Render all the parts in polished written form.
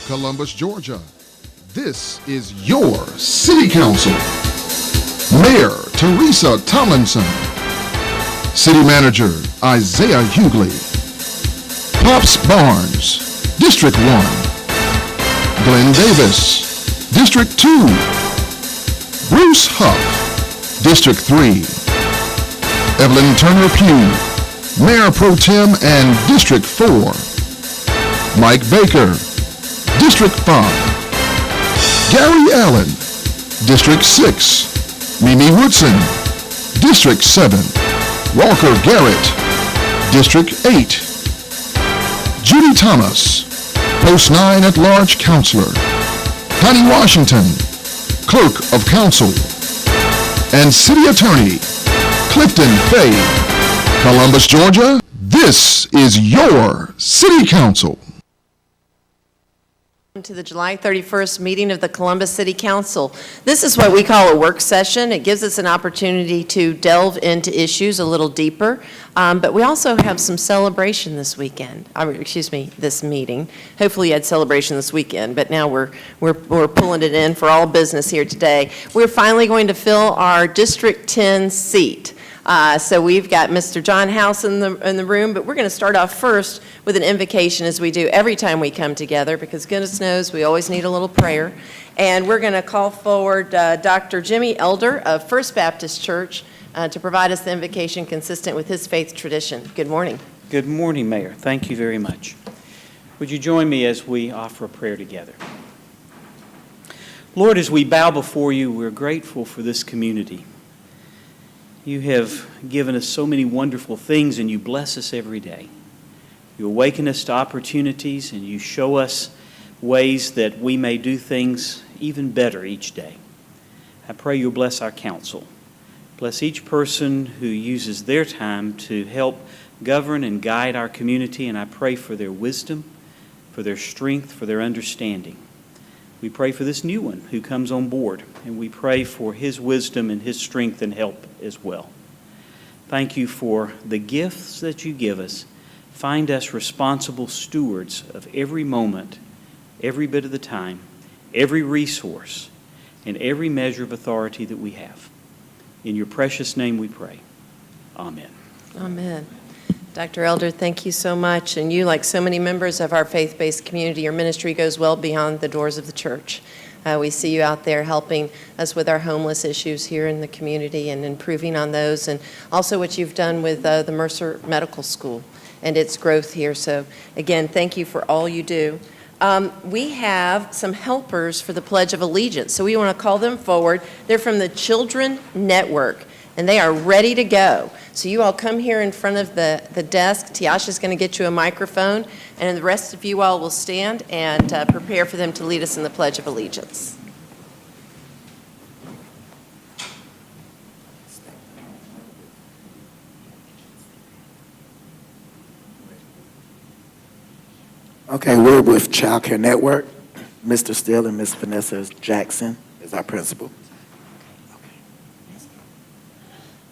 Columbus, Georgia. This is your City Council. Mayor Teresa Tomlinson. City Manager Isaiah Hughley. Pops Barnes, District 1. Glenn Davis, District 2. Bruce Huff, District 3. Evelyn Turner Pugh, Mayor Pro Tem and District 4. Mike Baker, District 5. Gary Allen, District 6. Mimi Woodson, District 7. Walker Garrett, District 8. Judy Thomas, Post 9 at-large Counselor. Connie Washington, Clerk of Council. And City Attorney, Clifton Fay. Columbus, Georgia, this is your City Council. To the July 31st meeting of the Columbus City Council. This is what we call a work session. It gives us an opportunity to delve into issues a little deeper, but we also have some celebration this weekend. This meeting. Hopefully you had celebration this weekend, but now we're pulling it in for all business here today. We're finally going to fill our District 10 seat. So we've got Mr. John House in the room, but we're going to start off first with an invocation, as we do every time we come together, because goodness knows we always need a little prayer. And we're going to call forward Dr. Jimmy Elder of First Baptist Church to provide us the invocation consistent with his faith tradition. Good morning. Good morning, Mayor. Thank you very much. Would you join me as we offer a prayer together? Lord, as we bow before you, we're grateful for this community. You have given us so many wonderful things, and you bless us every day. You awaken us to opportunities, and you show us ways that we may do things even better each day. I pray you'll bless our council. Bless each person who uses their time to help govern and guide our community, and I pray for their wisdom, for their strength, for their understanding. We pray for this new one who comes on board, and we pray for his wisdom and his strength and help as well. Thank you for the gifts that you give us. Find us responsible stewards of every moment, every bit of the time, every resource, and every measure of authority that we have. In your precious name we pray. Amen. Amen. Dr. Elder, thank you so much. And you, like so many members of our faith-based community, your ministry goes well beyond the doors of the church. We see you out there helping us with our homeless issues here in the community and improving on those, and also what you've done with the Mercer Medical School and its growth here. So again, thank you for all you do. We have some helpers for the Pledge of Allegiance, so we want to call them forward. They're from the Children Network, and they are ready to go. So you all come here in front of the desk. Tiasha's going to get you a microphone, and the rest of you all will stand and prepare for them to lead us in the Pledge of Allegiance. Okay, we're with Child Care Network. Mr. Steele and Ms. Vanessa Jackson is our principal.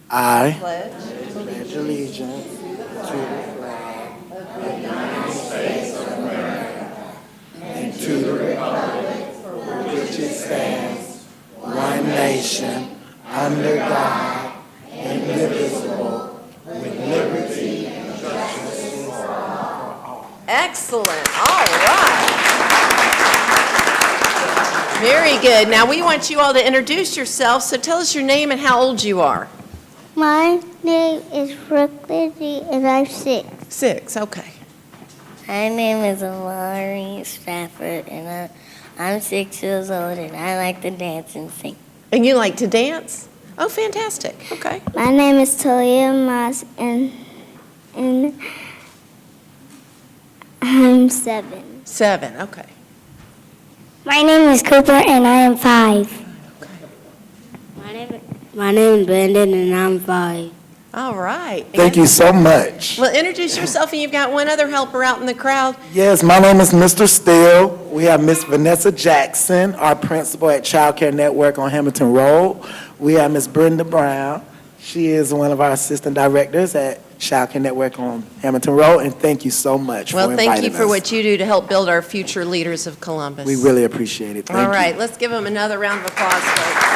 I pledge allegiance to the flag of the United States of America and to the republic for which it stands, one nation, under God, indivisible, with liberty and justice for all. Excellent. All right. Very good. Now we want you all to introduce yourselves, so tell us your name and how old you are. My name is Brooklyn G, and I'm 6. 6, okay. My name is Amari Stafford, and I'm 6 years old, and I like to dance and sing. And you like to dance? Oh, fantastic. Okay. My name is Talia Moss, and I'm 7. 7, okay. My name is Cooper, and I am 5. My name is Brandon, and I'm 5. All right. Thank you so much. Well, introduce yourself, and you've got one other helper out in the crowd. Yes, my name is Mr. Steele. We have Miss Vanessa Jackson, our principal at Child Care Network on Hamilton Road. We have Miss Brenda Brown. She is one of our assistant directors at Child Care Network on Hamilton Road, and thank you so much for Well, inviting us. thank you for what you do to help build our future leaders of Columbus. We really appreciate it. Thank All you. right, let's give them another round of applause, folks.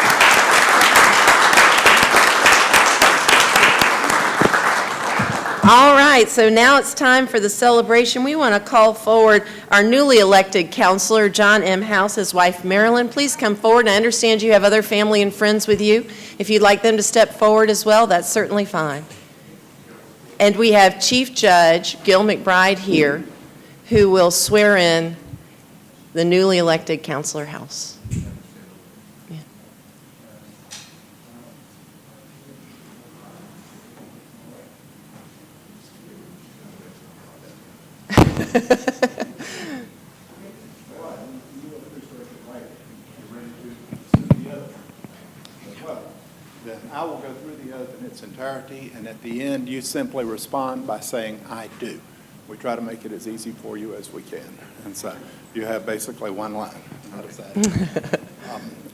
All right, so now it's time for the celebration. We want to call forward our newly elected counselor, John M. House, his wife, Marilyn. Please come forward. I understand you have other family and friends with you. If you'd like them to step forward as well, that's certainly fine. And we have Chief Judge Gil McBride here, who will swear in the newly elected Counselor House. Yeah. Then I will go through the oath in its entirety, and at the end, you simply respond by saying, "I do." We try to make it as easy for you as we can. And so you have basically one line. How does that?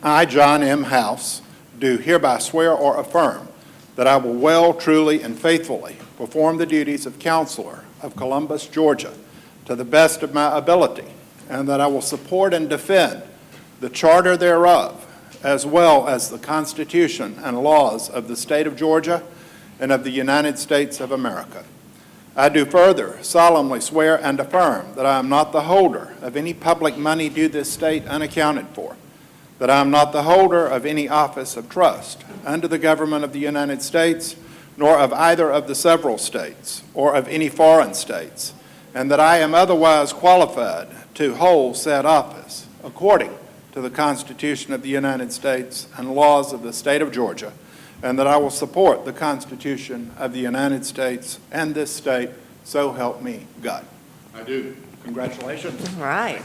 I, John M. House, do hereby swear or affirm that I will well, truly, and faithfully perform the duties of counselor of Columbus, Georgia, to the best of my ability, and that I will support and defend the charter thereof, as well as the Constitution and laws of the state of Georgia and of the United States of America. I do further solemnly swear and affirm that I am not the holder of any public money due this state unaccounted for, that I am not the holder of any office of trust under the government of the United States, nor of either of the several states, or of any foreign states, and that I am otherwise qualified to hold said office according to the Constitution of the United States and laws of the state of Georgia, and that I will support the Constitution of the United States and this state, so help me God. I do. Congratulations. All right.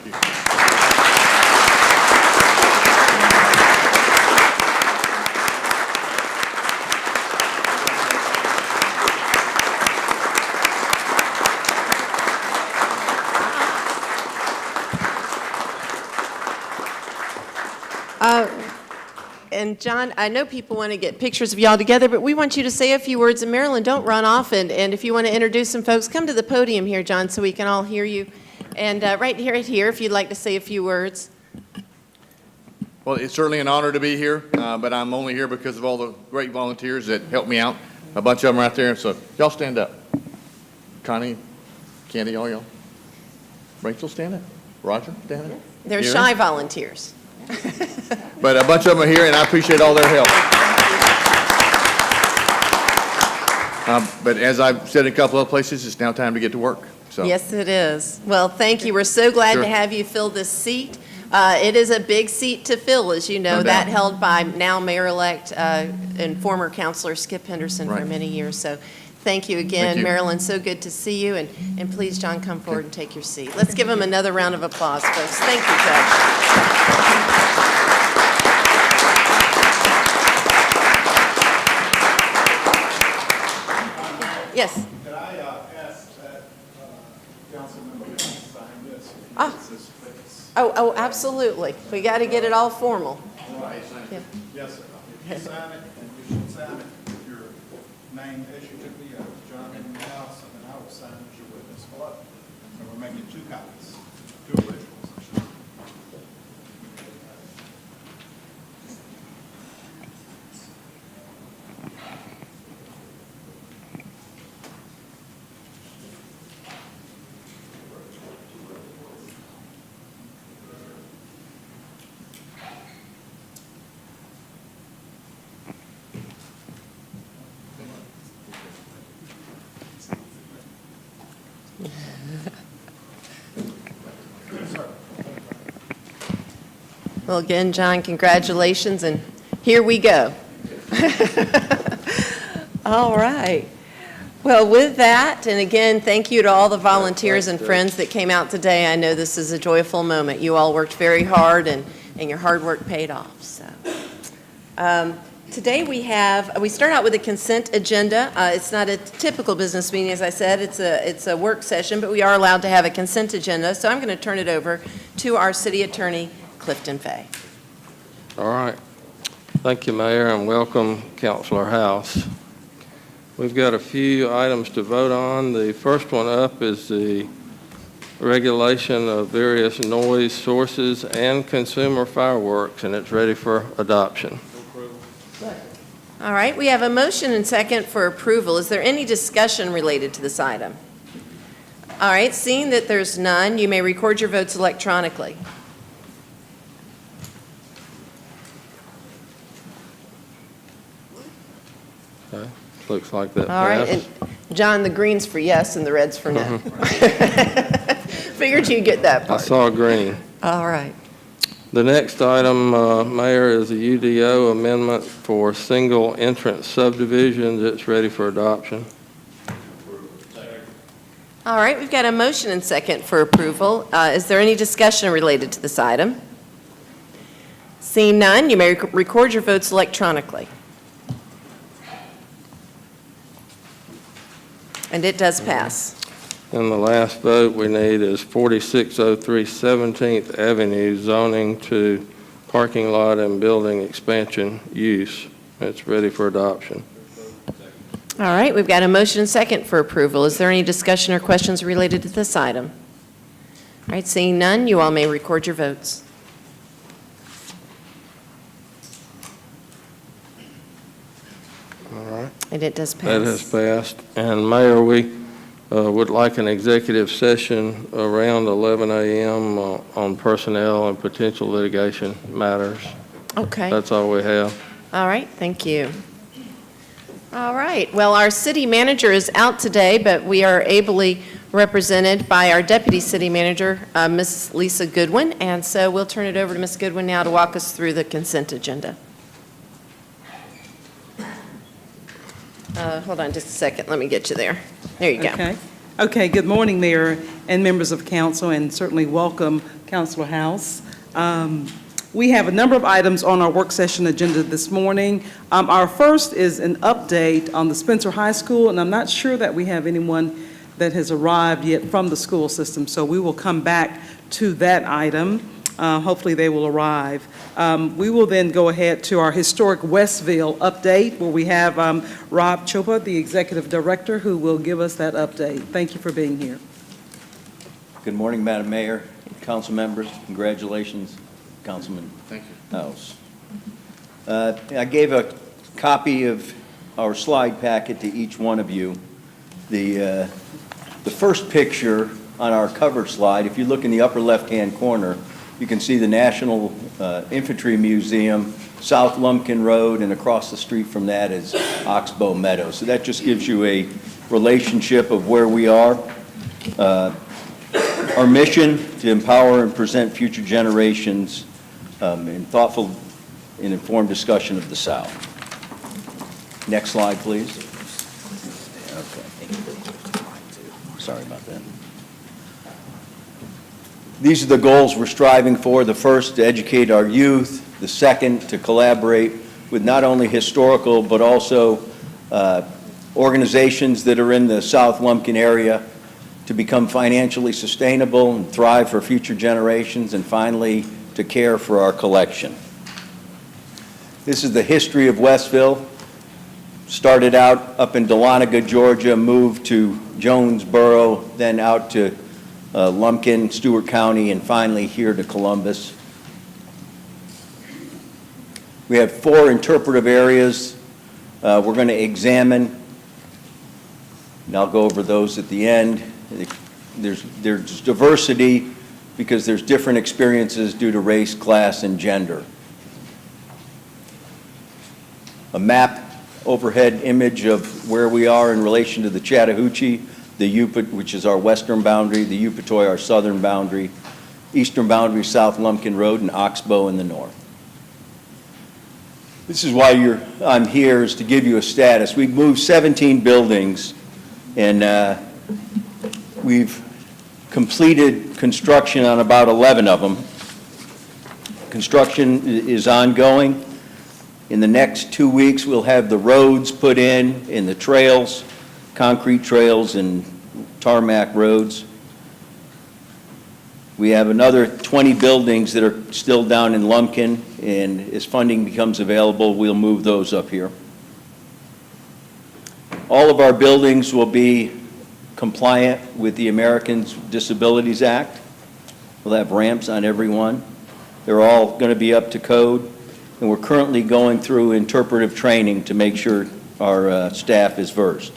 And John, I know people want to get pictures of y'all together, but we want you to say a few words. And Marilyn, don't run off. And if you want to introduce some folks, come to the podium here, John, so we can all hear you. And right here, if you'd like to say a few words. Well, it's certainly an honor to be here, but I'm only here because of all the great volunteers that helped me out. A bunch of them right there. So y'all stand up. Connie, Candy, all y'all. Rachel, stand up. Roger, stand up. They're Here. shy volunteers. But a bunch of them are here, and I appreciate all their help. But as I've said in a couple of places, it's now time to get to work. So. Yes, it is. Well, thank you. We're so glad Sure. to have you fill this seat. It is a big seat to fill, as you know, No that doubt. held by now Mayor-elect and former Counselor Skip Henderson for Right. many years. So thank you again, Thank you. Marilyn. So good to see you. And please, John, come forward and take your seat. Let's give him another round of applause, folks. Thank you, Judge. Yes. Could I ask that Councilmember sign this? Ah. This is fixed. Oh, absolutely. We got to get it all formal. Yeah. Yes, sir. If you sign it, and you should sign it with your name as you took the oath, John M. House, and then I will sign as your witness below. So we're making two copies, two originals. I should say. Well, again, John, congratulations, and here we go. All right. Well, with that, and again, thank you to all the volunteers and friends that came out today. I know this is a joyful moment. You all worked very hard, and your hard work paid off. So, today we start out with a consent agenda. It's not a typical business meeting, as I said. It's a work session, but we are allowed to have a consent agenda. So I'm going to turn it over to our city attorney, Clifton Fay. All right. Thank you, Mayor, and welcome, Councilor House. We've got a few items to vote on. The first one up is the regulation of various noise sources and consumer fireworks, and it's ready for adoption. All right, we have a motion and second for approval. Is there any discussion related to this item? All right, seeing that there's none, you may record your votes electronically. Okay. Looks like that All right, passed. and John, the green's for yes and the red's for no. Figured you'd get that I part. saw green. All right. The next item, Mayor, is a UDO amendment for single entrance subdivisions. It's ready for adoption. All right, we've got a motion and second for approval. Is there any discussion related to this item? Seeing none, you may record your votes electronically. And it does pass. And the last vote we need is 4603 17th Avenue zoning to parking lot and building expansion use. It's ready for adoption. All right, we've got a motion and second for approval. Is there any discussion or questions related to this item? All right, seeing none, you all may record your votes. All right. And it does pass. That has passed. And Mayor, we would like an executive session around 11 a.m. On personnel and potential litigation matters. Okay. That's all we have. All right, thank you. All right, well, our city manager is out today, but we are ably represented by our deputy city manager, Ms. Lisa Goodwin, and so we'll turn it over to Ms. Goodwin now to walk us through the consent agenda. Hold on just a second, let me get you there. There you go. Okay, good morning, Mayor and members of council, and certainly welcome, Councilor House. We have a number of items on our work session agenda this morning. Our first is an update on the Spencer High School, and I'm not sure that we have anyone that has arrived yet from the school system, so we will come back to that item. Hopefully they will arrive. We will then go ahead to our historic Westville update, where we have Rob Chopa, the Executive Director, who will give us that update. Thank you for being here. Good morning, Madam Mayor, council members. Congratulations, Councilman Thank you. House. I gave a copy of our slide packet to each one of you. The first picture on our cover slide, if you look in the upper left-hand corner, you can see the National Infantry Museum, South Lumpkin Road, and across the street from that is Oxbow Meadows. So that just gives you a relationship of where we are. Our mission to empower and present future generations in thoughtful and informed discussion of the South. Next slide, please. Okay. Sorry about that. These are the goals we're striving for. The first, to educate our youth. The second, to collaborate with not only historical but also organizations that are in the South Lumpkin area to become financially sustainable and thrive for future generations, and finally, to care for our collection. This is the history of Westville. Started out up in Dahlonega, Georgia, moved to Jonesboro, then out to Lumpkin, Stewart County, and finally here to Columbus. We have 4 interpretive areas we're going to examine, and I'll go over those at the end. There's diversity because there's different experiences due to race, class, and gender. A map overhead image of where we are in relation to the Chattahoochee, the which is our western boundary, the Upatoy, our southern boundary, eastern boundary, South Lumpkin Road, and Oxbow in the north. This is why I'm here, is to give you a status. We've moved 17 buildings, and we've completed construction on about 11 of them. Construction is ongoing. In the next 2 weeks, we'll have the roads put in the trails, concrete trails and tarmac roads. We have another 20 buildings that are still down in Lumpkin, and as funding becomes available, we'll move those up here. All of our buildings will be compliant with the Americans with Disabilities Act. We'll have ramps on every one. They're all going to be up to code, and we're currently going through interpretive training to make sure our staff is versed.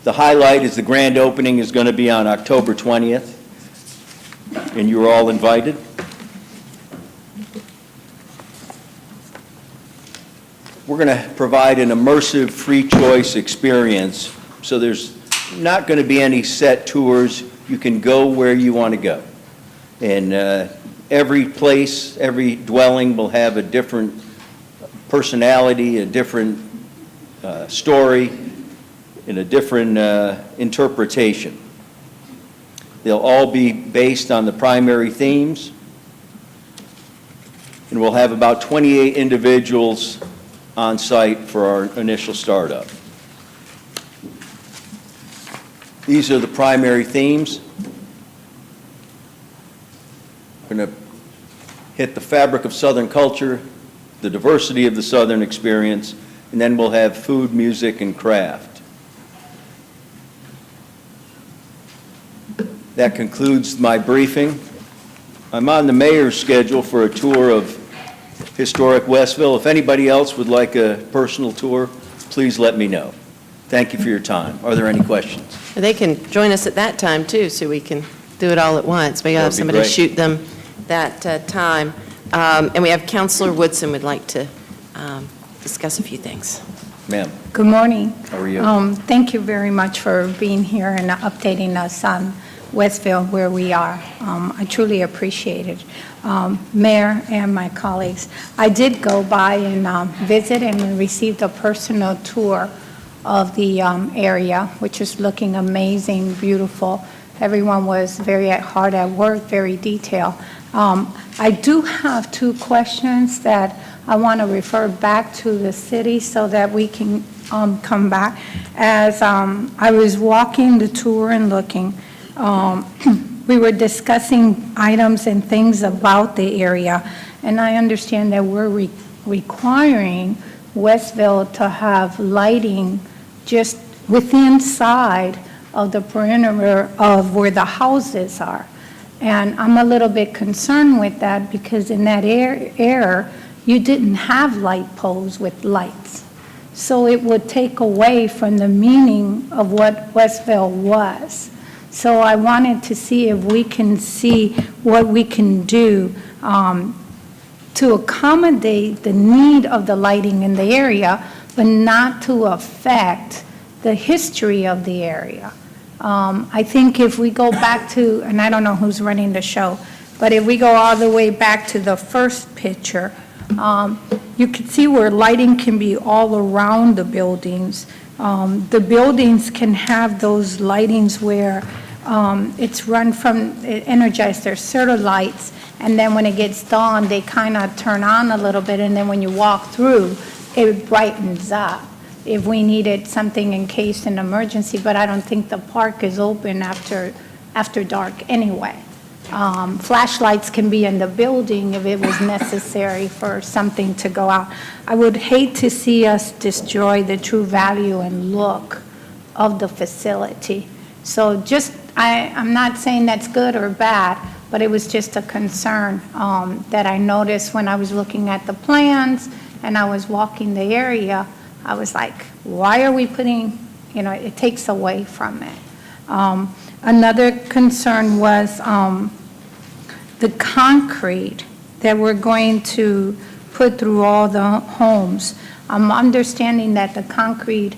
The highlight is the grand opening is going to be on October 20th, and you're all invited. We're going to provide an immersive, free choice experience, so there's not going to be any set tours. You can go where you want to go. And every place, every dwelling will have a different personality, a different story, and a different interpretation. They'll all be based on the primary themes, and we'll have about 28 individuals on site for our initial startup. These are the primary themes. We're going to hit the fabric of Southern culture, the diversity of the Southern experience, and then we'll have food, music, and craft. That concludes my briefing. I'm on the mayor's schedule for a tour of historic Westville. If anybody else would like a personal tour, please let me know. Thank you for your time. Are there any questions? They can join us at that time, too, so we can do it all at once. We have That'd be somebody great. shoot them that time. And we have Councilor Woodson would like to discuss a few things. Ma'am, Good morning. how are you? Thank you very much for being here and updating us on Westville, where we are. I truly appreciate it. Mayor and my colleagues, I did go by and visit and received a personal tour of the area, which is looking amazing, beautiful. Everyone was very hard at work, very detailed. I do have two questions that I want to refer back to the city so that we can come back. As I was walking the tour and looking, we were discussing items and things about the area, and I understand that we're requiring Westville to have lighting just within side of the perimeter of where the houses are. And I'm a little bit concerned with that because in that area, you didn't have light poles with lights. So it would take away from the meaning of what Westville was. So I wanted to see if we can see what we can do to accommodate the need of the lighting in the area, but not to affect the history of the area. I think if we go back to, and I don't know who's running the show, but if we go all the way back to the first picture, you can see where lighting can be all around the buildings. The buildings can have those lightings where it's run from, it energized their certain lights, and then when it gets dawn, they kind of turn on a little bit, and then when you walk through, it brightens up if we needed something in case an emergency, but I don't think the park is open after dark anyway. Flashlights can be in the building if it was necessary for something to go out. I would hate to see us destroy the true value and look of the facility. So just, I'm not saying that's good or bad, but it was just a concern that I noticed when I was looking at the plans and I was walking the area. I was like, why are we putting, it takes away from it. Another concern was the concrete that we're going to put through all the homes. I'm understanding that the concrete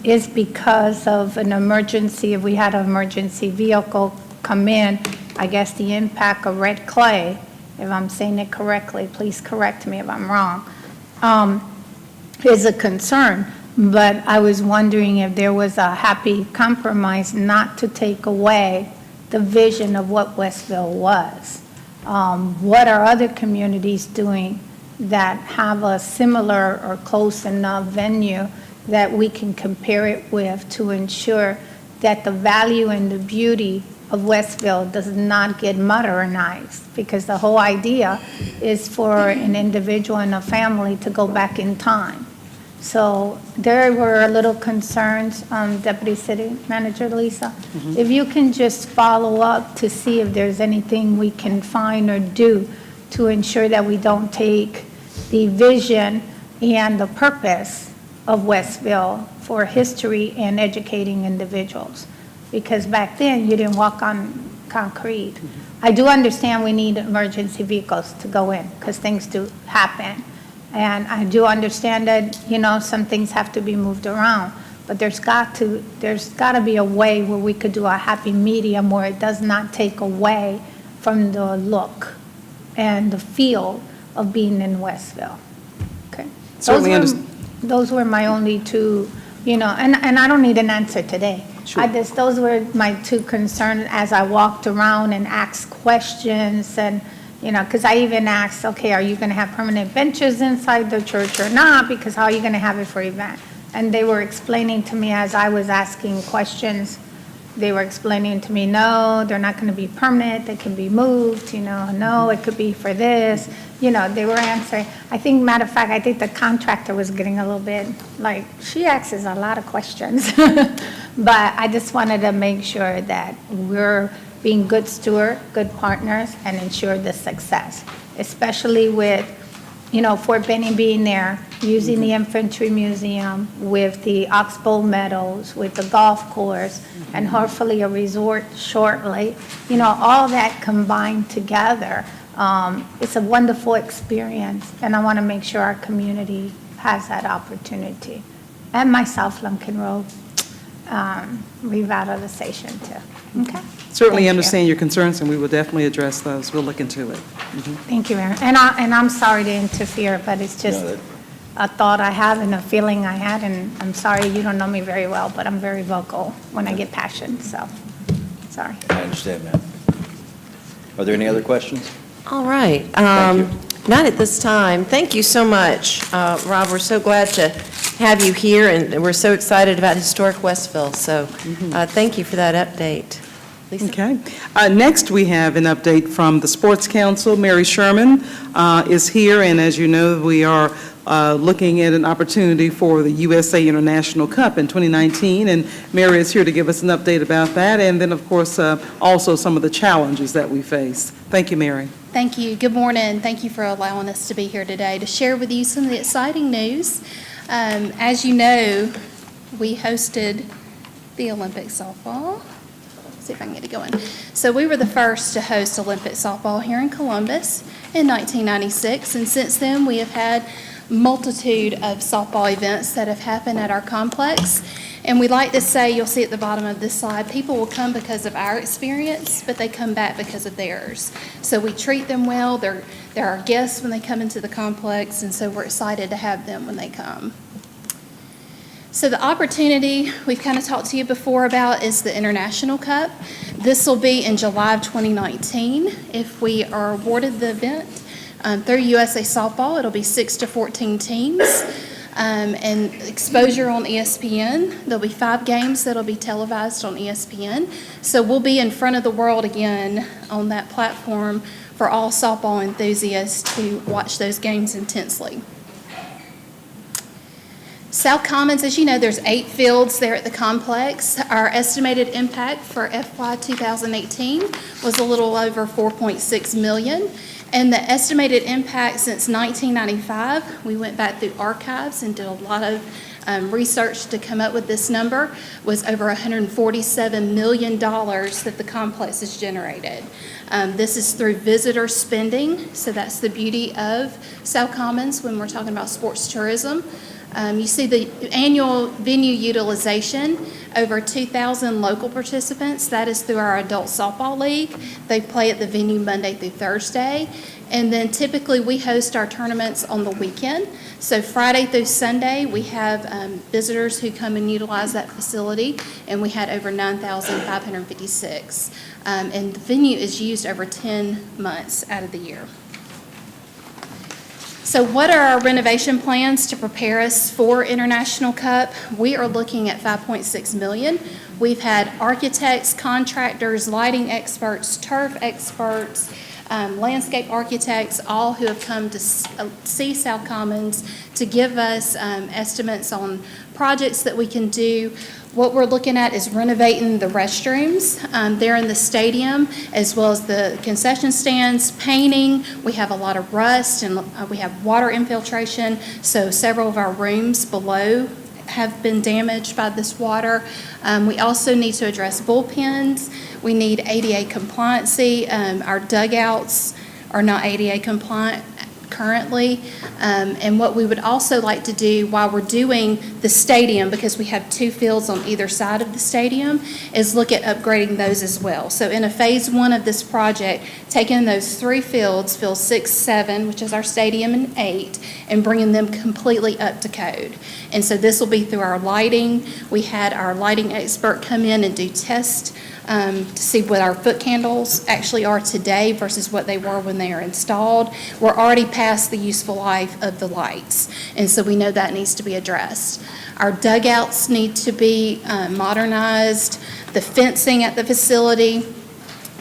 is because of an emergency. If we had an emergency vehicle come in, I guess the impact of red clay, if I'm saying it correctly, please correct me if I'm wrong, is a concern. But I was wondering if there was a happy compromise not to take away the vision of what Westville was. What are other communities doing that have a similar or close enough venue that we can compare it with to ensure that the value and the beauty of Westville does not get modernized? Because the whole idea is for an individual and a family to go back in time. So there were a little concerns, Deputy City Manager Lisa. If you can just follow up to see if there's anything we can find or do to ensure that we don't take the vision and the purpose of Westville for history and educating individuals. Because back then, you didn't walk on concrete. I do understand we need emergency vehicles to go in, because things do happen. And I do understand that, some things have to be moved around. But there's got to be a way where we could do a happy medium where it does not take away from the look and the feel of being in Westville. Okay? Those were my only two, and I don't need an answer today. Sure. Those were my two concerns as I walked around and asked questions and, because I even asked, okay, are you going to have permanent benches inside the church or not? Because how are you going to have it for event? And they were explaining to me as I was asking questions, they were explaining to me, no, they're not going to be permanent, they can be moved, no, it could be for this. They were answering. I think, matter of fact, I think the contractor was getting a little bit, like, she asks a lot of questions. But I just wanted to make sure that we're being good steward, good partners, and ensure the success, especially with, Fort Benning being there, using the Infantry Museum, with the Oxbow Meadows, with the golf course, and hopefully a resort shortly. All that combined together, it's a wonderful experience, and I want to make sure our community has that opportunity. And my South Lumpkin Road revitalization too. Okay? Certainly Thank you. understand your concerns, and we will definitely address those. We'll look into it. Thank you, Mayor. And I'm sorry to interfere, but it's just No, a thought I have and a feeling I had, and I'm sorry you don't know me very well, but I'm very vocal when I get passionate, so, sorry. I understand, ma'am. Are there any other questions? All right. Thank you. Not at this time. Thank you so much, Rob. We're so glad to have you here, and we're so excited about Historic Westville. So thank you for that update. Lisa? Okay. Next, we have an update from the Sports Council. Mary Sherman is here, and as you know, we are looking at an opportunity for the USA International Cup in 2019, and Mary is here to give us an update about that, and then, of course, also some of the challenges that we face. Thank you, Mary. Thank you. Good morning. Thank you for allowing us to be here today to share with you some of the exciting news. As you know, we hosted the Olympic softball. See if I can get it going. So we were the first to host Olympic softball here in Columbus in 1996, and since then we have had multitude of softball events that have happened at our complex. And we like to say, you'll see at the bottom of this slide, people will come because of our experience, but they come back because of theirs. So we treat them well. They're our guests when they come into the complex, and so we're excited to have them when they come. So the opportunity we've kind of talked to you before about is the International Cup. This will be in July of 2019 if we are awarded the event through USA Softball. It'll be 6 to 14 teams. And exposure on ESPN. There'll be 5 games that'll be televised on ESPN. So we'll be in front of the world again on that platform for all softball enthusiasts to watch those games intensely. South Commons, as you know, there's 8 fields there at the complex. Our estimated impact for FY 2018 was a little over $4.6 million. And the estimated impact since 1995, we went back through archives and did a lot of research to come up with this number, was over $147 million that the complex has generated. This is through visitor spending, so that's the beauty of South Commons when we're talking about sports tourism. You see the annual venue utilization, over 2,000 local participants. That is through our adult softball league. They play at the venue Monday through Thursday. And then typically we host our tournaments on the weekend. So Friday through Sunday, we have visitors who come and utilize that facility, and we had over 9,556. And the venue is used over 10 months out of the year. So what are our renovation plans to prepare us for International Cup? We are looking at $5.6 million. We've had architects, contractors, lighting experts, turf experts, landscape architects, all who have come to see South Commons to give us estimates on projects that we can do. What we're looking at is renovating the restrooms there in the stadium, as well as the concession stands, painting. We have a lot of rust, and we have water infiltration, so several of our rooms below have been damaged by this water. We also need to address bullpens. We need ADA compliancy. Our dugouts are not ADA compliant currently. And what we would also like to do while we're doing the stadium, because we have 2 fields on either side of the stadium, is look at upgrading those as well. So in a phase 1 of this project, taking those 3 fields, field 6, 7, which is our stadium, and 8, and bringing them completely up to code. And so this will be through our lighting. We had our lighting expert come in and do tests to see what our foot candles actually are today versus what they were when they are installed. We're already past the useful life of the lights, and so we know that needs to be addressed. Our dugouts need to be modernized. The fencing at the facility,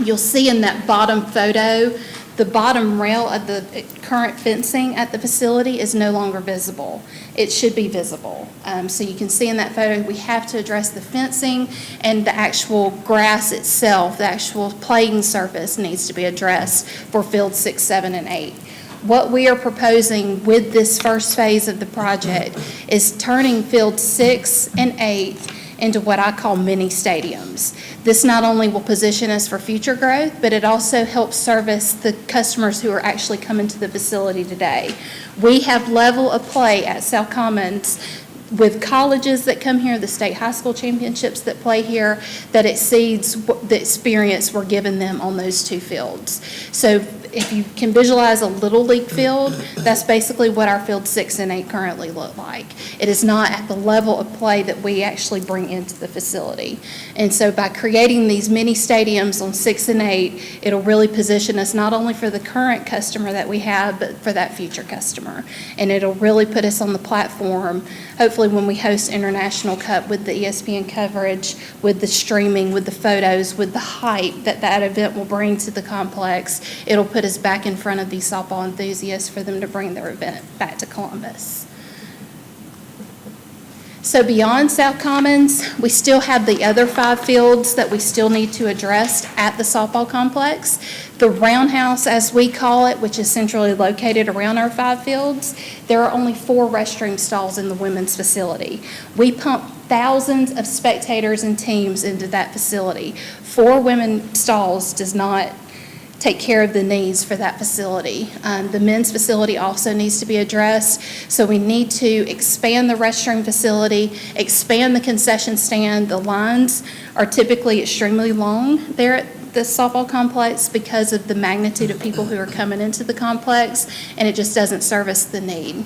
you'll see in that bottom photo, the bottom rail of the current fencing at the facility is no longer visible. It should be visible. So you can see in that photo, we have to address the fencing, and the actual grass itself, the actual playing surface needs to be addressed for field 6, 7, and 8. What we are proposing with this first phase of the project is turning field 6 and 8 into what I call mini stadiums. This not only will position us for future growth, but it also helps service the customers who are actually coming to the facility today. We have level of play at South Commons with colleges that come here, the state high school championships that play here, that exceeds the experience we're giving them on those 2 fields. So if you can visualize a little league field, that's basically what our field 6 and 8 currently look like. It is not at the level of play that we actually bring into the facility. And so by creating these mini stadiums on 6 and 8, it'll really position us not only for the current customer that we have, but for that future customer. And it'll really put us on the platform, hopefully when we host International Cup, with the ESPN coverage, with the streaming, with the photos, with the hype that that event will bring to the complex. It'll put us back in front of these softball enthusiasts for them to bring their event back to Columbus. So beyond South Commons, we still have the other 5 fields that we still need to address at the softball complex. The roundhouse, as we call it, which is centrally located around our 5 fields, there are only 4 restroom stalls in the women's facility. We pump thousands of spectators and teams into that facility. 4 women stalls does not take care of the needs for that facility. The men's facility also needs to be addressed, so we need to expand the restroom facility, expand the concession stand. The lines are typically extremely long there at the softball complex because of the magnitude of people who are coming into the complex, and it just doesn't service the need.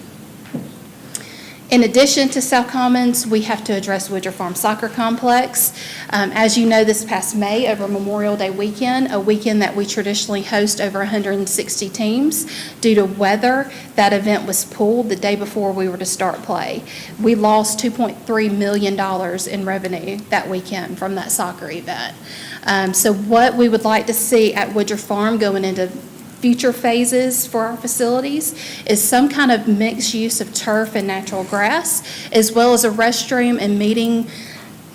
In addition to South Commons, we have to address Woodruff Farm Soccer Complex. As you know, this past May, over Memorial Day weekend, a weekend that we traditionally host over 160 teams, due to weather, that event was pulled the day before we were to start play. We lost $2.3 million in revenue that weekend from that soccer event. So what we would like to see at Woodruff Farm going into future phases for our facilities is some kind of mixed use of turf and natural grass, as well as a restroom and meeting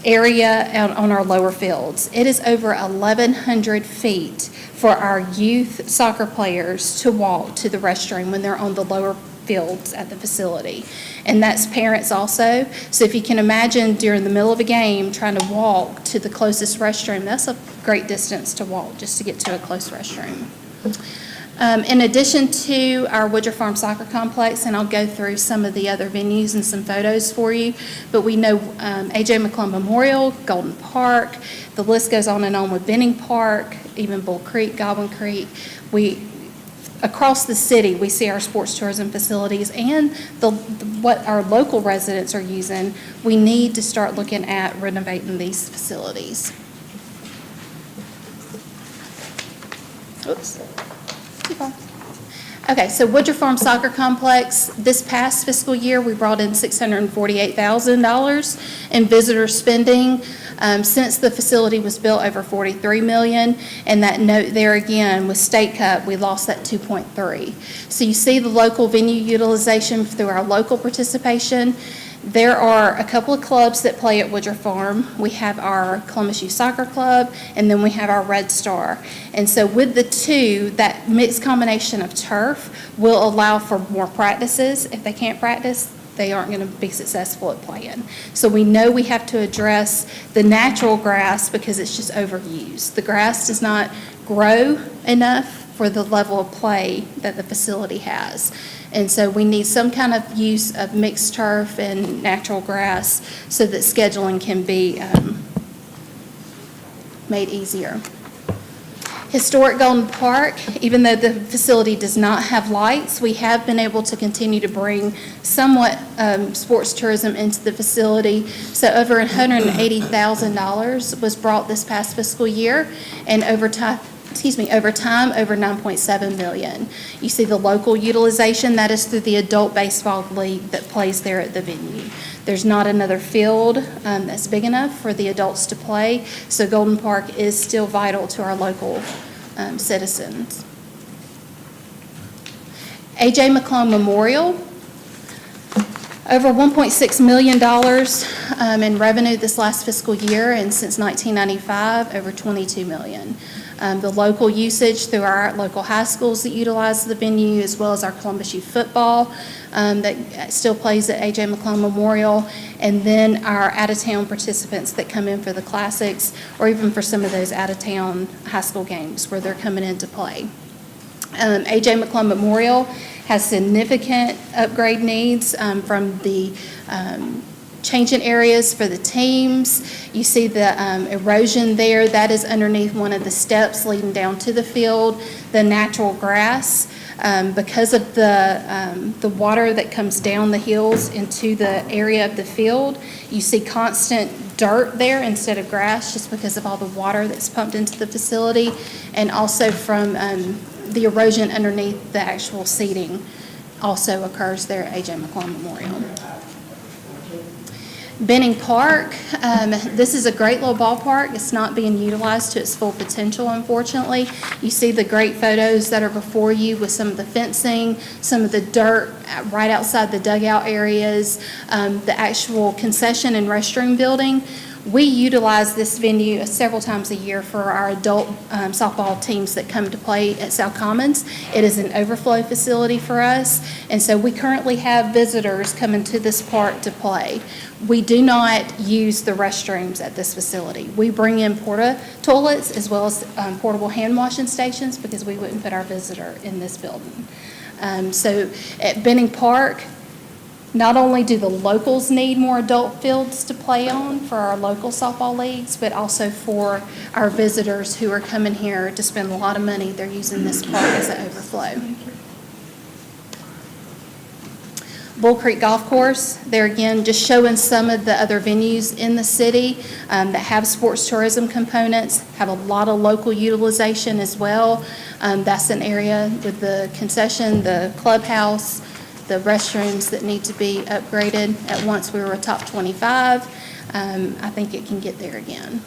area on our lower fields. It is over 1,100 feet for our youth soccer players to walk to the restroom when they're on the lower fields at the facility. And that's parents also. So if you can imagine during the middle of a game trying to walk to the closest restroom, that's a great distance to walk just to get to a close restroom. In addition to our Woodruff Farm Soccer Complex, and I'll go through some of the other venues and some photos for you, but we know A.J. McClung Memorial, Golden Park, the list goes on and on with Benning Park, even Bull Creek, Goblin Creek. Across the city, we see our sports tourism facilities and what our local residents are using. We need to start looking at renovating these facilities. Oops. Too far. Okay, so Woodruff Farm Soccer Complex, this past fiscal year, we brought in $648,000 in visitor spending. Since the facility was built, over $43 million, and that note there again, with State Cup, we lost that 2.3. So you see the local venue utilization through our local participation. There are a couple of clubs that play at Woodruff Farm. We have our Columbus Youth Soccer Club, and then we have our Red Star. And so with the two, that mixed combination of turf will allow for more practices. If they can't practice, they aren't going to be successful at playing. So we know we have to address the natural grass because it's just overused. The grass does not grow enough for the level of play that the facility has. And so we need some kind of use of mixed turf and natural grass so that scheduling can be made easier. Historic Golden Park, even though the facility does not have lights, we have been able to continue to bring somewhat sports tourism into the facility. So over $180,000 was brought this past fiscal year, and over time, over $9.7 million. You see the local utilization, that is through the adult baseball league that plays there at the venue. There's not another field that's big enough for the adults to play, so Golden Park is still vital to our local citizens. A.J. McClung Memorial, over $1.6 million in revenue this last fiscal year, and since 1995, over $22 million. The local usage through our local high schools that utilize the venue, as well as our Columbus Youth Football that still plays at A.J. McClung Memorial, and then our out-of-town participants that come in for the classics, or even for some of those out-of-town high school games where they're coming in to play. A.J. McClung Memorial has significant upgrade needs from the changing areas for the teams. You see the erosion there, that is underneath one of the steps leading down to the field. The natural grass, because of the water that comes down the hills into the area of the field, you see constant dirt there instead of grass just because of all the water that's pumped into the facility, and also from the erosion underneath the actual seating also occurs there at A.J. McClung Memorial. Benning Park, this is a great little ballpark. It's not being utilized to its full potential, unfortunately. You see the great photos that are before you with some of the fencing, some of the dirt right outside the dugout areas, the actual concession and restroom building. We utilize this venue several times a year for our adult softball teams that come to play at South Commons. It is an overflow facility for us, and so we currently have visitors coming to this park to play. We do not use the restrooms at this facility. We bring in porta toilets as well as portable hand washing stations because we wouldn't put our visitor in this building. So at Benning Park, not only do the locals need more adult fields to play on for our local softball leagues, but also for our visitors who are coming here to spend a lot of money. They're using this park as an overflow. Bull Creek Golf Course, there again, just showing some of the other venues in the city that have sports tourism components, have a lot of local utilization as well. That's an area with the concession, the clubhouse, the restrooms that need to be upgraded. At once we were a top 25. I think it can get there again.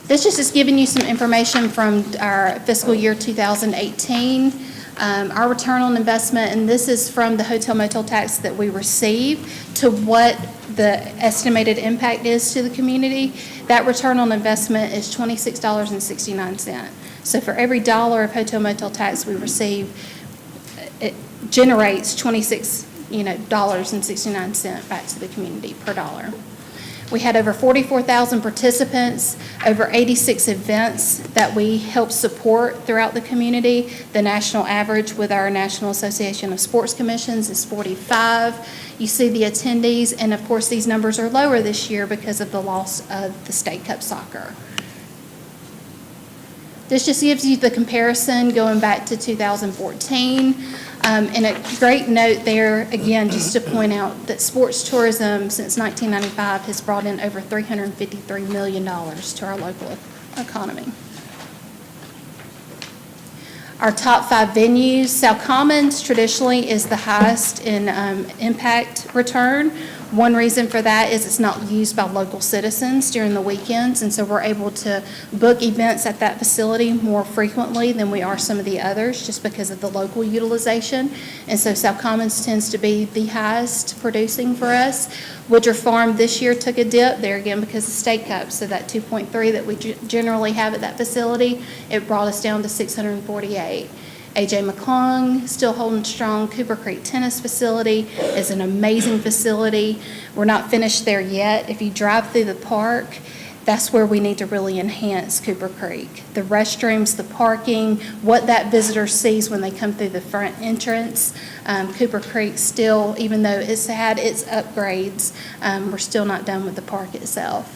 This just is giving you some information from our fiscal year 2018. Our return on investment, and this is from the hotel motel tax that we receive to what the estimated impact is to the community. That return on investment is $26.69. So for every dollar of hotel motel tax we receive, it generates $26.69 back to the community per dollar. We had over 44,000 participants, over 86 events that we help support throughout the community. The national average with our National Association of Sports Commissions is 45. You see the attendees, and of course these numbers are lower this year because of the loss of the State Cup soccer. This just gives you the comparison going back to 2014. And a great note there, again, just to point out that sports tourism since 1995 has brought in over $353 million to our local economy. Our top 5 venues, South Commons traditionally is the highest in impact return. One reason for that is it's not used by local citizens during the weekends, and so we're able to book events at that facility more frequently than we are some of the others, just because of the local utilization. And so South Commons tends to be the highest producing for us. Woodruff Farm this year took a dip there again because of State Cup, so that 2.3 that we generally have at that facility, it brought us down to 648. A.J. McClung, still holding strong. Cooper Creek Tennis Facility is an amazing facility. We're not finished there yet. If you drive through the park, that's where we need to really enhance Cooper Creek. The restrooms, the parking, what that visitor sees when they come through the front entrance. Cooper Creek still, even though it's had its upgrades, we're still not done with the park itself.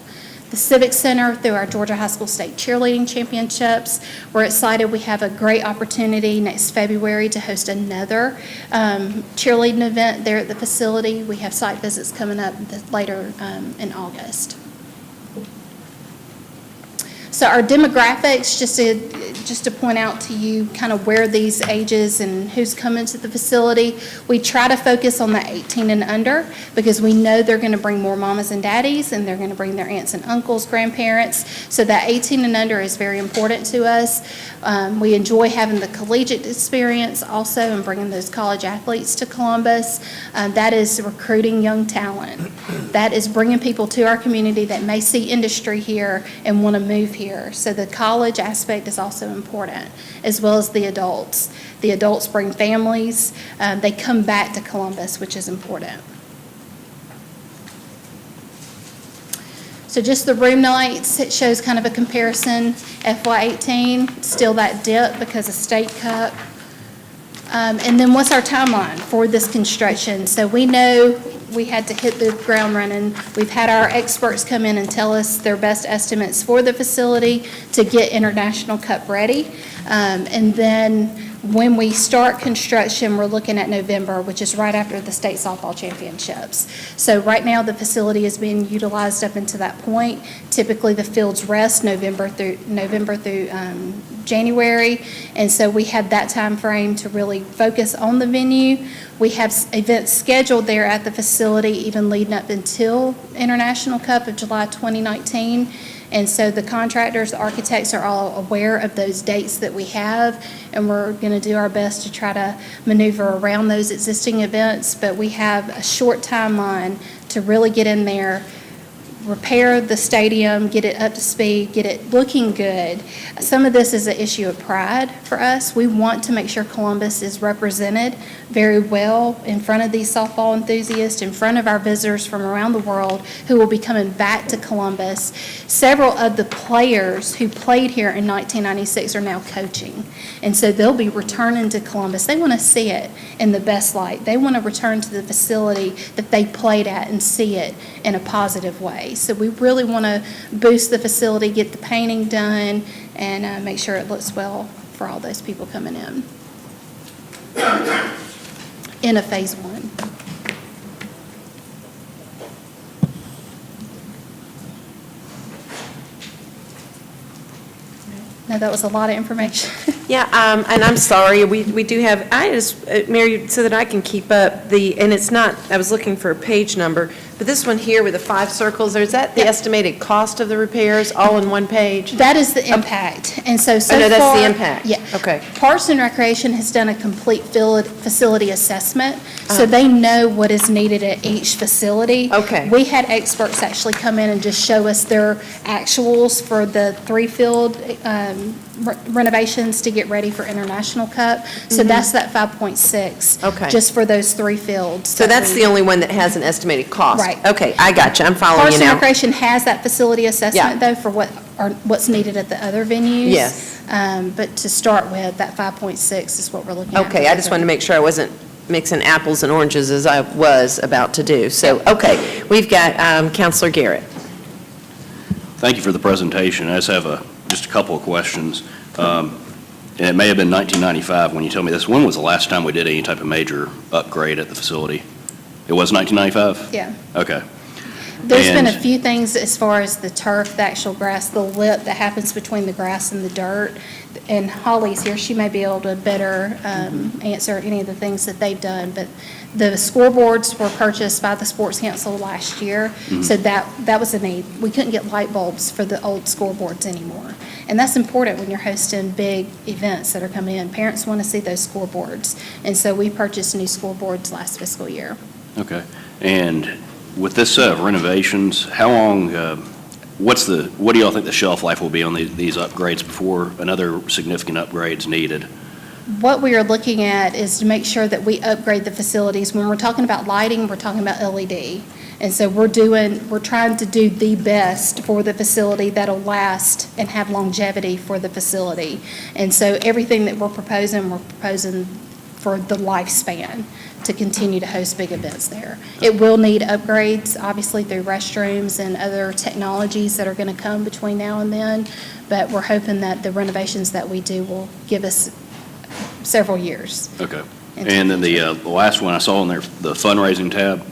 The Civic Center, through our Georgia High School State Cheerleading Championships, we're excited. We have a great opportunity next February to host another cheerleading event there at the facility. We have site visits coming up later in August. So our demographics, just to point out to you kind of where these ages and who's coming to the facility, we try to focus on the 18 and under because we know they're going to bring more mamas and daddies and they're going to bring their aunts and uncles, grandparents. So that 18 and under is very important to us. We enjoy having the collegiate experience also and bringing those college athletes to Columbus. That is recruiting young talent. That is bringing people to our community that may see industry here and want to move here. So the college aspect is also important, as well as the adults. The adults bring families. They come back to Columbus, which is important. So just the room nights, it shows kind of a comparison. FY18, still that dip because of State Cup. And then what's our timeline for this construction? So we know we had to hit the ground running. We've had our experts come in and tell us their best estimates for the facility to get International Cup ready. And then when we start construction, we're looking at November, which is right after the state softball championships. So right now, the facility is being utilized up until that point. Typically, the fields rest November through January, and so we have that time frame to really focus on the venue. We have events scheduled there at the facility even leading up until International Cup of July 2019. And so the contractors, the architects are all aware of those dates that we have, and we're going to do our best to try to maneuver around those existing events. But we have a short timeline to really get in there, repair the stadium, get it up to speed, get it looking good. Some of this is an issue of pride for us. We want to make sure Columbus is represented very well in front of these softball enthusiasts, in front of our visitors from around the world who will be coming back to Columbus. Several of the players who played here in 1996 are now coaching, and so they'll be returning to Columbus. They want to see it in the best light. They want to return to the facility that they played at and see it in a positive way. So we really want to boost the facility, get the painting done, and make sure it looks well for all those people coming in a phase one. No, that was a lot of information. Yeah, and I'm sorry, we do have, Mary, so that I can keep up and it's not, I was looking for a page number, but this one here with the 5 circles, is that the estimated cost of the repairs all in one page? That is the impact. And so Oh, no, that's the impact. Yeah. Okay. Parks and Recreation has done a complete facility assessment, so they know what is needed at each facility. Okay. We had experts actually come in and just show us their actuals for the 3 field renovations to get ready for International Cup. So that's that 5.6. Okay. Just for those 3 fields. So that's the only one that has an estimated cost? Right. Okay, I got you, I'm following Parks you and now. Recreation has that facility Yeah. assessment, though, for what's needed at the other venues. Yes. But to start with, that 5.6 is what we're looking at. Okay, I just wanted to make sure I wasn't mixing apples and oranges as I was about to do. So, okay, we've got Counselor Garrett. Thank you for the presentation. I just have just a couple of questions. And it may have been 1995 when you told me this. When was the last time we did any type of major upgrade at the facility? It was 1995? Yeah. Okay. There's been a And- few things as far as the turf, the actual grass, the lip that happens between the grass and the dirt. and Holly's here, she may be able to better answer any of the things that they've done. But the scoreboards were purchased by the Sports Council last year, so that was a need. We couldn't get light bulbs for the old scoreboards anymore. And that's important when you're hosting big events that are coming in. Parents want to see those scoreboards. And so we purchased new scoreboards last fiscal year. Okay. And with this set of renovations, how long, what do y'all think the shelf life will be on these upgrades before another significant upgrade's needed? What we are looking at is to make sure that we upgrade the facilities. When we're talking about lighting, we're talking about LED. And so we're trying to do the best for the facility that'll last and have longevity for the facility. And so everything that we're proposing for the lifespan to continue to host big events there. It will need upgrades, obviously through restrooms and other technologies that are going to come between now and then, but we're hoping that the renovations that we do will give us several years. Okay. And then the last one I saw in there, the fundraising tab,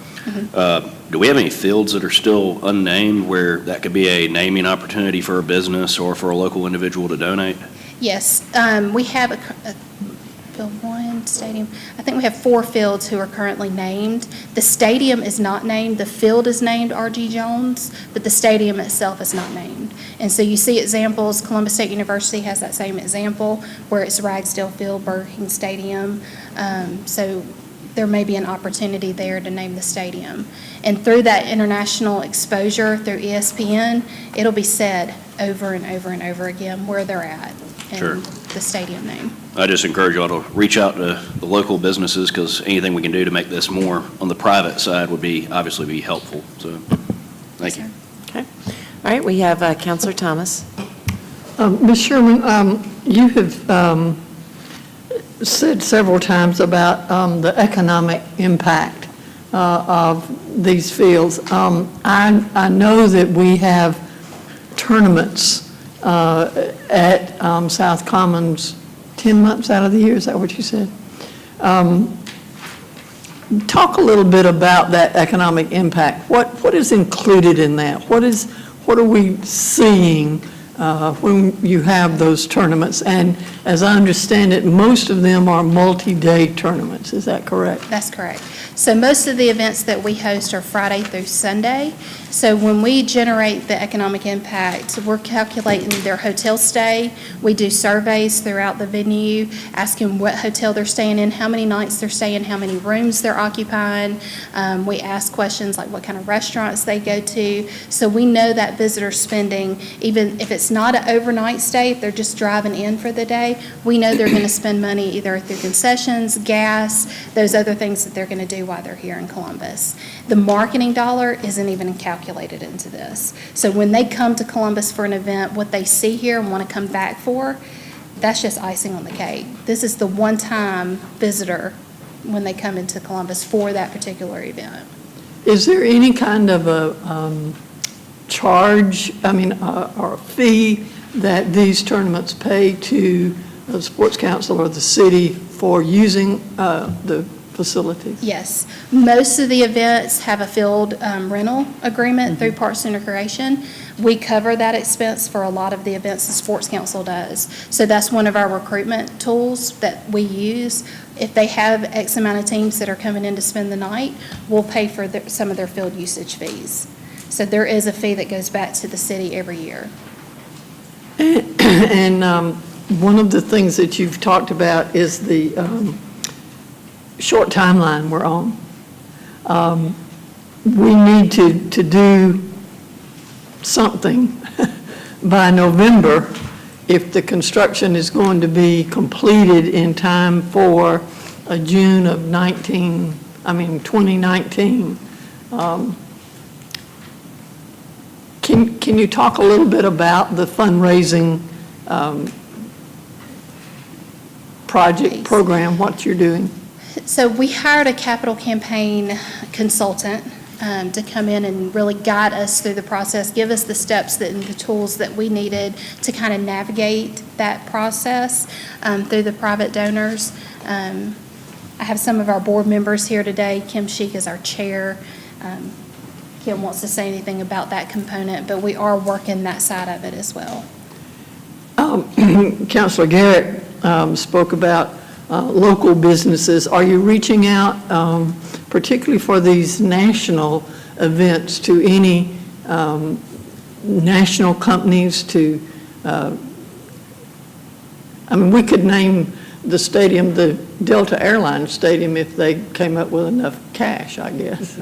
do we have any fields that are still unnamed where that could be a naming opportunity for a business or for a local individual to donate? Yes, we have a Field 1 stadium. I think we have 4 fields who are currently named. The stadium is not named. The field is named R.G. Jones, but the stadium itself is not named. And so you see examples. Columbus State University has that same example where it's Ragsdale Field, Burger King Stadium. So there may be an opportunity there to name the stadium. And through that international exposure through ESPN, it'll be said over and over and over again where they're at and the stadium name. I just encourage y'all to reach out to the local businesses because anything we can do to make this more on the private side would obviously be helpful. So, thank you. Okay. All right, we have Councilor Thomas. Ms. Sherman, you have said several times about the economic impact of these fields. I know that we have tournaments at South Commons 10 months out of the year, is that what you said? Talk a little bit about that economic impact. What is included in that? What are we seeing when you have those tournaments? And as I understand it, most of them are multi-day tournaments, is that correct? That's correct. So most of the events that we host are Friday through Sunday. So when we generate the economic impact, we're calculating their hotel stay. We do surveys throughout the venue, asking what hotel they're staying in, how many nights they're staying, how many rooms they're occupying. We ask questions like what kind of restaurants they go to. So we know that visitor spending, even if it's not an overnight stay, if they're just driving in for the day, we know they're going to spend money either through concessions, gas, those other things that they're going to do while they're here in Columbus. The marketing dollar isn't even calculated into this. So when they come to Columbus for an event, what they see here and want to come back for, that's just icing on the cake. This is the one-time visitor when they come into Columbus for that particular event. Is there any kind of a charge, or a fee that these tournaments pay to the Sports Council or the city for using the facilities? Yes. Most of the events have a field rental agreement through Parks and Recreation. We cover that expense for a lot of the events the Sports Council does. So that's one of our recruitment tools that we use. If they have X amount of teams that are coming in to spend the night, we'll pay for some of their field usage fees. So there is a fee that goes back to the city every year. And one of the things that you've talked about is the short timeline we're on. We need to do something by November if the construction is going to be completed in time for a June of 2019. Can you talk a little bit about the fundraising program, what you're doing? So we hired a capital campaign consultant to come in and really guide us through the process, give us the steps and the tools that we needed to kind of navigate that process through the private donors. I have some of our board members here today. Kim Sheik is our chair. Kim wants to say anything about that component, but we are working that side of it as well. Councilor Garrett spoke about local businesses. Are you reaching out, particularly for these national events, to any national companies to, we could name the stadium the Delta Airlines Stadium if they came up with enough cash, I guess.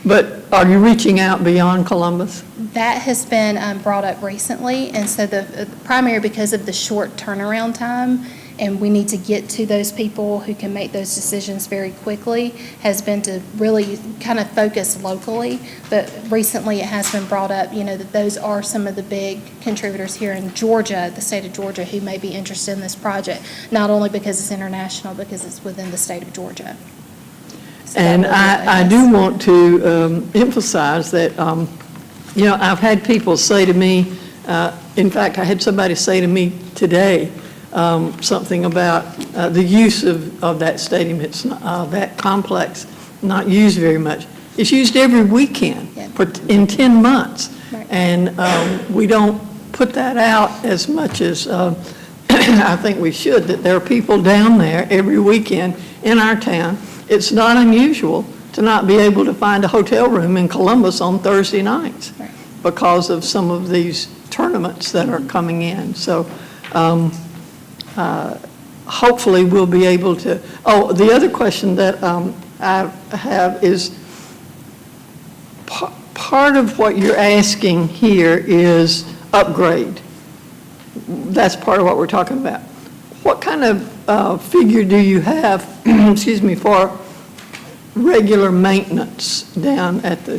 But are you reaching out beyond Columbus? That has been brought up recently, and so the primary, because of the short turnaround time, and we need to get to those people who can make those decisions very quickly, has been to really kind of focus locally. But recently it has been brought up, that those are some of the big contributors here in Georgia, the state of Georgia, who may be interested in this project, not only because it's international, because it's within the state of Georgia. So and I do want to emphasize that, I've had people say to me, in fact, I had somebody say to me today, something about the use of that stadium. It's not, that complex, not used very much. It's used every weekend in 10 months. Right. And we don't put that out as much as I think we should, that there are people down there every weekend in our town. It's not unusual to not be able to find a hotel room in Columbus on Thursday nights because of some of these tournaments that are coming in. So hopefully we'll be able to, the other question that I have is, part of what you're asking here is upgrade. That's part of what we're talking about. What kind of figure do you have, excuse me, for regular maintenance down at the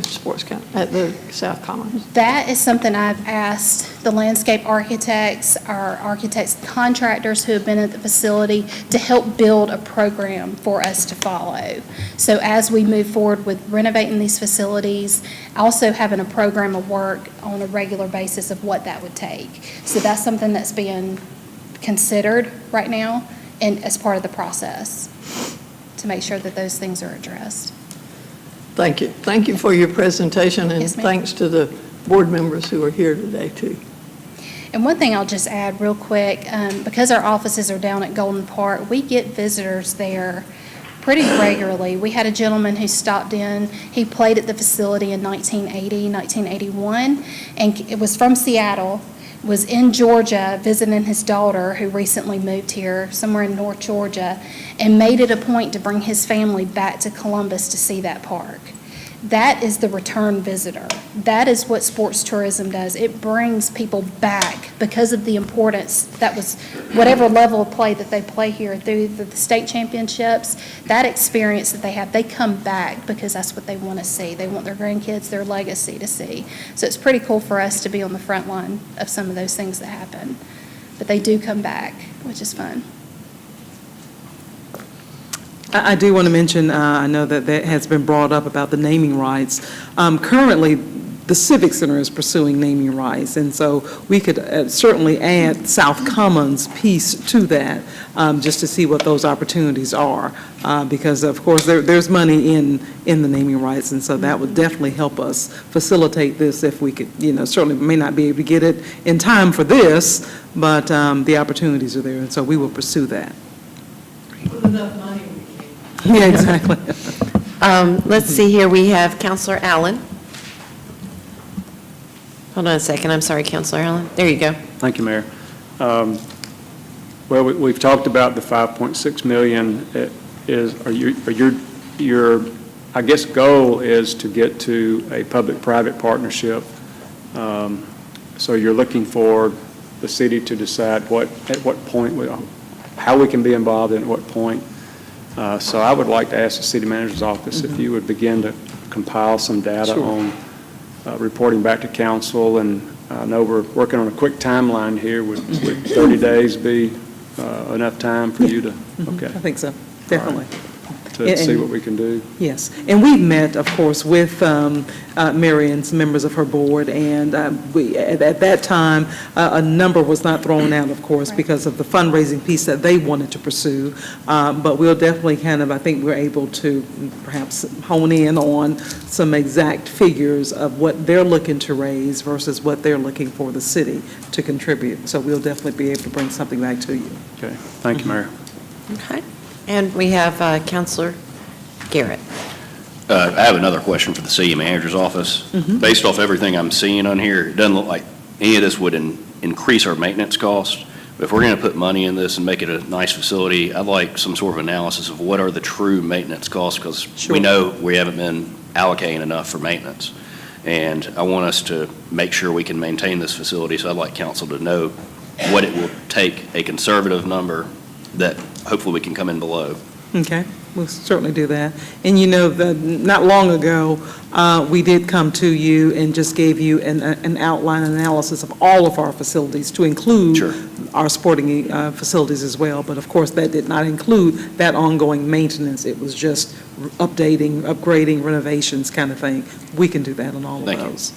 at the South Commons? That is something I've asked the landscape architects, our architects contractors who have been at the facility to help build a program for us to follow. So as we move forward with renovating these facilities, also having a program of work on a regular basis of what that would take. So that's something that's being considered right now and as part of the process to make sure that those things are addressed. Thank you. Thank you for your presentation, and Yes, ma'am. thanks to the board members who are here today, too. And one thing I'll just add real quick, because our offices are down at Golden Park, we get visitors there pretty regularly. We had a gentleman who stopped in. He played at the facility in 1980, 1981, and it was from Seattle, was in Georgia visiting his daughter who recently moved here, somewhere in North Georgia, and made it a point to bring his family back to Columbus to see that park. That is the return visitor. That is what sports tourism does. It brings people back because of the importance. That was whatever level of play that they play here through the state championships, that experience that they have, they come back because that's what they want to see. They want their grandkids, their legacy to see. So it's pretty cool for us to be on the front line of some of those things that happen. But they do come back, which is fun. I do want to mention, I know that has been brought up about the naming rights. Currently, the Civic Center is pursuing naming rights, and so we could certainly add South Commons piece to that, just to see what those opportunities are, because of course there's money in the naming rights, and so that would definitely help us facilitate this if we could, certainly may not be able to get it in time for this, but the opportunities are there, and so we will pursue that. With enough money. Yeah, exactly. Let's see here, we have Counselor Allen. Hold on a second, I'm sorry, Counselor Allen. There you go. Thank you, Mayor. Well, we've talked about the 5.6 million. Your I guess goal is to get to a public-private partnership. So you're looking for the city to decide at what point, how we can be involved and at what point. So I would like to ask the city manager's office if you would begin to compile some data on reporting back to council, and I know we're working on a quick timeline here. Would 30 days be enough time for you to? Okay. I think so, definitely. to see what we can do. Yes, and we've met, of course, with Marion's members of her board, and at that time, a number was not thrown out, of course, because of the fundraising piece that they wanted to pursue, but we'll definitely I think we're able to perhaps hone in on some exact figures of what they're looking to raise versus what they're looking for the city to contribute. So we'll definitely be able to bring something back to you. Okay, thank you, Mayor. Okay. And we have Counselor Garrett. I have another question for the city manager's office. Based off everything I'm seeing on here, it doesn't look like any of this would increase our maintenance costs. But if we're going to put money in this and make it a nice facility, I'd like some sort of analysis of what are the true maintenance costs, because we know we haven't been allocating enough for maintenance. And I want us to make sure we can maintain this facility, so I'd like council to know what it will take, a conservative number that hopefully we can come in below. Okay, we'll certainly do that. And you know, not long ago, we did come to you and just gave you an outline analysis of all of our facilities to include our sporting facilities as well. But of course, that did not include that ongoing maintenance. It was just updating, upgrading, renovations kind of thing. We can do that on all of those.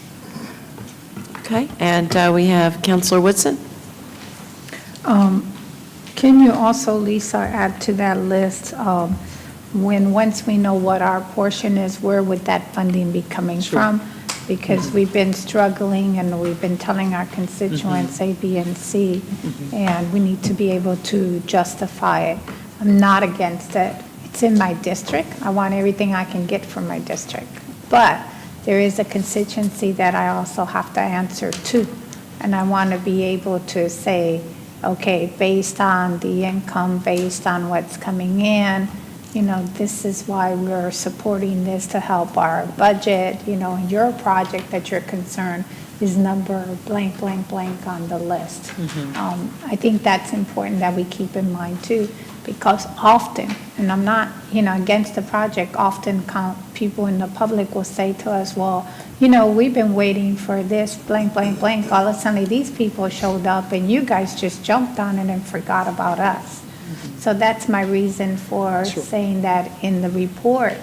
Okay, and we have Counselor Woodson. Can you also, Lisa, add to that list, once we know what our portion is, where would that funding be coming from? Because we've been struggling and we've been telling our constituents A, B, and C, and we need to be able to justify it. I'm not against it. It's in my district. I want everything I can get from my district. But there is a constituency that I also have to answer to, and I want to be able to say, okay, based on the income, based on what's coming in, you know, this is why we're supporting this to help our budget, you know, your project that you're concerned is number blank, blank, blank on the list. I think that's important that we keep in mind too, because often, and I'm not, you know, against the project, often people in the public will say to us, well, you know, we've been waiting for this blank, blank, blank. All of a sudden, these people showed up and you guys just jumped on it and forgot about us. So that's my reason for saying that in the report,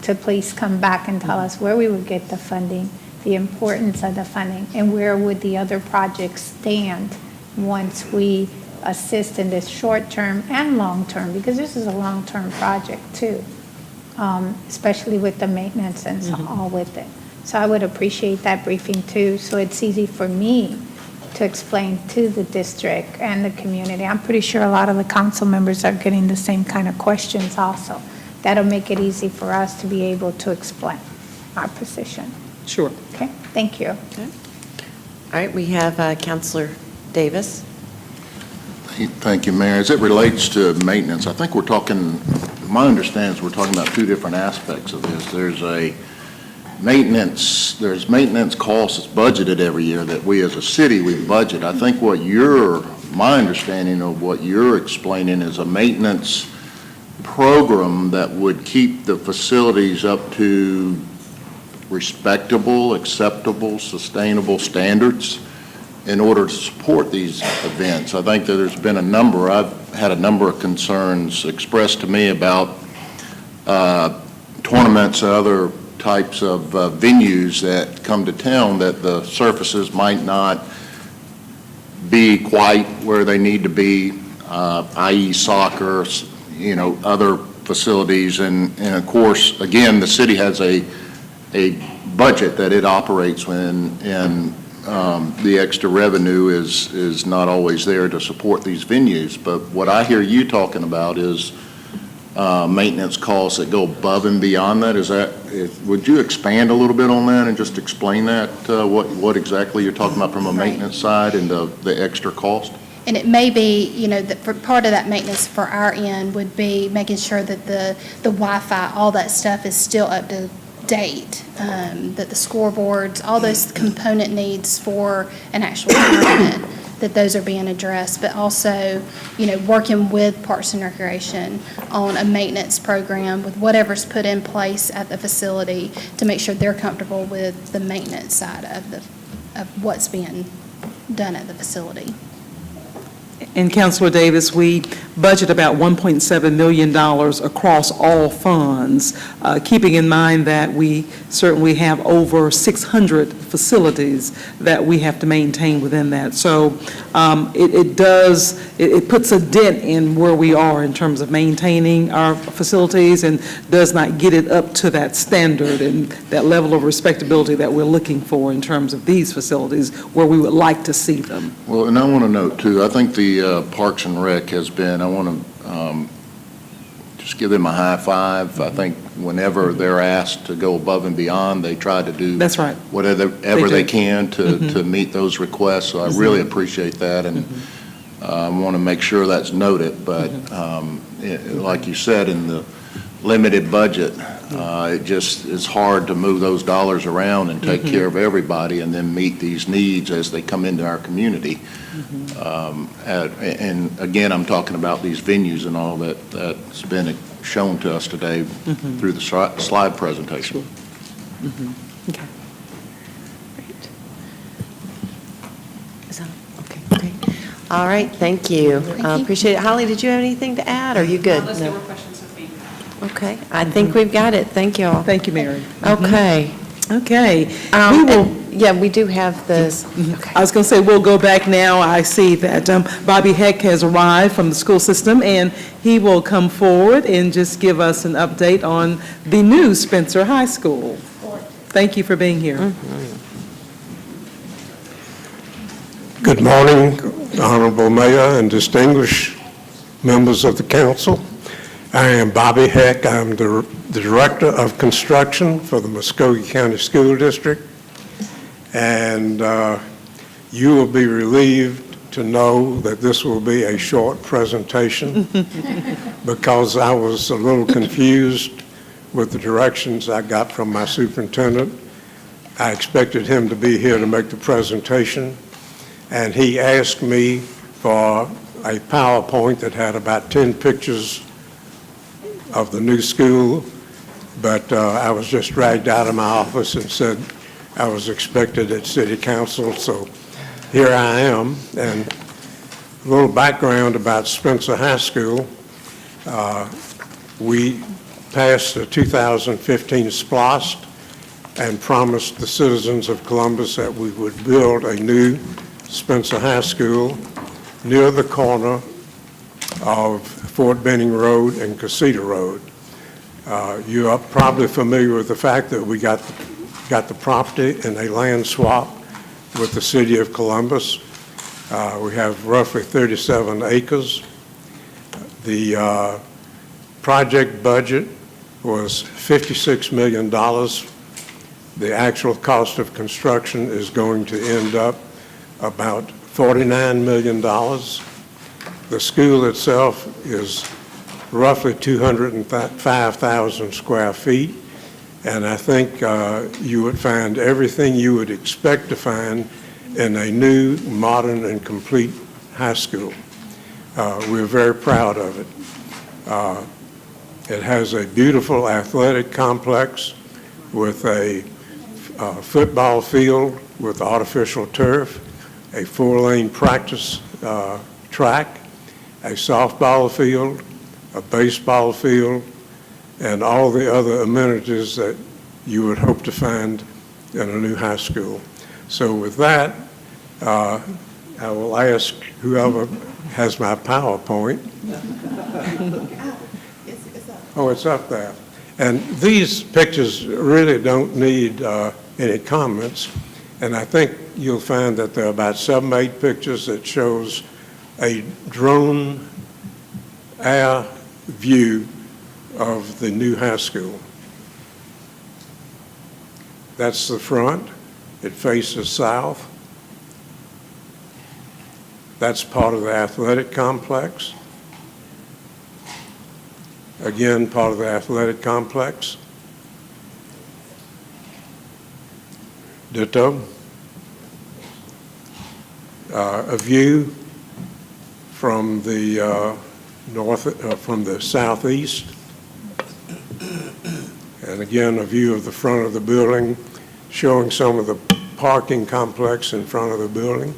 to please come back and tell us where we would get the funding, the importance of the funding, and where would the other projects stand once we assist in this short-term and long-term, because this is a long-term project too, especially with the maintenance and all with it. So I would appreciate that briefing too, so it's easy for me to explain to the district and the community. I'm pretty sure a lot of the council members are getting the same kind of questions also. That'll make it easy for us to be able to explain our position. Sure. Okay, thank you. Okay. All right, we have Counselor Davis. Thank you, Mayor. As it relates to maintenance, I think we're talking, my understanding is we're talking about two different aspects of this. There's maintenance costs that's budgeted every year that we as a city, we budget. I think my understanding of what you're explaining is a maintenance program that would keep the facilities up to respectable, acceptable, sustainable standards in order to support these events. I think that there's been I've had a number of concerns expressed to me about tournaments and other types of venues that come to town, that the surfaces might not be quite where they need to be, i.e. soccer, you know, other facilities. And of course, again, the city has a budget that it operates when, and the extra revenue is not always there to support these venues. But what I hear you talking about is maintenance costs that go above and beyond that. Would you expand a little bit on that and just explain that, what exactly you're talking about from a maintenance side and the extra cost? And it may be, you know, that for part of that maintenance for our end would be making sure that the Wi-Fi, all that stuff is still up to date, that the scoreboards, all those component needs for an actual tournament, that those are being addressed, but also, you know, working with Parks and Recreation on a maintenance program with whatever's put in place at the facility to make sure they're comfortable with the maintenance side of what's being done at the facility. And Councilor Davis, we budget about $1.7 million across all funds, keeping in mind that we certainly have over 600 facilities that we have to maintain within that. So it puts a dent in where we are in terms of maintaining our facilities and does not get it up to that standard and that level of respectability that we're looking for in terms of these facilities where we would like to see them. Well, and I want to note, too, I think the Parks and Rec has been, I want to just give them a high five. I think whenever they're asked to go above and beyond, they try to do That's right. whatever they can to meet those requests. So I really appreciate that, and I want to make sure that's noted. But like you said, in the limited budget, it just is hard to move those dollars around and take care of everybody and then meet these needs as they come into our community. And again, I'm talking about these venues and all that's been shown to us today through the slide presentation. Okay. Great. Is that, okay. All right, thank you. Appreciate it. Holly, did you have anything to add? Are you good? Unless there were questions of me. Okay, I think we've got it. Thank you all. Thank you, Mary. Okay. Okay. We will. Yeah, we do have this. Okay. I was going to say, we'll go back now. I see that Bobby Heck has arrived from the school system, and he will come forward and just give us an update on the new Spencer High School. Thank you for being here. Good morning, Honorable Mayor and distinguished members of the council. I am Bobby Heck. I'm the Director of Construction for the Muskogee County School District. And you will be relieved to know that this will be a short presentation because I was a little confused with the directions I got from my superintendent. I expected him to be here to make the presentation, and he asked me for a PowerPoint that had about 10 pictures of the new school, but I was just dragged out of my office and said I was expected at City Council, so here I am. And a little background about Spencer High School. We passed the 2015 SPLOST and promised the citizens of Columbus that we would build a new Spencer High School near the corner of Fort Benning Road and Casita Road. You are probably familiar with the fact that we got the property in a land swap with the city of Columbus. We have roughly 37 acres. The project budget was $56 million. The actual cost of construction is going to end up about $49 million. The school itself is roughly 205,000 square feet, and I think you would find everything you would expect to find in a new, modern, and complete high school. We're very proud of it. It has a beautiful athletic complex with a football field with artificial turf, a 4-lane practice track, a softball field, a baseball field, and all the other amenities that you would hope to find in a new high school. So with that, I will ask whoever has my PowerPoint. Oh, it's up there. And these pictures really don't need any comments. And I think you'll find that there are about 7 or 8 pictures that shows a drone air view of the new high school. That's the front. It faces south. That's part of the athletic complex. Again, part of the athletic complex. Ditto. A view from the from the southeast, and again a view of the front of the building, showing some of the parking complex in front of the building.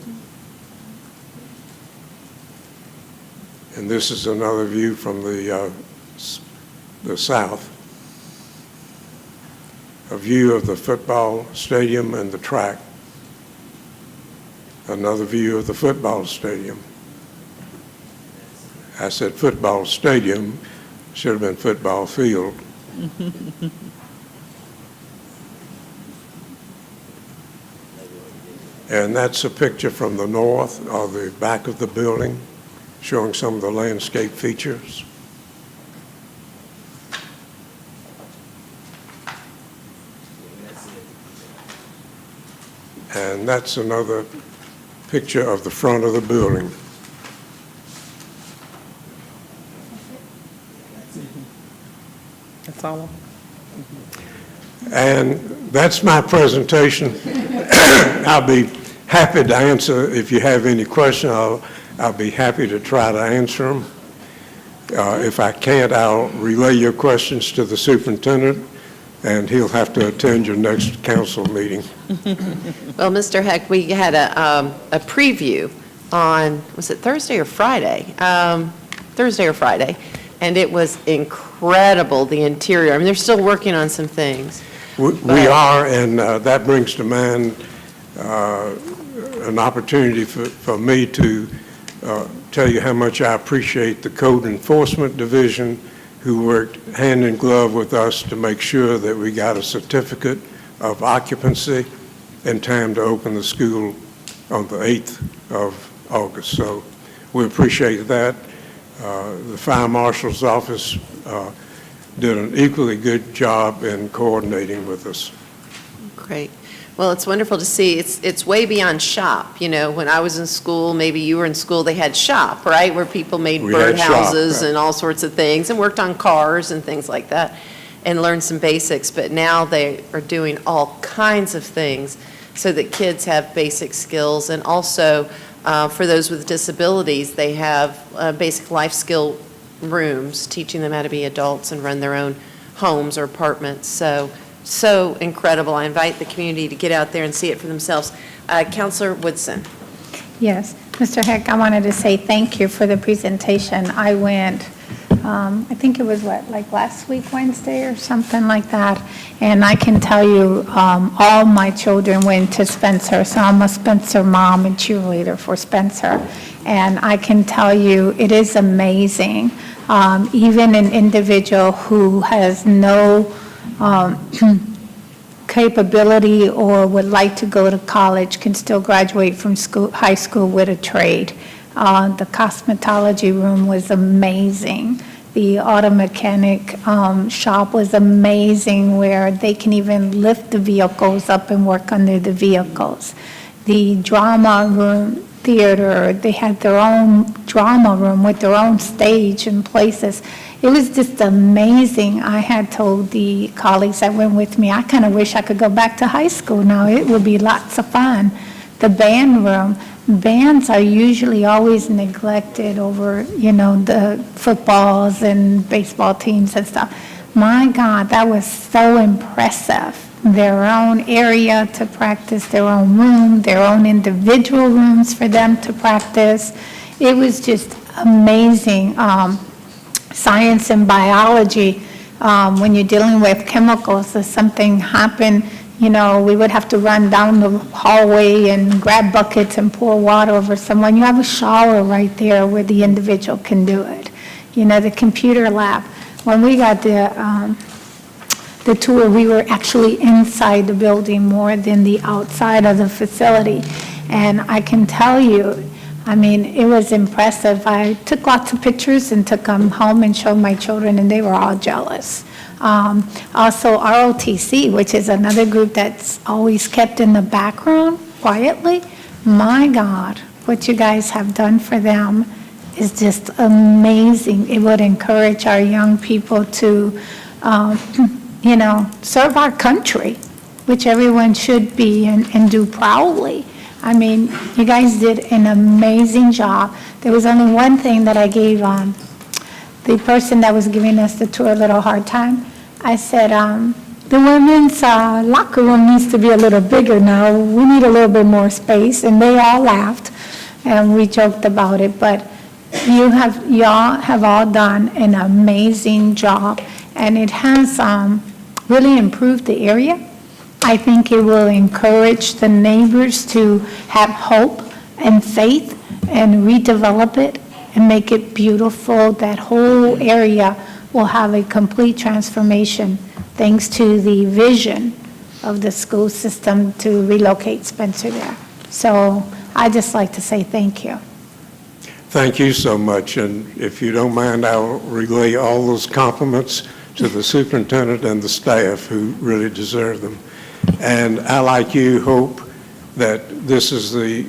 And this is another view from the south. A view of the football stadium and the track. Another view of the football stadium. I said football stadium, should have been football field. And that's a picture from the north, or the back of the building, showing some of the landscape features. And that's another picture of the front of the building. That's all. And that's my presentation. I'll be happy to answer if you have any questions. I'll be happy to try to answer them. If I can't, I'll relay your questions to the superintendent, and he'll have to attend your next council meeting. Well, Mr. Heck, we had a preview on, was it Thursday or Friday? Thursday or Friday, and it was incredible, the interior. I mean, they're still working on some things. We are, and that brings to mind an opportunity for me to tell you how much I appreciate the Code Enforcement Division, who worked hand in glove with us to make sure that we got a certificate of occupancy in time to open the school on the 8th of August. So we appreciate that. The Fire Marshal's Office did an equally good job in coordinating with us. Great. Well, it's wonderful to see. It's way beyond shop. You know, when I was in school, maybe you were in school, they had shop, right, where people made birdhouses and all sorts of things and worked on cars and things like that and learned some basics. But now they are doing all kinds of things so that kids have basic skills. And also, for those with disabilities, they have basic life skill rooms, teaching them how to be adults and run their own homes or apartments. So incredible. I invite the community to get out there and see it for themselves. Councilor Woodson. Yes, Mr. Heck, I wanted to say thank you for the presentation. I went, I think it was like last week, Wednesday or something like that, and I can tell you all my children went to Spencer, so I'm a Spencer mom and cheerleader for Spencer, and I can tell you it is amazing. Even an individual who has no capability or would like to go to college can still graduate from high school with a trade. The cosmetology room was amazing. The auto mechanic shop was amazing, where they can even lift the vehicles up and work under the vehicles. The drama room, theater, they had their own drama room with their own stage and places. It was just amazing. I had told the colleagues that went with me, I kind of wish I could go back to high school now. It would be lots of fun. The band room, bands are usually always neglected over, you know, the footballs and baseball teams and stuff. My God, that was so impressive. Their own area to practice, their own room, their own individual rooms for them to practice. It was just amazing. Science and biology, when you're dealing with chemicals, if something happened, you know, we would have to run down the hallway and grab buckets and pour water over someone. You have a shower right there where the individual can do it. You know, the computer lab. When we got the tour, we were actually inside the building more than the outside of the facility. And I can tell you, I mean, it was impressive. I took lots of pictures and took them home and showed my children, and they were all jealous. Also, ROTC, which is another group that's always kept in the background quietly. My God, what you guys have done for them is just amazing. It would encourage our young people to, you know, serve our country, which everyone should be and do proudly. I mean, you guys did an amazing job. There was only one thing that I gave the person that was giving us the tour a little hard time. I said, the women's locker room needs to be a little bigger now. We need a little bit more space. And they all laughed, and we joked about it. But y'all have all done an amazing job, and it has really improved the area. I think it will encourage the neighbors to have hope and faith and redevelop it and make it beautiful. That whole area will have a complete transformation thanks to the vision of the school system to relocate Spencer there. So I'd just like to say thank you. Thank you so much, and if you don't mind, I'll relay all those compliments to the superintendent and the staff who really deserve them. And I, like you, hope that this is the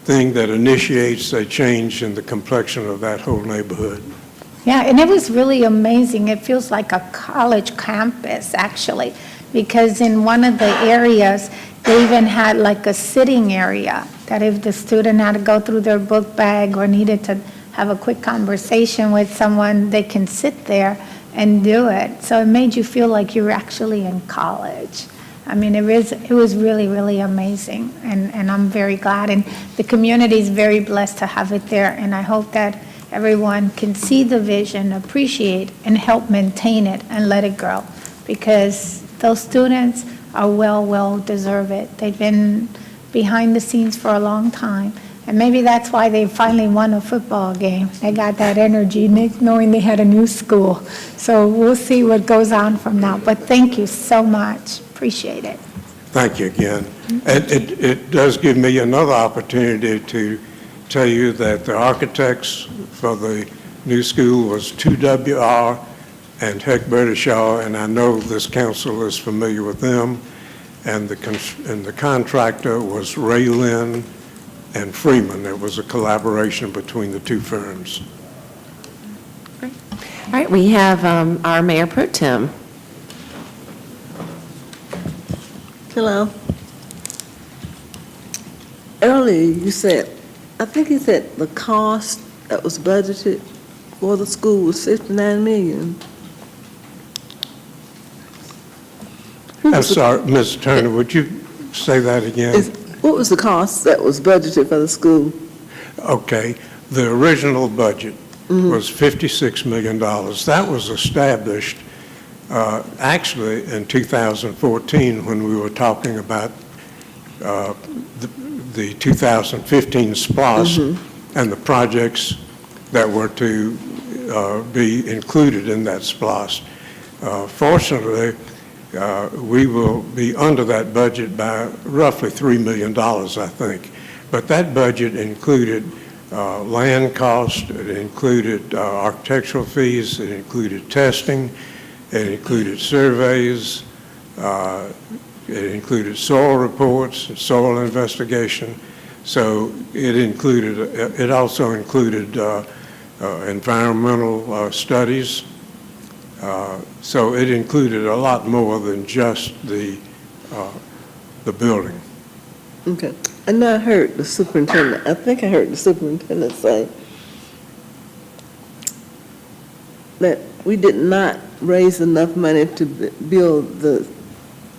thing that initiates a change in the complexion of that whole neighborhood. Yeah, and it was really amazing. It feels like a college campus, actually, because in one of the areas, they even had like a sitting area that if the student had to go through their book bag or needed to have a quick conversation with someone, they can sit there and do it. So it made you feel like you were actually in college. I mean, it was really, really amazing, and I'm very glad. And the community is very blessed to have it there, and I hope that everyone can see the vision, appreciate, and help maintain it and let it grow, because those students are well deserve it. They've been behind the scenes for a long time, and maybe that's why they finally won a football game. They got that energy knowing they had a new school. So we'll see what goes on from now, but thank you so much. Appreciate it. Thank you again. And it does give me another opportunity to tell you that the architects for the new school was 2WR and Heck Shaw, and I know this council is familiar with them. And the contractor was Ray Lynn and Freeman. It was a collaboration between the two firms. All right, we have our Mayor Pro Tem. Hello. Earlier you said, I think you said the cost that was budgeted for the school was $59 million. I'm sorry, Ms. Turner, would you say that again? What was the cost that was budgeted for the school? Okay, the original budget was $56 million. That was established actually in 2014 when we were talking about the 2015 SPLOST and the projects that were to be included in that SPLOST. Fortunately, we will be under that budget by roughly $3 million, I think. But that budget included land cost, it included architectural fees, it included testing, it included surveys, it included soil reports and soil investigation. So it also included environmental studies. So it included a lot more than just the building. Okay. And I heard the superintendent, I think I heard the superintendent say that we did not raise enough money to build the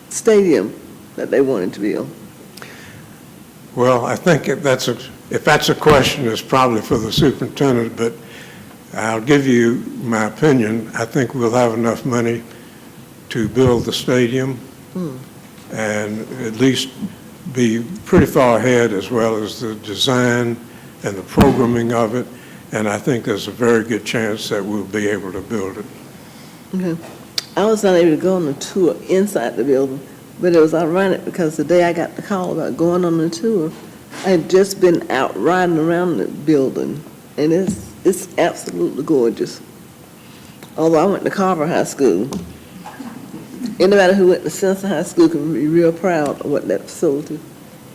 stadium that they wanted to build. Well, I think if that's a question, it's probably for the superintendent, but I'll give you my opinion. I think we'll have enough money to build the stadium and at least be pretty far ahead as well as the design and the programming of it. And I think there's a very good chance that we'll be able to build it. Okay. I was not able to go on the tour inside the building, but it was ironic because the day I got the call about going on the tour, I had just been out riding around the building, and it's absolutely gorgeous. Although I went to Carver High School, anybody who went to Spencer High School can be real proud of what that facility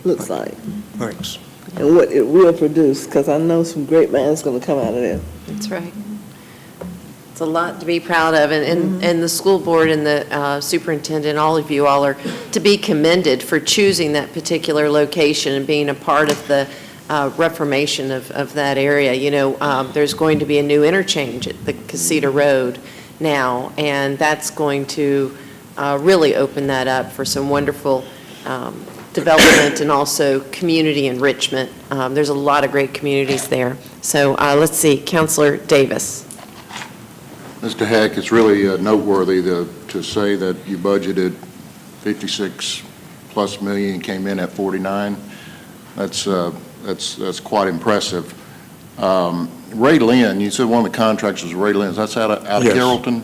looks like. Thanks. And what it will produce, because I know some great minds going to come out of there. That's right. It's a lot to be proud of, and the school board and the superintendent, all of you all are to be commended for choosing that particular location and being a part of the reformation of that area. You know, there's going to be a new interchange at the Casita Road now, and that's going to really open that up for some wonderful development and also community enrichment. There's a lot of great communities there. So let's see, Councilor Davis. Mr. Heck, it's really noteworthy to say that you budgeted 56+ million, and came in at 49. That's quite impressive. Ray Lynn, you said one of the contractors was Ray Lynn. That's out of Yes. Carrollton?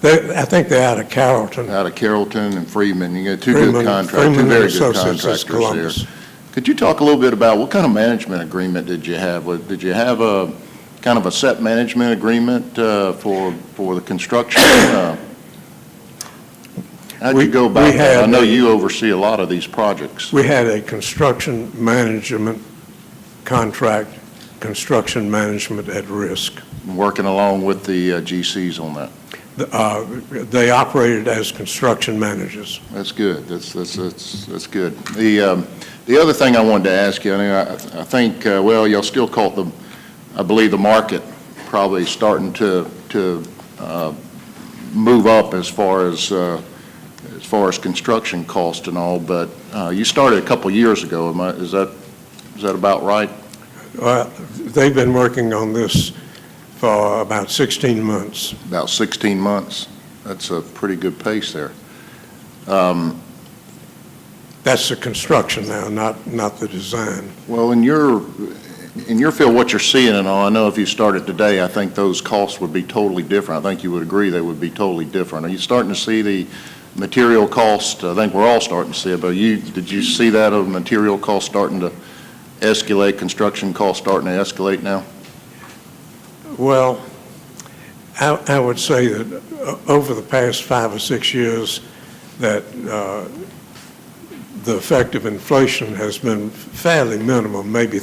I think they're out of Carrollton. Out of Carrollton and Freeman. You got two good Freeman contractors, two very good Associates is contractors Columbus. there. Could you talk a little bit about what kind of management agreement did you have? Did you have a kind of a set management agreement for the construction? How'd you go about that? I know you oversee a lot of these projects. We had a construction management contract, construction management at risk. Working along with the GCs on that. They operated as construction managers. That's good. That's good. The other thing I wanted to ask you, I think, well, y'all still call it I believe the market probably starting to move up as far as construction cost and all, but you started a couple years ago. Is that about right? They've been working on this for about 16 months. About 16 months. That's a pretty good pace there. That's the construction now, not the design. Well, in your field, what you're seeing and all, I know if you started today, I think those costs would be totally different. I think you would agree they would be totally different. Are you starting to see the material cost? I think we're all starting to see it, but did you see that of material cost starting to escalate, construction costs starting to escalate now? Well, I would say that over the past 5 or 6 years that the effect of inflation has been fairly minimal, maybe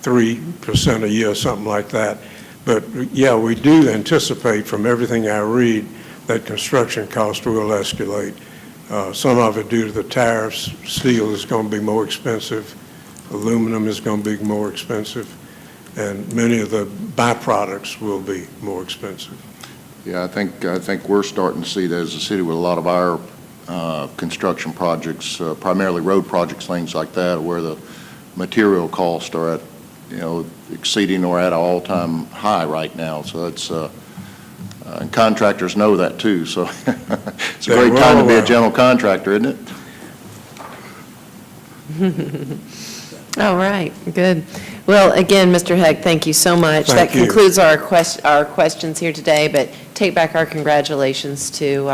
3% a year, something like that. But yeah, we do anticipate from everything I read that construction costs will escalate. Some of it due to the tariffs. Steel is going to be more expensive. Aluminum is going to be more expensive. And many of the byproducts will be more expensive. Yeah, I think we're starting to see that as a city with a lot of our construction projects, primarily road projects, things like that, where the material costs are at, exceeding or at an all-time high right now. So it's, and contractors know that too. So it's a great time to be a general contractor, isn't it? All right, good. Well, again, Mr. Heck, thank you so much. Thank you. That concludes our questions here today, but take back our congratulations to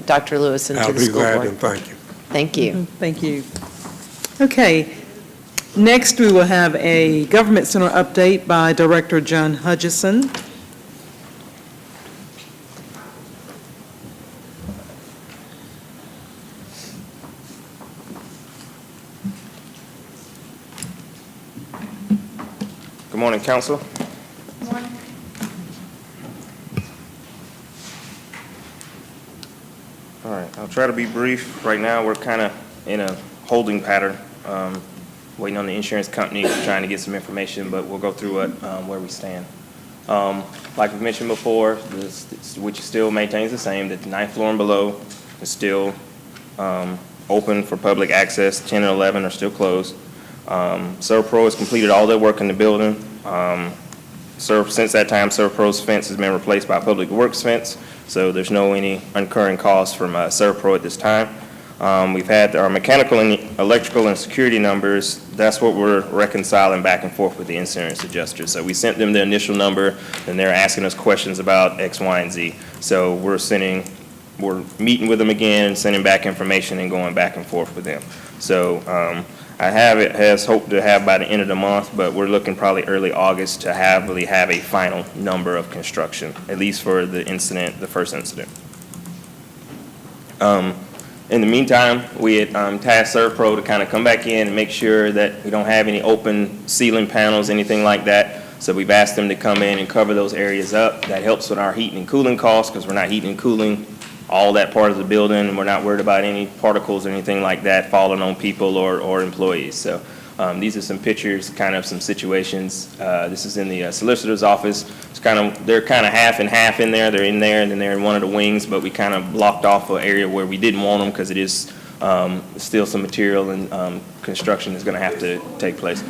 Dr. Lewis and to the school board. I'll be glad, and thank you. Thank you. Thank you. Okay, next we will have a Government Center update by Director John Hutchison. Good morning, Council. Good morning. All right, I'll try to be brief. Right now, we're kind of in a holding pattern, waiting on the insurance company, trying to get some information, but we'll go through it where we stand. Like we mentioned before, which still maintains the same, that the 9th floor and below is still open for public access. 10 and 11 are still closed. ServPro has completed all their work in the building. Since that time, ServPro's fence has been replaced by a Public Works fence, so there's no any incurring costs from ServPro at this time. We've had our mechanical and electrical and security numbers. That's what we're reconciling back and forth with the insurance adjuster. So we sent them the initial number, and they're asking us questions about X, Y, and Z. So we're meeting with them again and sending back information and going back and forth with them. So I has hoped to have by the end of the month, but we're looking probably early August to really have a final number of construction, at least for the first incident. In the meantime, we had tasked ServPro to kind of come back in and make sure that we don't have any open ceiling panels, anything like that. So we've asked them to come in and cover those areas up. That helps with our heating and cooling costs because we're not heating and cooling all that part of the building, and we're not worried about any particles or anything like that falling on people or employees. So these are some pictures, kind of some situations. This is in the solicitor's office. They're kind of half and half in there. They're in there, and then they're in one of the wings, but we kind of blocked off an area where we didn't want them because it is Still some material and construction is going to have to take place.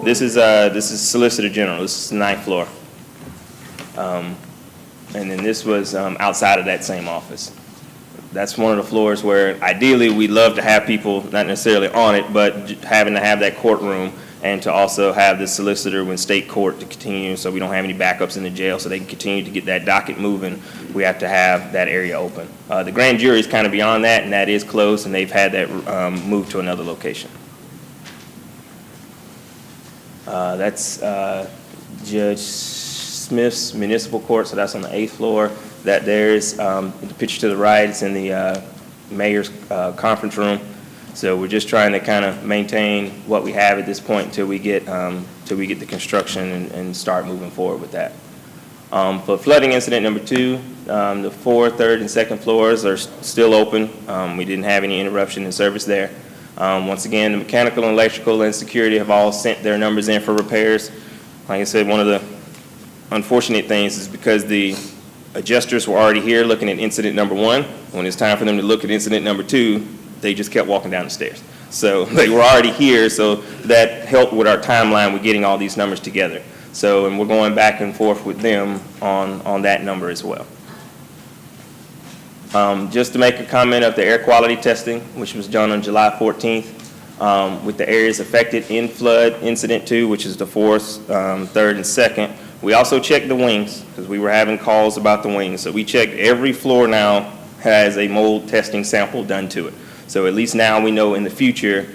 This is Solicitor General. This is the 9th floor. And then this was outside of that same office. That's one of the floors where ideally we'd love to have people, not necessarily on it, but having to have that courtroom and to also have the solicitor when state court to continue so we don't have any backups in the jail so they can continue to get that docket moving. We have to have that area open. The grand jury is kind of beyond that, and that is closed, and they've had that moved to another location. That's Judge Smith's Municipal Court, so that's on the 8th floor. That there's the picture to the right. It's in the mayor's conference room. So we're just trying to kind of maintain what we have at this point until we get the construction and start moving forward with that. For flooding incident number 2, the 4th, 3rd, and 2nd floors are still open. We didn't have any interruption in service there. Once again, the mechanical and electrical and security have all sent their numbers in for repairs. Like I said, one of the unfortunate things is because the adjusters were already here looking at incident number 1. When it's time for them to look at incident number 2, they just kept walking down the stairs. So they were already here, so that helped with our timeline with getting all these numbers together. So, and we're going back and forth with them on that number as well. Just to make a comment of the air quality testing, which was done on July 14th, with the areas affected in flood incident 2, which is the 4th, 3rd, and 2nd. We also checked the wings because we were having calls about the wings. So we checked every floor now has a mold testing sample done to it. So at least now we know in the future,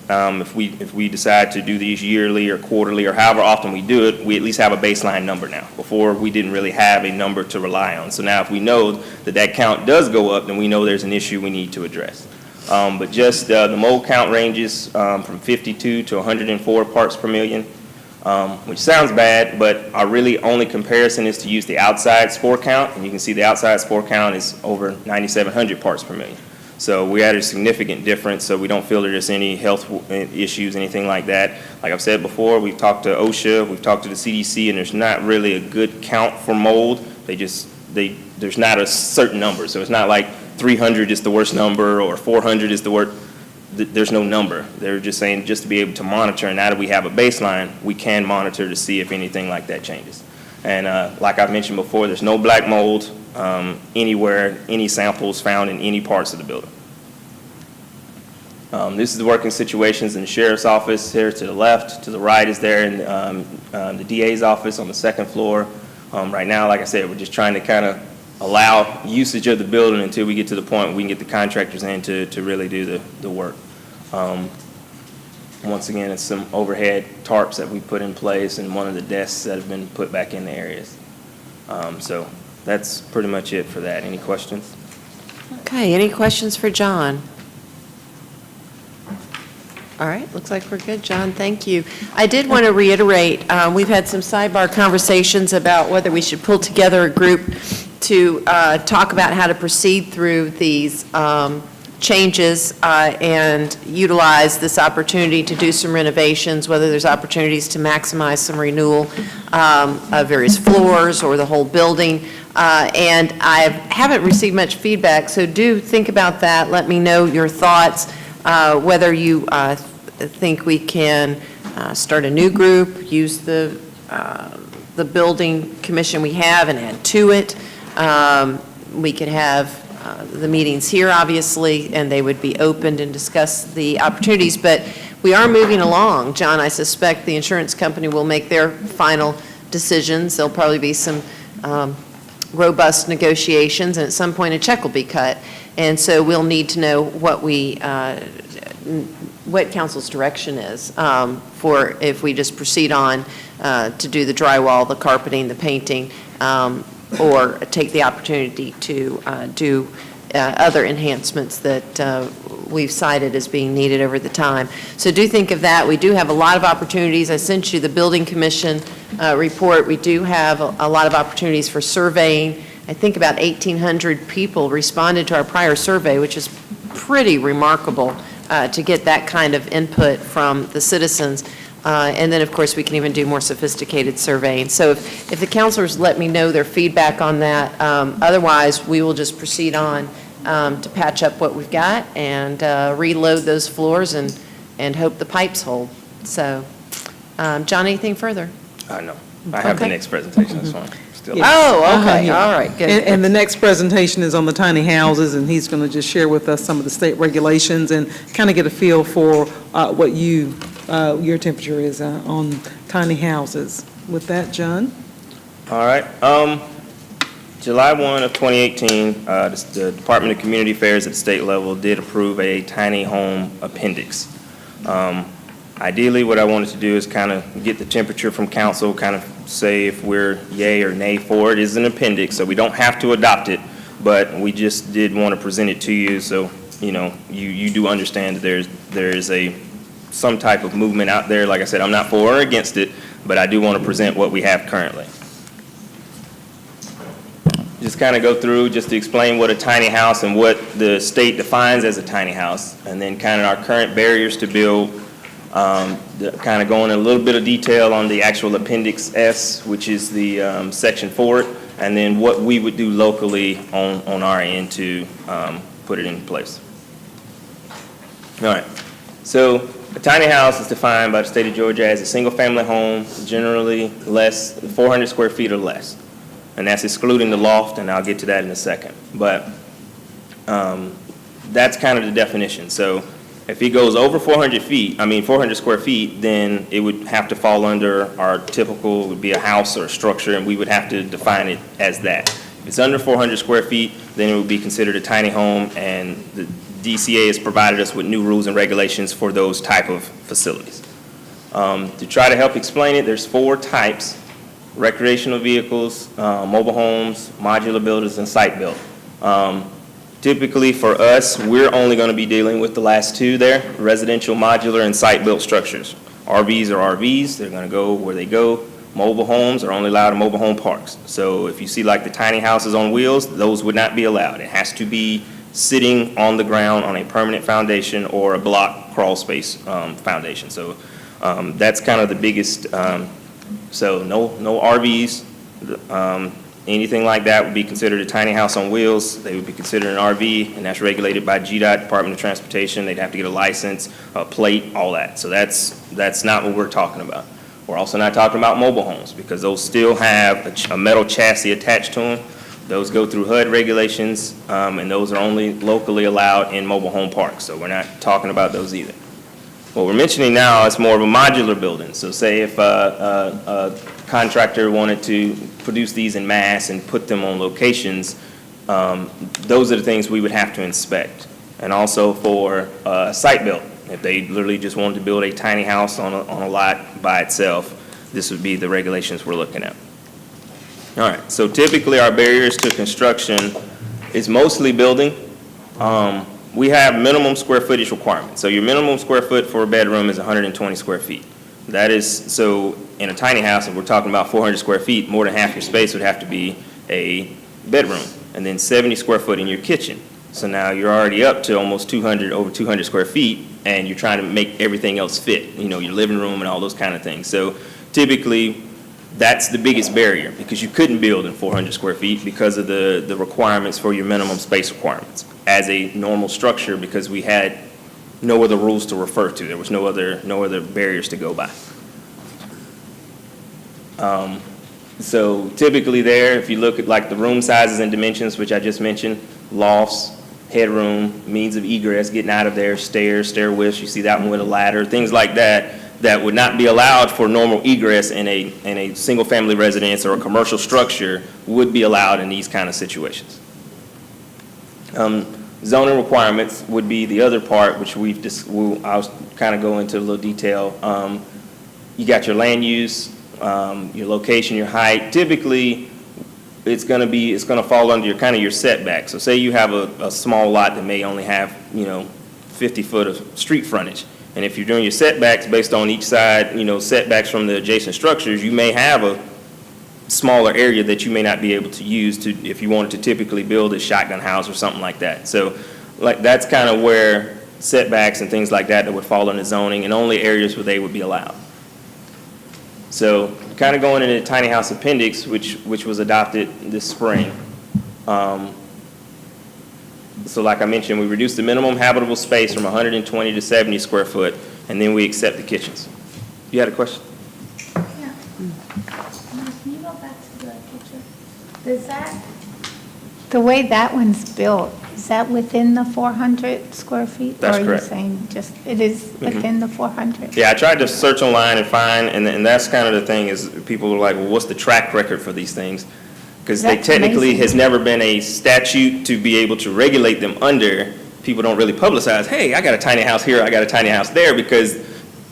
if we decide to do these yearly or quarterly or however often we do it, we at least have a baseline number now. Before, we didn't really have a number to rely on. So now if we know that that count does go up, then we know there's an issue we need to address. But just the mold count ranges from 52 to 104 parts per million. Which sounds bad, but our really only comparison is to use the outside spore count, and you can see the outside spore count is over 9,700 parts per million. So we had a significant difference, so we don't feel there's any health issues, anything like that. Like I've said before, we've talked to OSHA, we've talked to the CDC, and there's not really a good count for mold. There's not a certain number, so it's not like 300 is the worst number or 400 is the worst. There's no number. They're just saying just to be able to monitor, and now that we have a baseline, we can monitor to see if anything like that changes. And like I've mentioned before, there's no black mold anywhere, any samples found in any parts of the building. This is the working situations in the sheriff's office here to the left. To the right is there in the DA's office on the 2nd floor. Right now, like I said, we're just trying to kind of allow usage of the building until we get to the point where we can get the contractors in to really do the work. Once again, it's some overhead tarps that we put in place and one of the desks that have been put back in the areas. So that's pretty much it for that. Any questions? Okay, any questions for John? All right, looks like we're good, John, thank you. I did want to reiterate, we've had some sidebar conversations about whether we should pull together a group to talk about how to proceed through these changes and utilize this opportunity to do some renovations, whether there's opportunities to maximize some renewal of various floors or the whole building. And I haven't received much feedback, so do think about that. Let me know your thoughts, whether you think we can start a new group, use the building commission we have and add to it. We could have the meetings here, obviously, and they would be opened and discuss the opportunities, but we are moving along. John, I suspect the insurance company will make their final decisions. There'll probably be some robust negotiations, and at some point a check will be cut. And so we'll need to know what what council's direction is for if we just proceed on to do the drywall, the carpeting, the painting, or take the opportunity to do other enhancements that we've cited as being needed over the time. So do think of that. We do have a lot of opportunities. I sent you the Building Commission report. We do have a lot of opportunities for surveying. I think about 1,800 people responded to our prior survey, which is pretty remarkable to get that kind of input from the citizens. And then, of course, we can even do more sophisticated surveying. So if the counselors let me know their feedback on that, otherwise we will just proceed on to patch up what we've got and reload those floors and hope the pipes hold. So, John, anything further? No. I have the Okay. next presentation, that's fine. Still. Oh, okay, yeah. all right, good. And the next presentation is on the tiny houses, and he's going to just share with us some of the state regulations and kind of get a feel for what your temperature is on tiny houses. With that, John? All right. July 1 of 2018, the Department of Community Affairs at the state level did approve a tiny home appendix. Ideally, what I wanted to do is kind of get the temperature from council, kind of say if we're yay or nay for it. It is an appendix, so we don't have to adopt it, but we just did want to present it to you, so you do understand that there is some type of movement out there. Like I said, I'm not for or against it, but I do want to present what we have currently. Just kind of go through just to explain what a tiny house and what the state defines as a tiny house, and then kind of our current barriers to build. Kind of going in a little bit of detail on the actual Appendix S, which is the section for it, and then what we would do locally on our end to put it in place. All right. So a tiny house is defined by the state of Georgia as a single-family home, generally 400 square feet or less. And that's excluding the loft, and I'll get to that in a second. But that's kind of the definition. So if it goes over 400 square feet, then it would have to fall under our typical, would be a house or a structure, and we would have to define it as that. If it's under 400 square feet, then it would be considered a tiny home, and the DCA has provided us with new rules and regulations for those type of facilities. To try to help explain it, there's 4 types: recreational vehicles, mobile homes, modular buildings, and site-built. Typically for us, we're only going to be dealing with the last 2 there, residential, modular, and site-built structures. RVs are RVs, they're going to go where they go. Mobile homes are only allowed in mobile home parks. So if you see like the tiny houses on wheels, those would not be allowed. It has to be sitting on the ground on a permanent foundation or a block crawl space foundation. So that's kind of the biggest, so no RVs. Anything like that would be considered a tiny house on wheels. They would be considered an RV, and that's regulated by GDOT, Department of Transportation. They'd have to get a license, a plate, all that. So that's not what we're talking about. We're also not talking about mobile homes, because those still have a metal chassis attached to them. Those go through HUD regulations, and those are only locally allowed in mobile home parks. So we're not talking about those either. What we're mentioning now is more of a modular building. So say if a contractor wanted to produce these in mass and put them on locations, those are the things we would have to inspect. And also for site built, if they literally just wanted to build a tiny house on a lot by itself, this would be the regulations we're looking at. All right, so typically our barriers to construction is mostly building. We have minimum square footage requirements. So your minimum square foot for a bedroom is 120 square feet. That is, so in a tiny house, if we're talking about 400 square feet, more than half your space would have to be a bedroom, and then 70 square foot in your kitchen. So now you're already up to almost over 200 square feet, and you're trying to make everything else fit, your living room and all those kind of things. So typically, that's the biggest barrier, because you couldn't build in 400 square feet because of the requirements for your minimum space requirements as a normal structure, because we had no other rules to refer to. There was no other barriers to go by. So typically there, if you look at like the room sizes and dimensions, which I just mentioned, lofts, headroom, means of egress, getting out of there, stairs, stair widths, you see that one with a ladder, things like that, that would not be allowed for normal egress in a single-family residence or a commercial structure would be allowed in these kind of situations. Zoning requirements would be the other part, which I'll kind of go into a little detail. You got your land use, your location, your height. Typically, it's going to fall under your setback. So say you have a small lot that may only have 50 foot of street frontage. And if you're doing your setbacks based on each side, setbacks from the adjacent structures, you may have a smaller area that you may not be able to use if you wanted to typically build a shotgun house or something like that. So that's kind of where setbacks and things like that would fall under zoning, and only areas where they would be allowed. So kind of going into the tiny house appendix, which was adopted this spring. So like I mentioned, we reduced the minimum habitable space from 120 to 70 square foot, and then we accept the kitchens. You had a question? Yeah. Can you go back to the picture? Does that, the way that one's built, is that within the 400 square feet? That's Or are correct. you saying just, it is within the 400? Yeah, I tried to search online and find, and that's kind of the thing is people are like, well, what's the track record for these things? Because they That's technically amazing. has never been a statute to be able to regulate them under. People don't really publicize, hey, I got a tiny house here, I got a tiny house there, because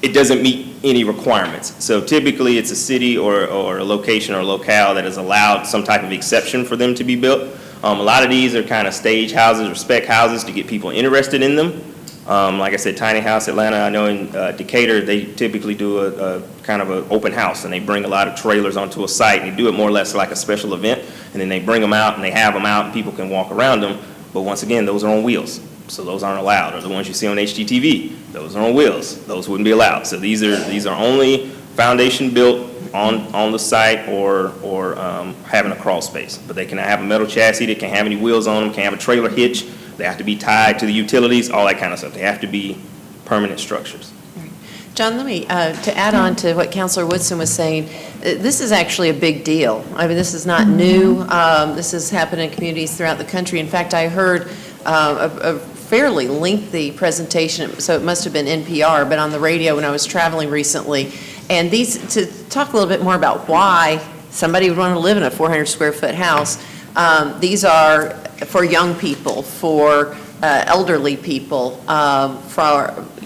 it doesn't meet any requirements. So typically, it's a city or a location or locale that has allowed some type of exception for them to be built. A lot of these are kind of stage houses or spec houses to get people interested in them. Like I said, Tiny House Atlanta, I know in Decatur, they typically do a kind of an open house, and they bring a lot of trailers onto a site, and they do it more or less like a special event, and then they bring them out, and they have them out, and people can walk around them. But once again, those are on wheels, so those aren't allowed. Or the ones you see on HGTV, those are on wheels, those wouldn't be allowed. So these are only foundation built on the site or having a crawl space. But they cannot have a metal chassis, they can't have any wheels on them, can't have a trailer hitch, they have to be tied to the utilities, all that kind of stuff. They have to be permanent structures. John, let me, to add on to what Councilor Woodson was saying, this is actually a big deal. I mean, this is not new. This has happened in communities throughout the country. In fact, I heard a fairly lengthy presentation, so it must have been NPR, but on the radio when I was traveling recently. And these, to talk a little bit more about why somebody would want to live in a 400 square foot house, these are for young people, for elderly people,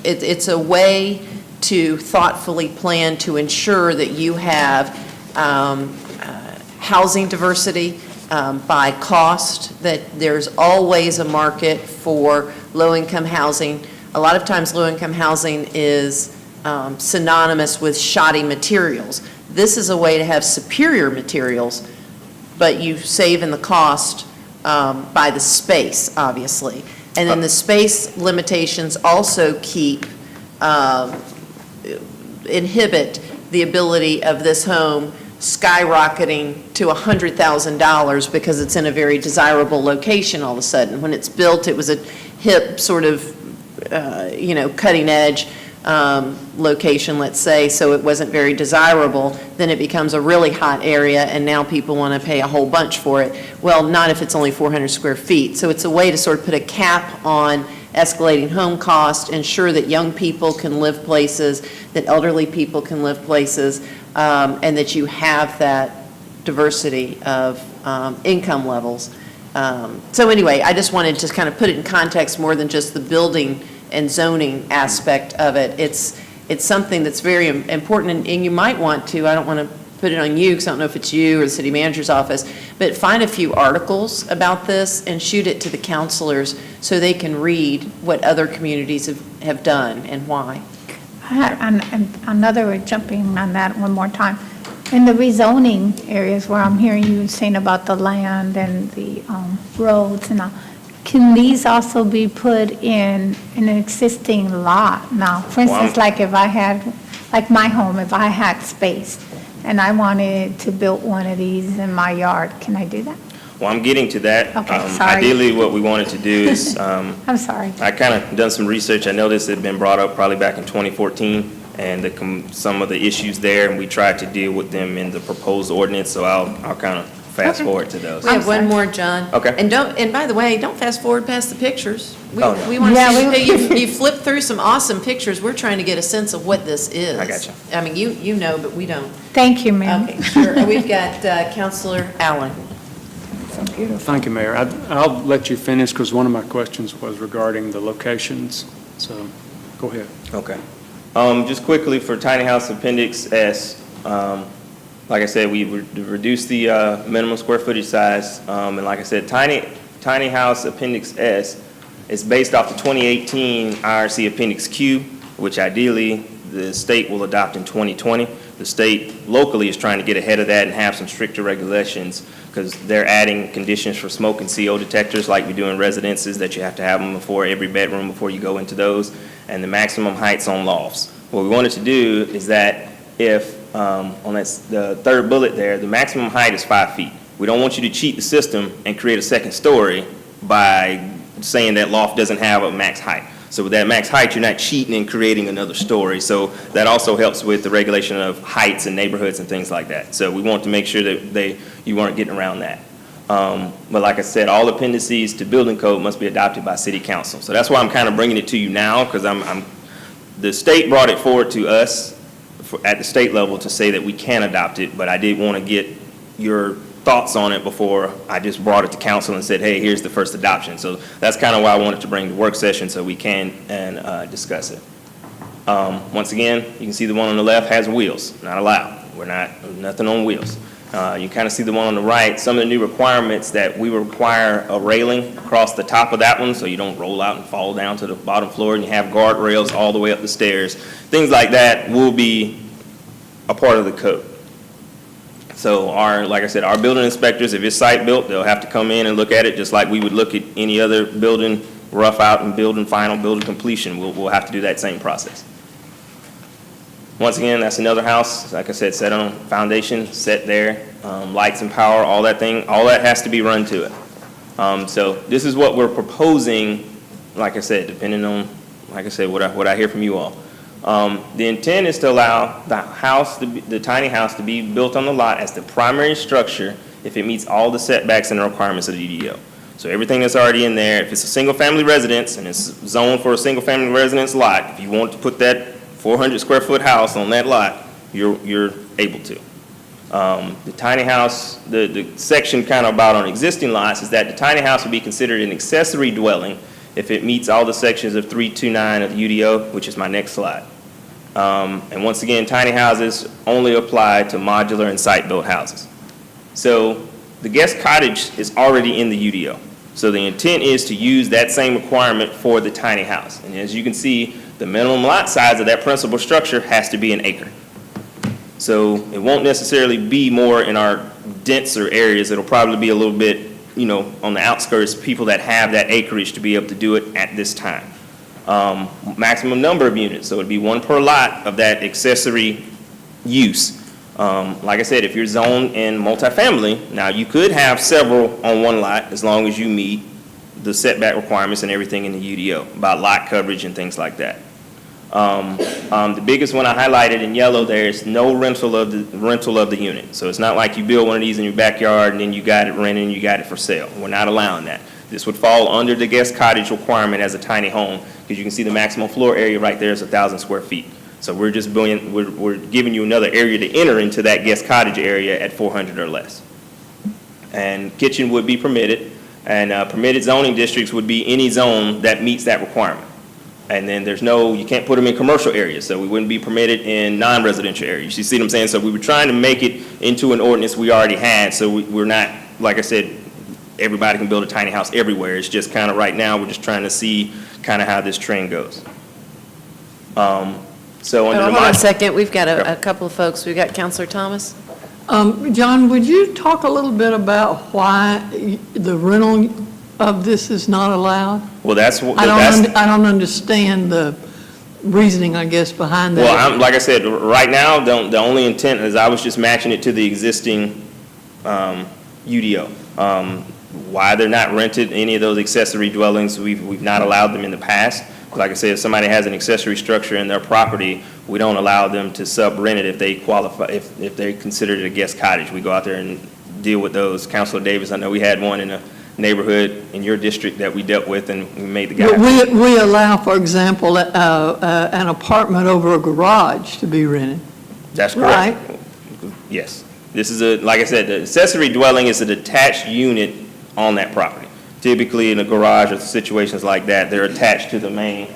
it's a way to thoughtfully plan to ensure that you have housing diversity by cost, that there's always a market for low-income housing. A lot of times low-income housing is synonymous with shoddy materials. This is a way to have superior materials, but you save in the cost by the space, obviously. And then the space limitations also inhibit the ability of this home skyrocketing to $100,000 because it's in a very desirable location all of a sudden. When it's built, it was a hip sort of, cutting edge location, let's say, so it wasn't very desirable. Then it becomes a really hot area, and now people want to pay a whole bunch for it. Well, not if it's only 400 square feet. So it's a way to sort of put a cap on escalating home cost, ensure that young people can live places, that elderly people can live places, and that you have that diversity of income levels. So anyway, I just wanted to kind of put it in context more than just the building and zoning aspect of it. It's something that's very important, and you might want to, I don't want to put it on you because I don't know if it's you or the city manager's office, but find a few articles about this and shoot it to the counselors so they can read what other communities have done and why. Another, jumping on that one more time, in the rezoning areas where I'm hearing you saying about the land and the roads and all, can these also be put in an existing lot? Now, for instance, like if I had, like my home, if I had space and I wanted to build one of these in my yard, can I do that? Well, I'm getting to that. Okay, sorry. Ideally, what we wanted to do is, I'm sorry. I kind of done some research. I know this had been brought up probably back in 2014, and some of the issues there, and we tried to deal with them in the proposed ordinance, so I'll kind of fast forward to those. We have one more, John. Okay. And by the way, don't fast forward past the pictures. We Oh, no. we want to Yeah, see, you flipped through some awesome pictures. We're trying to get a sense of what this is. I got you. I mean, you know, but we don't. Thank you, ma'am. Okay, sure. We've got Counselor Allen. Thank you, Mayor. I'll let you finish because one of my questions was regarding the locations, so go ahead. Okay. Just quickly for Tiny House Appendix S, like I said, we reduced the minimum square footage size, and like I said, Tiny House Appendix S is based off the 2018 IRC Appendix Q, which ideally the state will adopt in 2020. The state locally is trying to get ahead of that and have some stricter regulations because they're adding conditions for smoke and CO detectors like we do in residences, that you have to have them before every bedroom before you go into those, and the maximum heights on lofts. What we wanted to do is that if, on the third bullet there, the maximum height is 5 feet. We don't want you to cheat the system and create a second story by saying that loft doesn't have a max height. So with that max height, you're not cheating and creating another story. So that also helps with the regulation of heights in neighborhoods and things like that. So we want to make sure that you weren't getting around that. But like I said, all appendices to building code must be adopted by city council. So that's why I'm kind of bringing it to you now, because the state brought it forward to us at the state level to say that we can adopt it, but I did want to get your thoughts on it before I just brought it to council and said, hey, here's the first adoption. So that's kind of why I wanted to bring the work session so we can discuss it. Once again, you can see the one on the left has wheels, not allowed. Nothing on wheels. You kind of see the one on the right, some of the new requirements that we require a railing across the top of that one so you don't roll out and fall down to the bottom floor, and you have guardrails all the way up the stairs. Things like that will be a part of the code. So like I said, our building inspectors, if it's site built, they'll have to come in and look at it just like we would look at any other building rough out and building final, building completion. We'll have to do that same process. Once again, that's another house, like I said, set on foundation, set there, lights and power, all that has to be run to it. So this is what we're proposing, like I said, depending on, like I said, what I hear from you all. The intent is to allow the tiny house to be built on the lot as the primary structure if it meets all the setbacks and the requirements of the UDO. So everything that's already in there, if it's a single-family residence and it's zoned for a single-family residence lot, if you want to put that 400 square foot house on that lot, you're able to. The tiny house, the section kind of about on existing lots is that the tiny house would be considered an accessory dwelling if it meets all the sections of 329 of the UDO, which is my next slide. And once again, tiny houses only apply to modular and site-built houses. So the guest cottage is already in the UDO. So the intent is to use that same requirement for the tiny house. And as you can see, the minimum lot size of that principal structure has to be an acre. So it won't necessarily be more in our denser areas. It'll probably be a little bit, on the outskirts, people that have that acreage to be able to do it at this time. Maximum number of units, so it'd be one per lot of that accessory use. Like I said, if you're zoned in multifamily, now you could have several on one lot as long as you meet the setback requirements and everything in the UDO about lot coverage and things like that. The biggest one I highlighted in yellow there is no rental of the unit. So it's not like you build one of these in your backyard and then you got it rented and you got it for sale. We're not allowing that. This would fall under the guest cottage requirement as a tiny home, because you can see the maximum floor area right there is 1,000 square feet. So we're giving you another area to enter into that guest cottage area at 400 or less. And kitchen would be permitted, and permitted zoning districts would be any zone that meets that requirement. And then you can't put them in commercial areas, so we wouldn't be permitted in non-residential areas. You see what I'm saying? So we were trying to make it into an ordinance we already had, so we're not, like I said, everybody can build a tiny house everywhere. It's just kind of right now, we're just trying to see kind of how this trend goes. So under Hold on a second, we've got a couple of folks. We've got Councilor Thomas. John, would you talk a little bit about why the rental of this is not allowed? Well, I don't understand the reasoning, I guess, behind that. Well, like I said, right now, the only intent is I was just matching it to the existing UDO. Why they're not rented, any of those accessory dwellings, we've not allowed them in the past. Like I said, if somebody has an accessory structure in their property, we don't allow them to sub-rent it if they qualify, if they consider it a guest cottage. We go out there and deal with those. Councilor Davis, I know we had one in a neighborhood in your district that we dealt with, and we made the guy. But we allow, for example, an apartment over a garage to be rented. That's correct. Right? Yes. This is like I said, the accessory dwelling is a detached unit on that property. Typically in a garage or situations like that, they're attached to the main,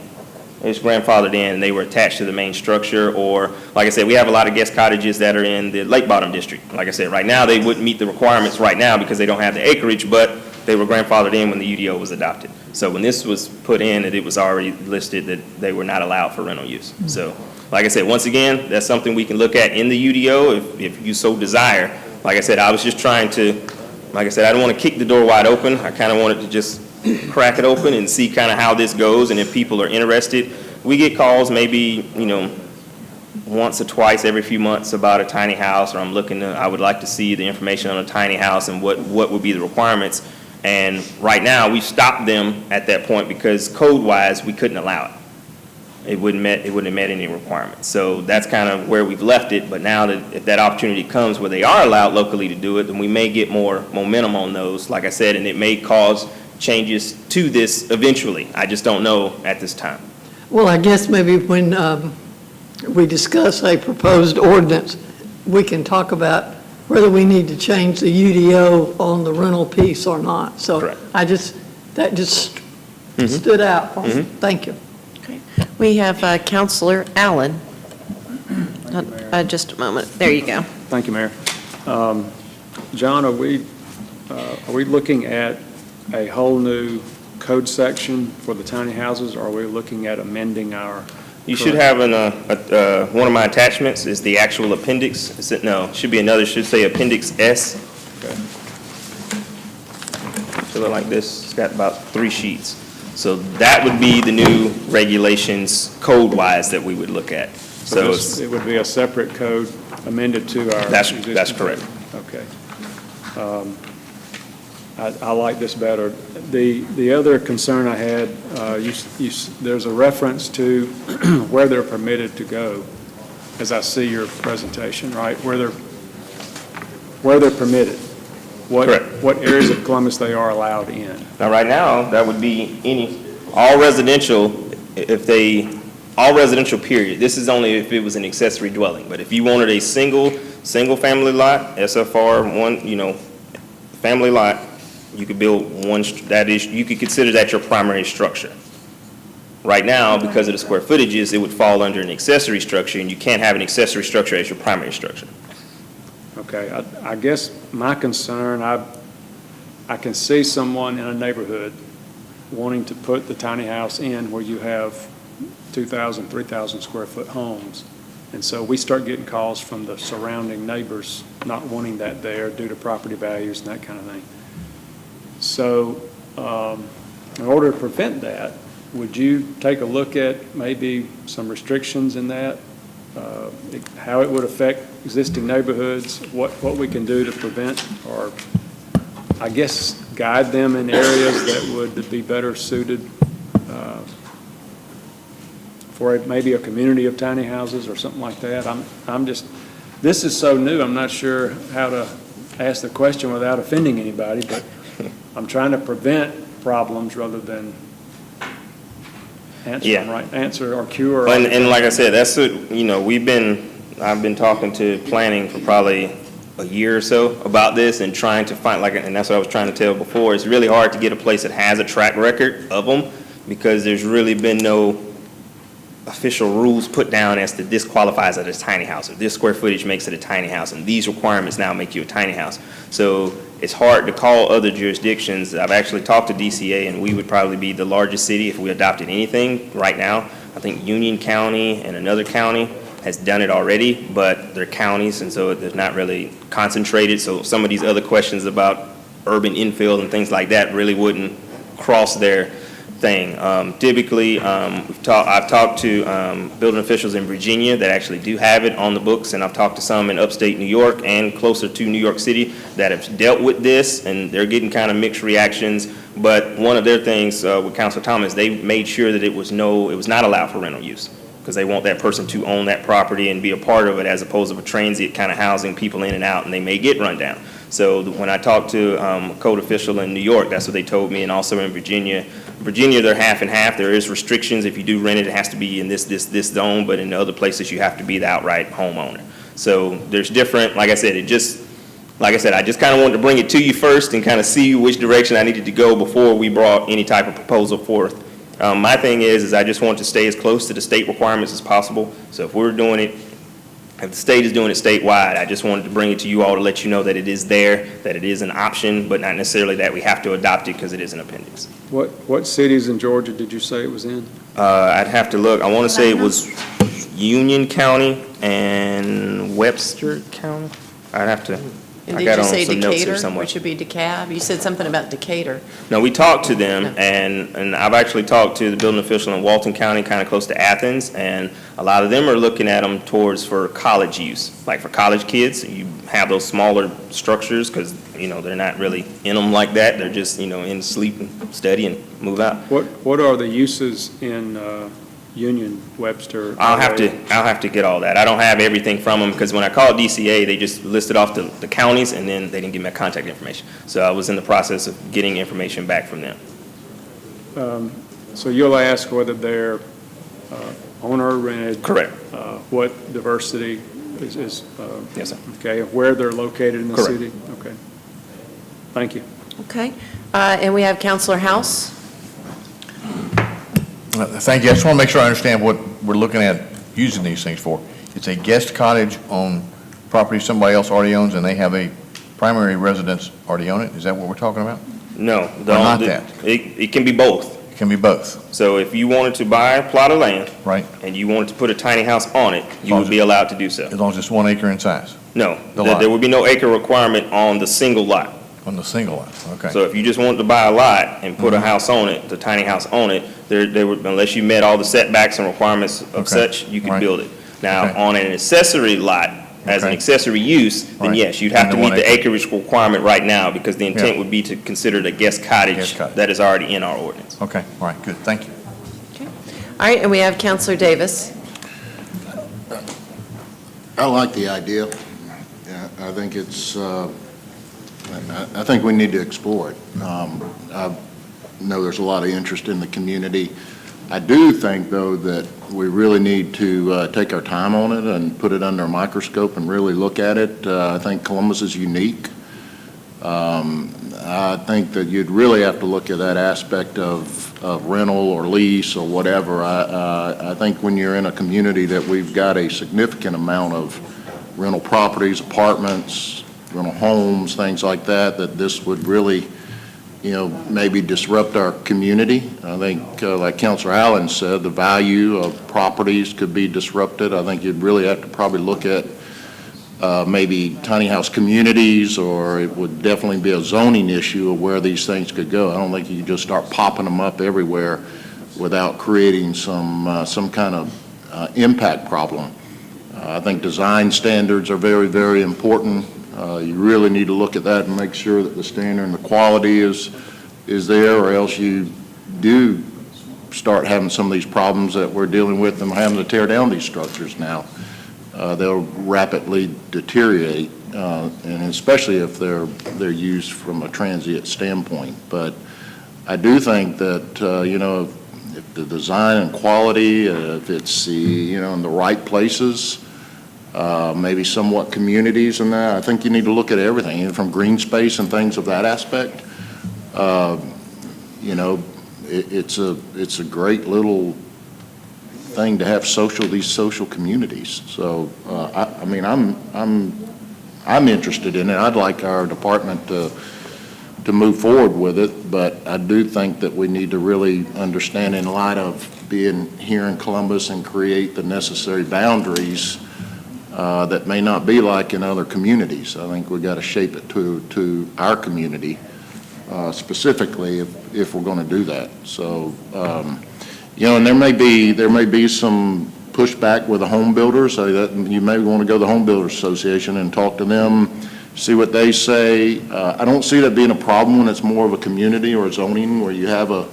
it's grandfathered in, and they were attached to the main structure. Or, like I said, we have a lot of guest cottages that are in the Lake Bottom district. Like I said, right now, they wouldn't meet the requirements right now because they don't have the acreage, but they were grandfathered in when the UDO was adopted. So when this was put in, it was already listed that they were not allowed for rental use. So, like I said, once again, that's something we can look at in the UDO if you so desire. Like I said, I was just trying to, like I said, I don't want to kick the door wide open. I kind of wanted to just crack it open and see kind of how this goes, and if people are interested. We get calls maybe, once or twice every few months about a tiny house, or I would like to see the information on a tiny house and what would be the requirements. And right now, we stopped them at that point because code-wise, we couldn't allow it. It wouldn't have met any requirements. So that's kind of where we've left it, but now that if that opportunity comes where they are allowed locally to do it, then we may get more momentum on those, like I said, and it may cause changes to this eventually. I just don't know at this time. Well, I guess maybe when we discuss a proposed ordinance, we can talk about whether we need to change the UDO on the rental piece or not. So Correct. that just stood out. Thank you. We have Counselor Allen. Just a moment. There you go. Thank you, Mayor. John, are we looking at a whole new code section for the tiny houses, or are we looking at amending our? You should have one of my attachments is the actual appendix. No, it should be another, should say Appendix S. Okay. Should look like this. It's got about 3 sheets. So that would be the new regulations code-wise that we would look at. So it would be a separate code amended to our. That's correct. Okay. I like this better. The other concern I had, there's a reference to where they're permitted to go, as I see your presentation, right? Where they're permitted. Correct. What areas of Columbus they are allowed in. Now, right now, that would be all residential, all residential period. This is only if it was an accessory dwelling. But if you wanted a single-family lot, SFR, family lot, you could build one, you could consider that your primary structure. Right now, because of the square footages, it would fall under an accessory structure, and you can't have an accessory structure as your primary structure. Okay, I guess my concern, I can see someone in a neighborhood wanting to put the tiny house in where you have 2,000, 3,000 square foot homes. And so we start getting calls from the surrounding neighbors not wanting that there due to property values and that kind of thing. So in order to prevent that, would you take a look at maybe some restrictions in that? How it would affect existing neighborhoods, what we can do to prevent, or I guess guide them in areas that would be better suited for maybe a community of tiny houses or something like that. This is so new, I'm not sure how to ask the question without offending anybody, but I'm trying to prevent problems rather than answer or cure. And like I said, that's what, I've been talking to planning for probably a year or so about this and trying to find, and that's what I was trying to tell before, it's really hard to get a place that has a track record of them because there's really been no official rules put down as to this qualifies as a tiny house, or this square footage makes it a tiny house, and these requirements now make you a tiny house. So it's hard to call other jurisdictions. I've actually talked to DCA, and we would probably be the largest city if we adopted anything right now. I think Union County and another county has done it already, but they're counties, and so they're not really concentrated. So some of these other questions about urban infill and things like that really wouldn't cross their thing. Typically, I've talked to building officials in Virginia that actually do have it on the books, and I've talked to some in upstate New York and closer to New York City that have dealt with this, and they're getting kind of mixed reactions. But one of their things with Councilor Thomas, they made sure that it was not allowed for rental use, because they want that person to own that property and be a part of it, as opposed to a transient kind of housing people in and out, and they may get run down. So when I talked to a code official in New York, that's what they told me, and also in Virginia. Virginia, they're half and half. There is restrictions. If you do rent it, it has to be in this zone, but in other places, you have to be the outright homeowner. So there's different, like I said, I just kind of wanted to bring it to you first and kind of see which direction I needed to go before we brought any type of proposal forth. My thing is I just want to stay as close to the state requirements as possible. So if we're doing it, if the state is doing it statewide, I just wanted to bring it to you all to let you know that it is there, that it is an option, but not necessarily that we have to adopt it because it is an appendix. What cities in Georgia did you say it was in? I'd have to look. I want to say it was Union County and Webster County. I'd have to. And I did got you on say some notes here Decatur, somewhere. which would be DeKalb? You said something about Decatur. No, we talked to them, and I've actually talked to the building official in Walton County, kind of close to Athens, and a lot of them are looking at them towards for college use, like for college kids. You have those smaller structures because, they're not really in them like that. They're just, in sleep and study and move out. What are the uses in Union, Webster? I'll have to get all that. I don't have everything from them because when I called DCA, they just listed off the counties and then they didn't give me contact information. So I was in the process of getting information back from them. So you'll ask whether they're owner or rented? Correct. What diversity is, yes, sir. Okay, where they're located in the Correct. city? Okay. Thank you. Okay. And we have Counselor House. Thank you. I just want to make sure I understand what we're looking at using these things for. It's a guest cottage on property somebody else already owns, and they have a primary residence already own it? Is that what we're talking about? No. Or not that? It can be both. It can be both. So if you wanted to buy a plot of land. Right. And you wanted to put a tiny house on it, you would be allowed to do so. As long as it's 1 acre in size? No. The lot. There would be no acre requirement on the single lot. On the single lot, okay. So if you just wanted to buy a lot and put a house on it, the tiny house on it, there would, unless you met all the setbacks and requirements of Okay. such, you could Right. build it. Now, Okay. on an accessory lot, as an Okay. accessory use, then Right. yes, you'd have And to the meet 1 the acre. acreage requirement right now, because the intent Yeah. would be to consider it a guest cottage Guest cottage. that is already in our ordinance. Okay, all right, good, thank you. All right, and we have Counselor Davis. I like the idea. Yeah, I think it's, I think we need to explore it. I know there's a lot of interest in the community. I do think, though, that we really need to take our time on it and put it under a microscope and really look at it. I think Columbus is unique. I think that you'd really have to look at that aspect of rental or lease or whatever. I think when you're in a community that we've got a significant amount of rental properties, apartments, rental homes, things like that, that this would really, maybe disrupt our community. I think, like Councilor Allen said, the value of properties could be disrupted. I think you'd really have to probably look at maybe tiny house communities, or it would definitely be a zoning issue of where these things could go. I don't think you could just start popping them up everywhere without creating some kind of impact problem. I think design standards are very, very important. You really need to look at that and make sure that the standard and the quality is there, or else you do start having some of these problems that we're dealing with and having to tear down these structures now. They'll rapidly deteriorate, and especially if they're used from a transient standpoint. But I do think that, if the design and quality, if it's in the right places, maybe somewhat communities and that, I think you need to look at everything, even from green space and things of that aspect. It's a great little thing to have these social communities. So, I'm interested in it. I'd like our department to move forward with it, but I do think that we need to really understand, in light of being here in Columbus, and create the necessary boundaries that may not be like in other communities. I think we got to shape it to our community specifically if we're going to do that. So, and there may be some pushback with the home builders, so that you may want to go to the Home Builders Association and talk to them, see what they say. I don't see that being a problem when it's more of a community or a zoning where you have a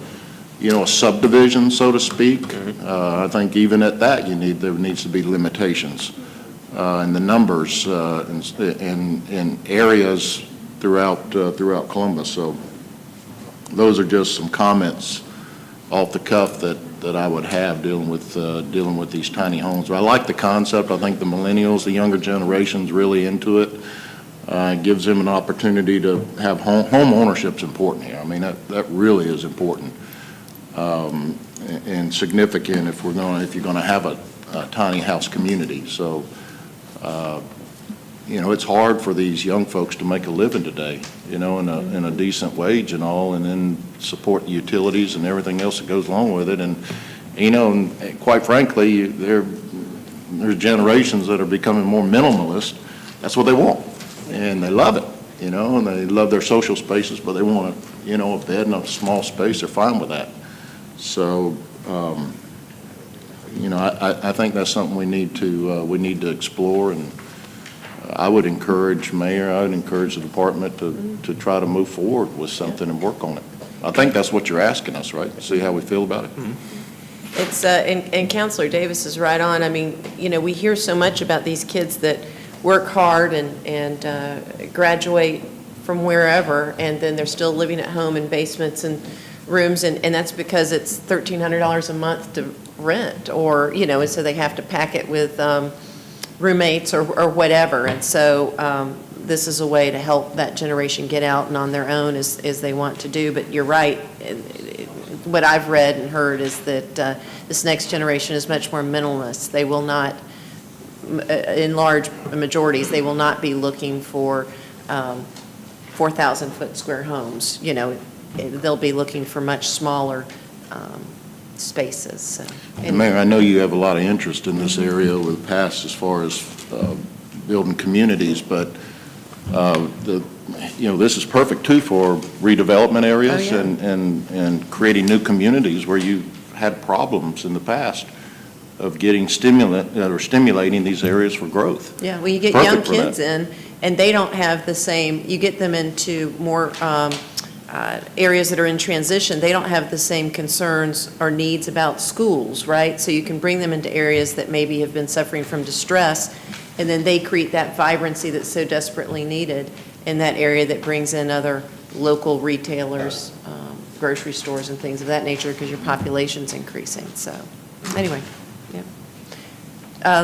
subdivision, so to speak. I think even at that, there needs to be limitations in the numbers in areas throughout Columbus. So those are just some comments off the cuff that I would have dealing with these tiny homes. But I like the concept. I think the millennials, the younger generation's really into it. It gives them an opportunity to have home ownership's important here. I mean, that really is important and significant if you're going to have a tiny house community. So, it's hard for these young folks to make a living today, in a decent wage and all, and then support the utilities and everything else that goes along with it. And, and quite frankly, there's generations that are becoming more minimalist. That's what they want. and they love it, and they love their social spaces, but they want to, if they had a small space, they're fine with that. So, I think that's something we need to explore, and I would encourage Mayor, I would encourage the department to try to move forward with something and work on it. I think that's what you're asking us, right? See how we feel about it? It's, and Counselor Davis is right on. I mean, we hear so much about these kids that work hard and graduate from wherever, and then they're still living at home in basements and rooms, and that's because it's $1,300 a month to rent, or, and so they have to pack it with roommates or whatever. And so this is a way to help that generation get out and on their own as they want to do. But you're right. What I've read and heard is that this next generation is much more minimalist. They will not, in large majorities, they will not be looking for 4,000-foot square homes. They'll be looking for much smaller spaces. So. And Mayor, I know you have a lot of interest in this area over the past as far as building communities, but this is perfect too for redevelopment areas and creating new communities where you've had problems in the past of getting stimulating these areas for growth. Yeah, well, you get young kids in, and they don't have the same, you get them into more areas that are in transition, they don't have the same concerns or needs about schools, right? So you can bring them into areas that maybe have been suffering from distress, and then they create that vibrancy that's so desperately needed in that area that brings in other local retailers, grocery stores and things of that nature, because your population's increasing. So anyway, yeah.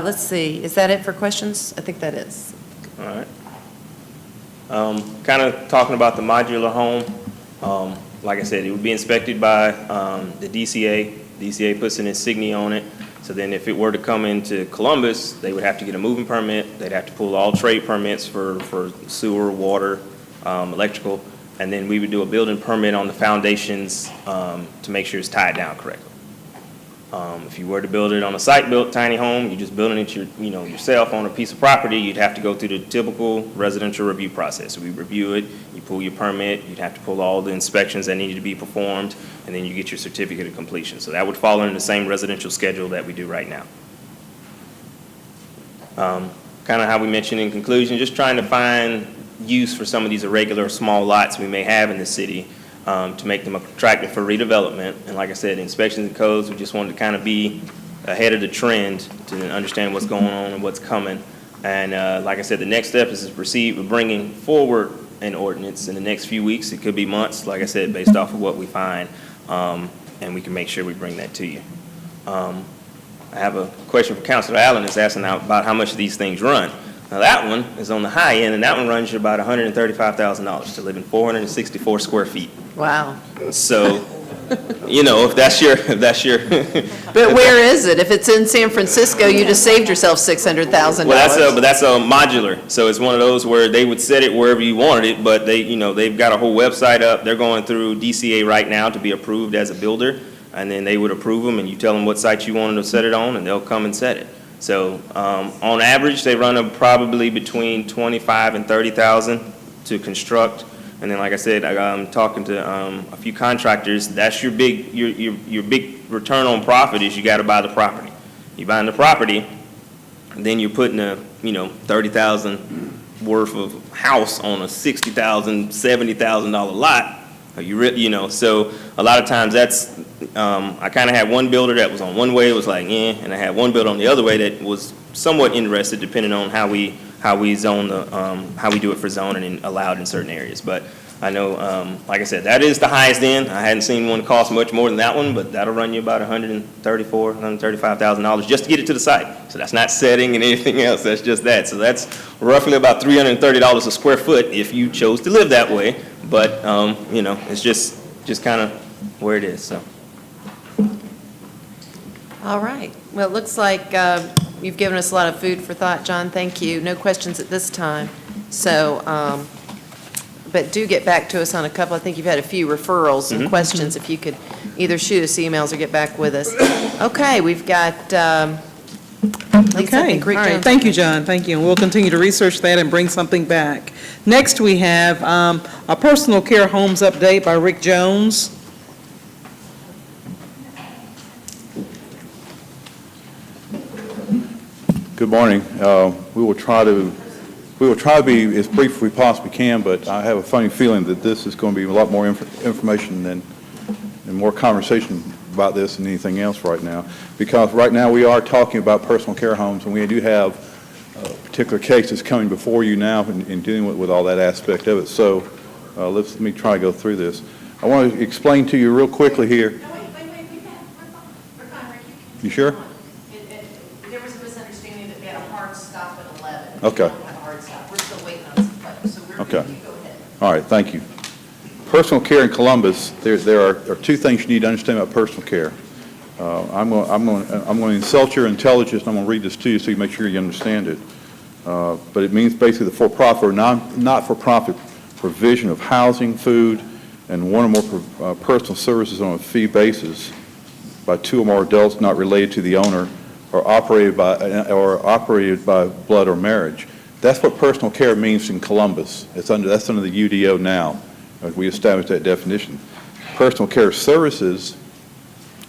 Let's see, is that it for questions? I think that is. All right. Kind of talking about the modular home. Like I said, it would be inspected by the DCA. DCA puts an insignia on it. So then if it were to come into Columbus, they would have to get a moving permit. They'd have to pull all trade permits for sewer, water, electrical, and then we would do a building permit on the foundations to make sure it's tied down correctly. If you were to build it on a site-built tiny home, you're just building it yourself on a piece of property, you'd have to go through the typical residential review process. So we review it, you pull your permit, you'd have to pull all the inspections that needed to be performed, and then you get your certificate of completion. So that would fall under the same residential schedule that we do right now. Kind of how we mentioned in conclusion, just trying to find use for some of these irregular small lots we may have in the city to make them attractive for redevelopment. And like I said, inspections and codes, we just wanted to kind of be ahead of the trend to understand what's going on and what's coming. And like I said, the next step is to proceed with bringing forward an ordinance in the next few weeks. It could be months, like I said, based off of what we find, and we can make sure we bring that to you. I have a question for Councilor Allen that's asking about how much these things run. Now that one is on the high end, and that one runs you about $135,000 to live in 464 square feet. Wow. So, if that's your. But where is it? If it's in San Francisco, you just saved yourself $600,000. Well, that's a modular. So it's one of those where they would set it wherever you wanted it, but they've got a whole website up. They're going through DCA right now to be approved as a builder, and then they would approve them, and you tell them what site you want them to set it on, and they'll come and set it. So on average, they run them probably between $25,000 and $30,000 to construct. And then, like I said, I'm talking to a few contractors. That's your big return on profit is you got to buy the property. You buying the property, and then you're putting a $30,000 worth of house on a $60,000, $70,000 lot. So a lot of times that's. I kind of had one builder that was on one way, it was like, and I had one builder on the other way that was somewhat interested, depending on how we zone how we do it for zoning and allowed in certain areas. But I know, like I said, that is the highest end. I hadn't seen one cost much more than that one, but that'll run you about $135,000 just to get it to the site. So that's not setting and anything else. That's just that. So that's roughly about $330 a square foot if you chose to live that way. But it's just kind of where it is. So. All right. Well, it looks like you've given us a lot of food for thought, John. Thank you. No questions at this time. So, but do get back to us on a couple. I think you've had a few referrals and questions. If you could either shoot us emails or get back with us. Okay, we've got Okay, all right, thank you, John, thank you. And we'll continue to research that and bring something back. Next, we have a personal care homes update by Rick Jones. Good morning. We will try to be as brief as we possibly can, but I have a funny feeling that this is going to be a lot more information and more conversation about this than anything else right now. Because right now we are talking about personal care homes, and we do have particular cases coming before you now in dealing with all that aspect of it. So let me try to go through this. I want to explain to you real quickly here. You sure? There was a misunderstanding that we had a hard stop at 11. Okay. We don't have a hard stop. We're still waiting on some folks, so we're Okay. ready to go ahead. All right, thank you. Personal care in Columbus, there are two things you need to understand about personal care. I'm going to insult your intelligence, and I'm going to read this to you so you make sure you understand it. But it means basically the for-profit or not-for-profit provision of housing, food, and one or more personal services on a fee basis by two or more adults not related to the owner or operated by blood or marriage. That's what personal care means in Columbus. That's under the UDO now. We established that definition. Personal care services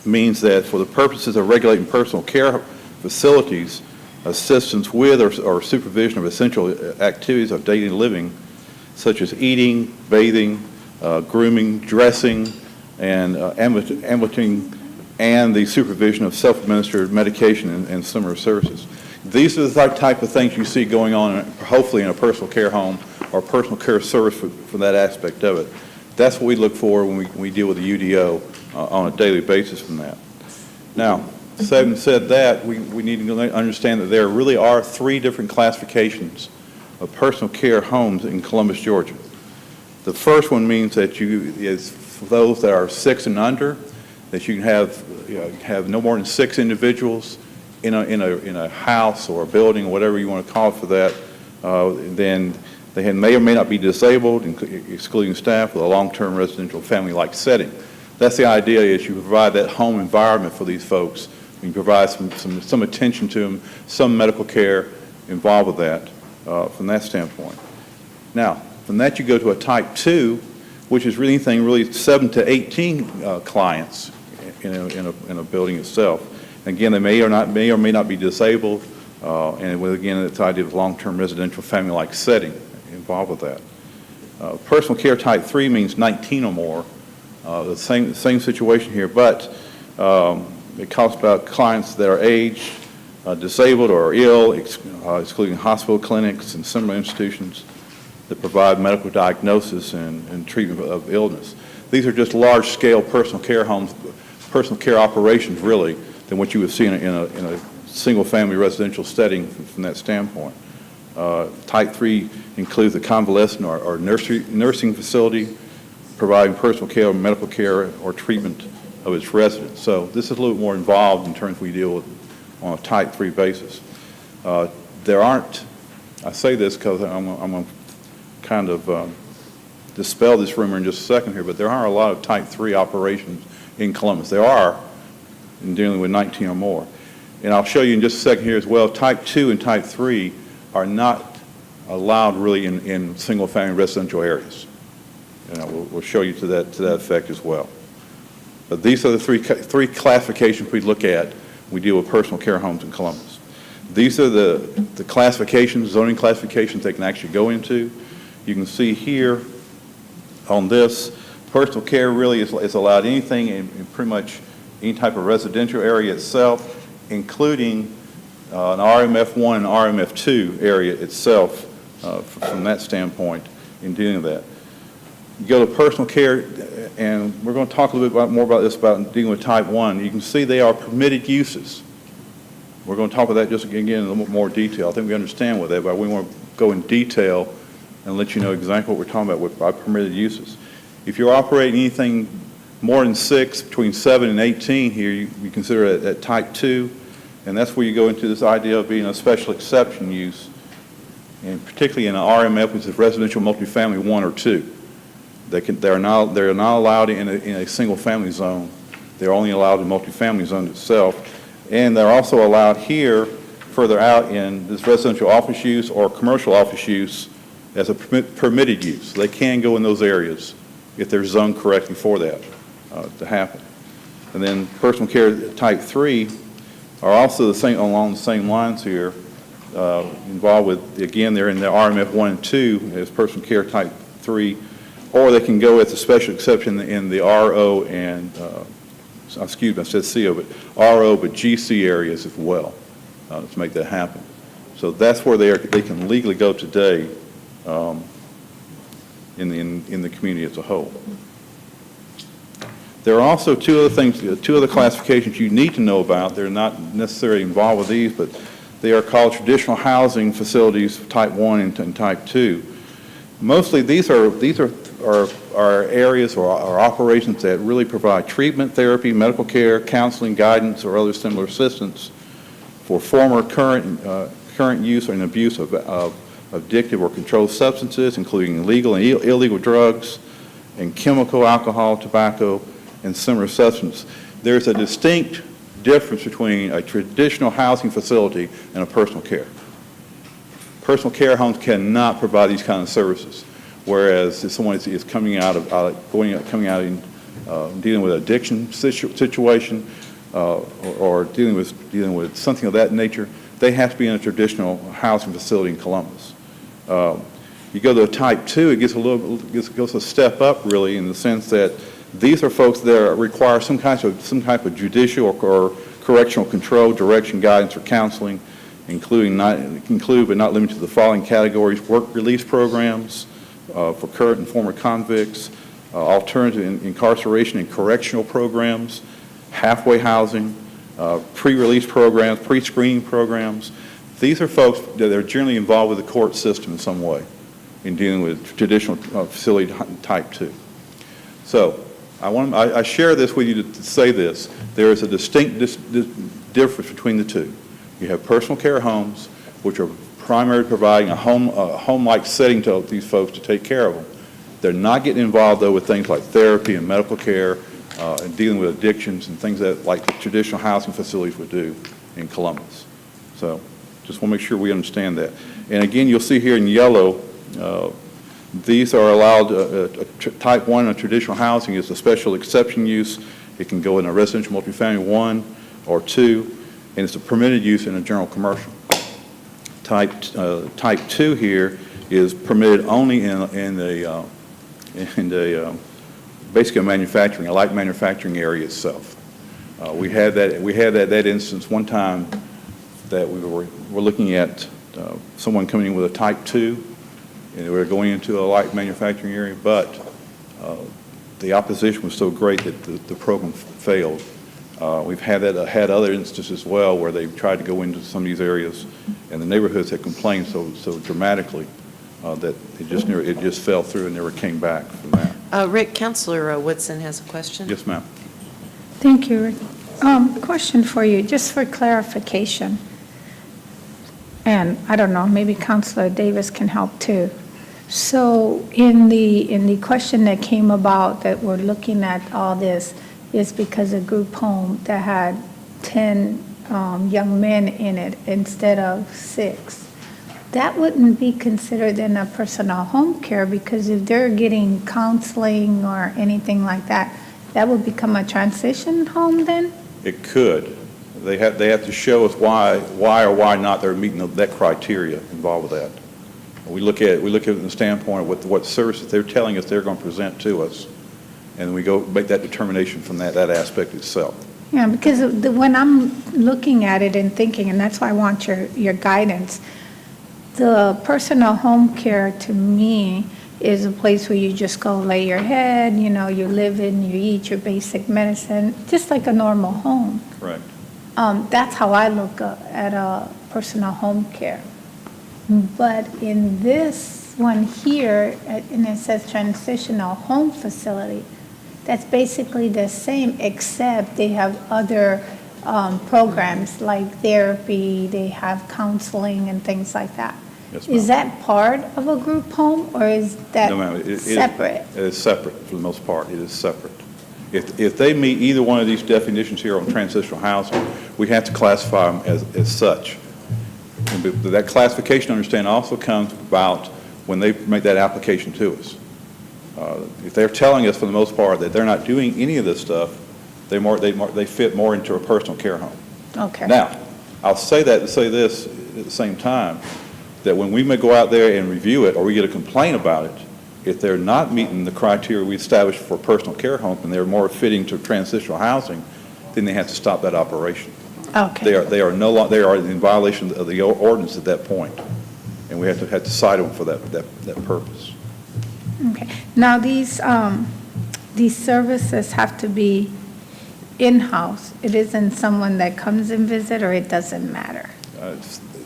means that for the purposes of regulating personal care facilities, assistance with or supervision of essential activities of daily living, such as eating, bathing, grooming, dressing, and ambulating, and the supervision of self-administered medication and similar services. These are the type of things you see going on, hopefully, in a personal care home or personal care service for that aspect of it. That's what we look for when we deal with the UDO on a daily basis from that. Now, having said that, we need to understand that there really are three different classifications of personal care homes in Columbus, Georgia. The first one means that is for those that are 6 and under, that you can have no more than 6 individuals in a house or a building or whatever you want to call it for that. Then they may or may not be disabled, excluding staff, with a long-term residential family-like setting. That's the idea, is you provide that home environment for these folks. You provide some attention to them, some medical care involved with that from that standpoint. Now, from that you go to a type 2, which is really 7 to 18 clients in a building itself. Again, they may or may not be disabled, and again, it's the idea of long-term residential family-like setting involved with that. Personal care type 3 means 19 or more. The same situation here, but it talks about clients that are aged, disabled or ill, excluding hospital clinics and similar institutions that provide medical diagnosis and treatment of illness. These are just large-scale personal care homes, personal care operations, really, than what you would see in a single-family residential setting from that standpoint. Type 3 includes a convalescent or nursing facility providing personal care or medical care or treatment of its residents. So this is a little more involved in terms we deal with on a type 3 basis. There aren't, I say this because I'm going to kind of dispel this rumor in just a second here, but there aren't a lot of type 3 operations in Columbus. There are in dealing with 19 or more. And I'll show you in just a second here as well, type 2 and type 3 are not allowed really in single-family residential areas. We'll show you to that effect as well. But these are the three classifications we look at when we deal with personal care homes in Columbus. These are the classifications, zoning classifications they can actually go into. You can see here on this, personal care really is allowed anything in pretty much any type of residential area itself, including an RMF1 and RMF2 area itself from that standpoint in dealing with that. You go to personal care, and we're going to talk a little bit more about this, about dealing with type 1. You can see they are permitted uses. We're going to talk about that just again in a little more detail. I think we understand what that, but we want to go in detail and let you know exactly what we're talking about by permitted uses. If you're operating anything more than 6, between 7 and 18 here, you consider it at type 2, and that's where you go into this idea of being a special exception use, and particularly in an RMF, which is residential multifamily 1 or 2. They're not allowed in a single-family zone. They're only allowed in multifamily zone itself. And they're also allowed here further out in this residential office use or commercial office use as a permitted use. They can go in those areas if they're zoned correctly for that to happen. And then personal care type 3 are also the same, along the same lines here, involved with, again, they're in the RMF 1 and 2 as personal care type 3, or they can go as a special exception in the RO and, excuse me, I said CO, but RO, but GC areas as well to make that happen. So that's where they can legally go today in the community as a whole. There are also two other classifications you need to know about. They're not necessarily involved with these, but they are called traditional housing facilities type 1 and type 2. Mostly these are areas or operations that really provide treatment, therapy, medical care, counseling, guidance, or other similar assistance for former current use and abuse of addictive or controlled substances, including illegal and illegal drugs, and chemical, alcohol, tobacco, and similar substances. There's a distinct difference between a traditional housing facility and a personal care. Personal care homes cannot provide these kind of services, whereas if someone is coming out and dealing with addiction situation or dealing with something of that nature, they have to be in a traditional housing facility in Columbus. You go to a type 2, it goes a step up really in the sense that these are folks that require some type of judicial or correctional control, direction, guidance, or counseling, include but not limited to the following categories: work release programs for current and former convicts, alternative incarceration and correctional programs, halfway housing, pre-release programs, pre-screening programs. These are folks that are generally involved with the court system in some way in dealing with traditional facility type 2. So I share this with you to say this. There is a distinct difference between the two. You have personal care homes, which are primarily providing a home-like setting to these folks to take care of them. They're not getting involved, though, with things like therapy and medical care and dealing with addictions and things that like traditional housing facilities would do in Columbus. So just want to make sure we understand that. And again, you'll see here in yellow, these are allowed, type 1 of traditional housing is a special exception use. It can go in a residential multifamily 1 or 2, and it's a permitted use in a general commercial. Type 2 here is permitted only in the basically manufacturing, a light manufacturing area itself. We had that instance one time that we were looking at someone coming in with a type 2, and we were going into a light manufacturing area, but the opposition was so great that the program failed. We've had other instances as well where they've tried to go into some of these areas, and the neighborhoods had complained so dramatically that it just fell through and never came back from that. Rick, Councilor Woodson has a question. Yes, ma'am. Thank you, Rick. Question for you, just for clarification. And I don't know, maybe Councilor Davis can help too. So in the question that came about that we're looking at all this is because a group home that had 10 young men in it instead of 6. That wouldn't be considered in a personal home care, because if they're getting counseling or anything like that, that would become a transition home then? It could. They have to show us why or why not they're meeting that criteria involved with that. We look at it from the standpoint of what services they're telling us they're going to present to us, and we go make that determination from that aspect itself. Yeah, because when I'm looking at it and thinking, and that's why I want your guidance, the personal home care to me is a place where you just go lay your head, you live in, you eat your basic medicine, just like a normal home. Correct. That's how I look at a personal home care. But in this one here, and it says transitional home facility, that's basically the same, except they have other programs like therapy, they have counseling and things like that. Yes, ma'am. Is that part of a group home, or is that No, ma'am. separate? It is separate for the most part. It is separate. If they meet either one of these definitions here on transitional housing, we have to classify them as such. But that classification understanding also comes about when they make that application to us. If they're telling us for the most part that they're not doing any of this stuff, they fit more into a personal care home. Okay. Now, I'll say that to say this at the same time, that when we may go out there and review it, or we get a complaint about it, if they're not meeting the criteria we established for personal care homes and they're more fitting to transitional housing, then they have to stop that operation. Okay. They are in violation of the ordinance at that point, and we have to cite them for that purpose. Okay. Now, these services have to be in-house. It isn't someone that comes and visit, or it doesn't matter?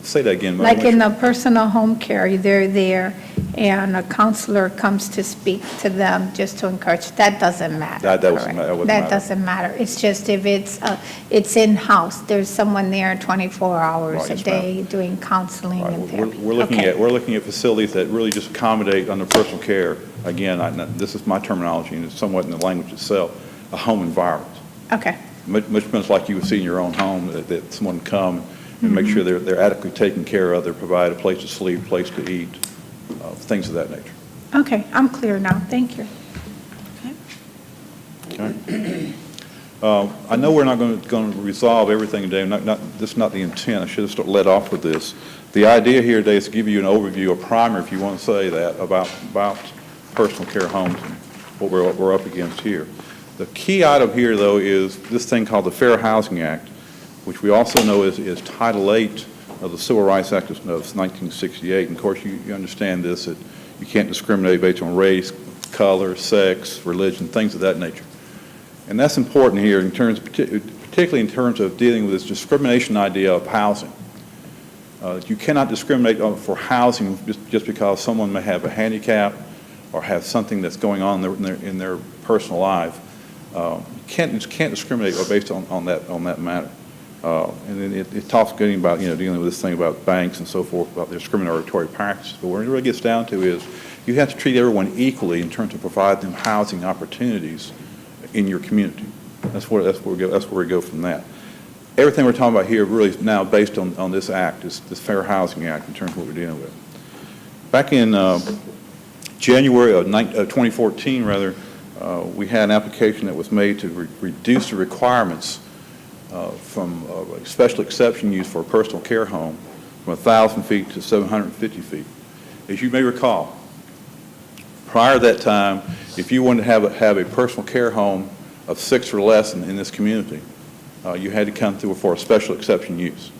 Say that again. Like in the personal home care, they're there, and a counselor comes to speak to them just to encourage. That doesn't matter. That doesn't correct? matter. That doesn't matter. It's just if it's in-house, there's someone there 24 hours Right, a yes, day doing counseling and therapy. We're looking at facilities that really just accommodate under personal care. Again, this is my terminology, and it's somewhat in the language itself, a home environment. Okay. Much like you would see in your own home, that someone come and make sure they're adequately taken care of, they're provided a place to sleep, a place to eat, things of that nature. Okay, I'm clear now. Thank you. Okay. I know we're not going to resolve everything today. This is not the intent. I should have led off with this. The idea here today is to give you an overview, a primer, if you want to say that, about personal care homes and what we're up against here. The key item here, though, is this thing called the Fair Housing Act, which we also know is Title VIII of the Civil Rights Act of 1968. And of course, you understand this, that you can't discriminate based on race, color, sex, religion, things of that nature. And that's important here, particularly in terms of dealing with this discrimination idea of housing. You cannot discriminate for housing just because someone may have a handicap or have something that's going on in their personal life. You can't discriminate based on that matter. And then it talks getting about dealing with this thing about banks and so forth, about discriminatory practices. But what it really gets down to is you have to treat everyone equally in terms of provide them housing opportunities in your community. That's where we go from that. Everything we're talking about here really is now based on this act, this Fair Housing Act, in terms of what we're dealing with. Back in January of 2014, we had an application that was made to reduce the requirements from special exception use for a personal care home from 1,000 feet to 750 feet. As you may recall, prior to that time, if you wanted to have a personal care home of 6 or less in this community, you had to come through for a special exception use.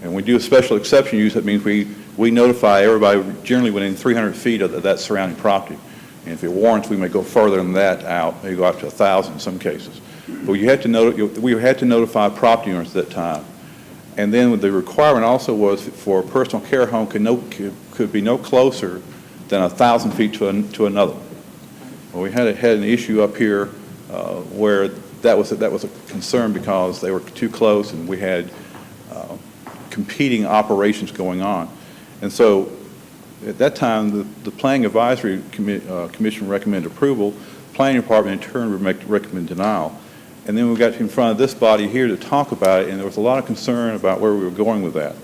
And when we do a special exception use, that means we notify everybody generally within 300 feet of that surrounding property. And if it warrants, we may go further than that out, maybe go out to 1,000 in some cases. But we had to notify property owners at that time. And then the requirement also was for a personal care home could be no closer than 1,000 feet to another. Well, we had an issue up here where that was a concern because they were too close and we had competing operations going on. And so at that time, the Planning Advisory Commission recommended approval. The Planning Department in turn would recommend denial. And then we got in front of this body here to talk about it, and there was a lot of concern about where we were going with that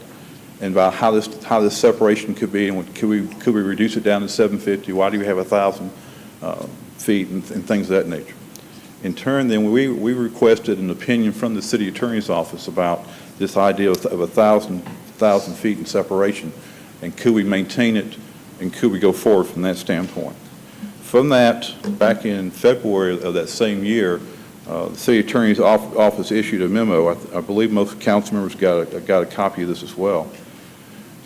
and about how this separation could be, and could we reduce it down to 750? Why do we have 1,000 feet and things of that nature? In turn, then we requested an opinion from the City Attorney's Office about this idea of 1,000 feet in separation, and could we maintain it, and could we go forward from that standpoint? From that, back in February of that same year, the City Attorney's Office issued a memo. I believe most council members got a copy of this as well.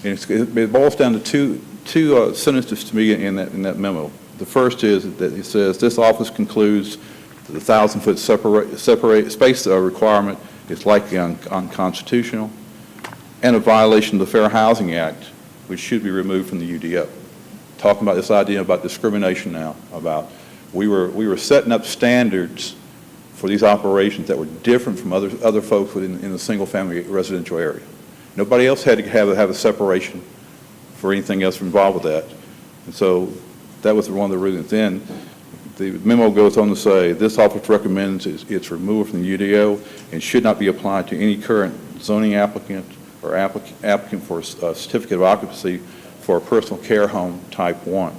And it boils down to two sentences to me in that memo. The first is that it says, this office concludes that the 1,000-foot separate space requirement is likely unconstitutional and a violation of the Fair Housing Act, which should be removed from the UDO. Talking about this idea about discrimination now, about we were setting up standards for these operations that were different from other folks in the single-family residential area. Nobody else had to have a separation for anything else involved with that. And so that was one of the reasons. Then the memo goes on to say, this office recommends its removal from the UDO and should not be applied to any current zoning applicant or applicant for a certificate of occupancy for a personal care home type 1.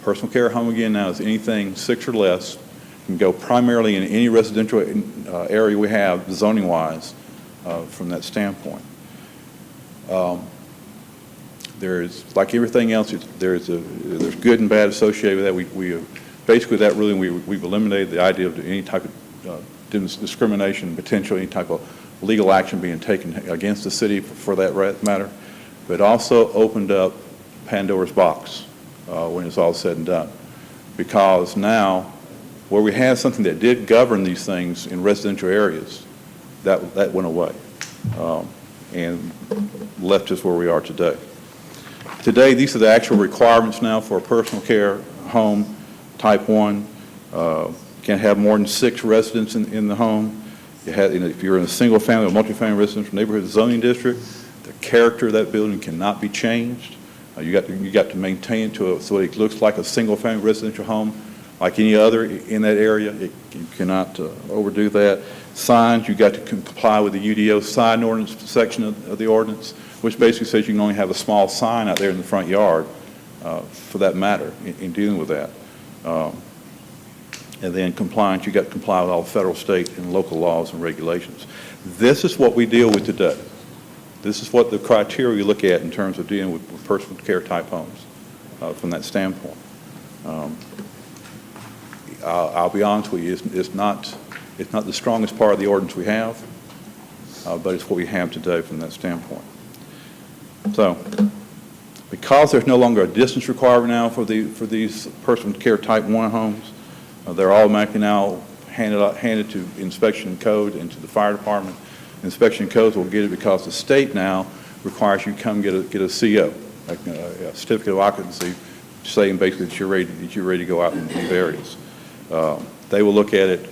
Personal care home, again, now is anything 6 or less, can go primarily in any residential area we have, zoning-wise, from that standpoint. There's, like everything else, there's good and bad associated with that. Basically, that ruling, we've eliminated the idea of any type of discrimination, potential, any type of legal action being taken against the city for that matter, but also opened up Pandora's box when it's all said and done. Because now, where we had something that did govern these things in residential areas, that went away and left us where we are today. Today, these are the actual requirements now for a personal care home type 1. Can't have more than 6 residents in the home. If you're in a single family or multifamily residential neighborhood zoning district, the character of that building cannot be changed. You got to maintain it so it looks like a single family residential home like any other in that area. You cannot overdo that. Signs, you got to comply with the UDO sign ordinance section of the ordinance, which basically says you can only have a small sign out there in the front yard for that matter in dealing with that. And then compliance, you got to comply with all federal, state, and local laws and regulations. This is what we deal with today. This is what the criteria we look at in terms of dealing with personal care type homes from that standpoint. I'll be honest with you, it's not the strongest part of the ordinance we have, but it's what we have today from that standpoint. So, because there's no longer a distance requirement now for these personal care type 1 homes, they're automatically now handed to inspection code and to the fire department. Inspection codes will get it because the state now requires you to come get a CO, like a certificate of occupancy, saying basically that you're ready to go out in these areas. They will look at it,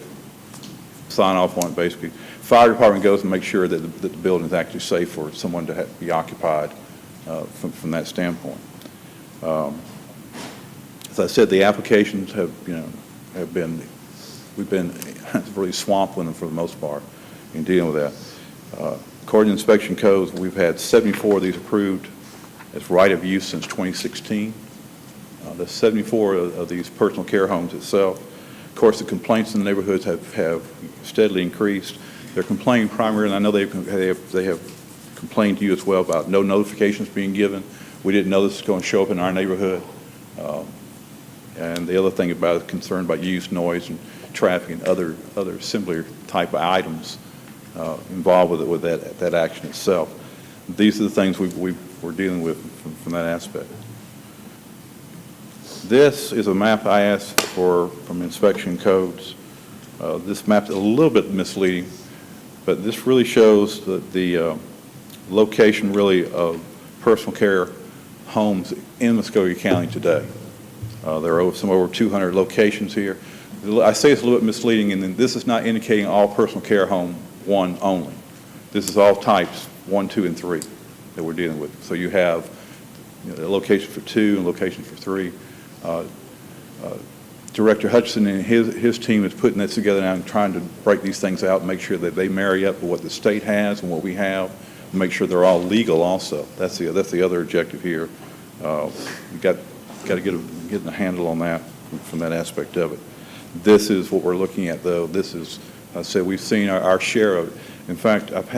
sign off on it basically. Fire department goes and makes sure that the building is actually safe for someone to be occupied from that standpoint. As I said, the applications we've been really swamped with them for the most part in dealing with that. According to inspection codes, we've had 74 of these approved as right of use since 2016. There's 74 of these personal care homes itself. Of course, the complaints in the neighborhoods have steadily increased. They're complaining primarily, and I know they have complained to you as well about no notifications being given. We didn't know this was going to show up in our neighborhood. And the other thing about it, concern about use, noise, and traffic, and other similar type of items involved with that action itself. These are the things we're dealing with from that aspect. This is a map I asked for from inspection codes. This map is a little bit misleading, but this really shows the location really of personal care homes in Muskogee County today. There are over 200 locations here. I say it's a little bit misleading, and this is not indicating all personal care home 1 only. This is all types 1, 2, and 3 that we're dealing with. So you have a location for 2 and location for 3. Director Hutchinson and his team is putting this together now and trying to break these things out and make sure that they marry up with what the state has and what we have, and make sure they're all legal also. That's the other objective here. We've got to get a handle on that from that aspect of it. This is what we're looking at, though. This is, I said, we've seen our share of it. In fact, I've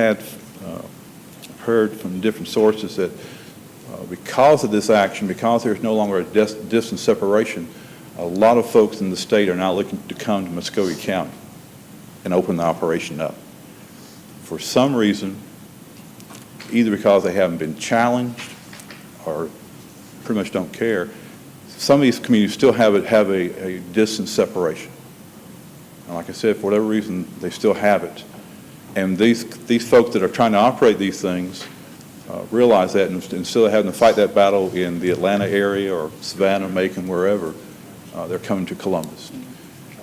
heard from different sources that because of this action, because there's no longer a distance separation, a lot of folks in the state are now looking to come to Muskogee County and open the operation up. For some reason, either because they haven't been challenged or pretty much don't care, some of these communities still have a distance separation. And like I said, for whatever reason, they still have it. And these folks that are trying to operate these things realize that, and instead of having to fight that battle in the Atlanta area or Savannah, Macon, wherever, they're coming to Columbus.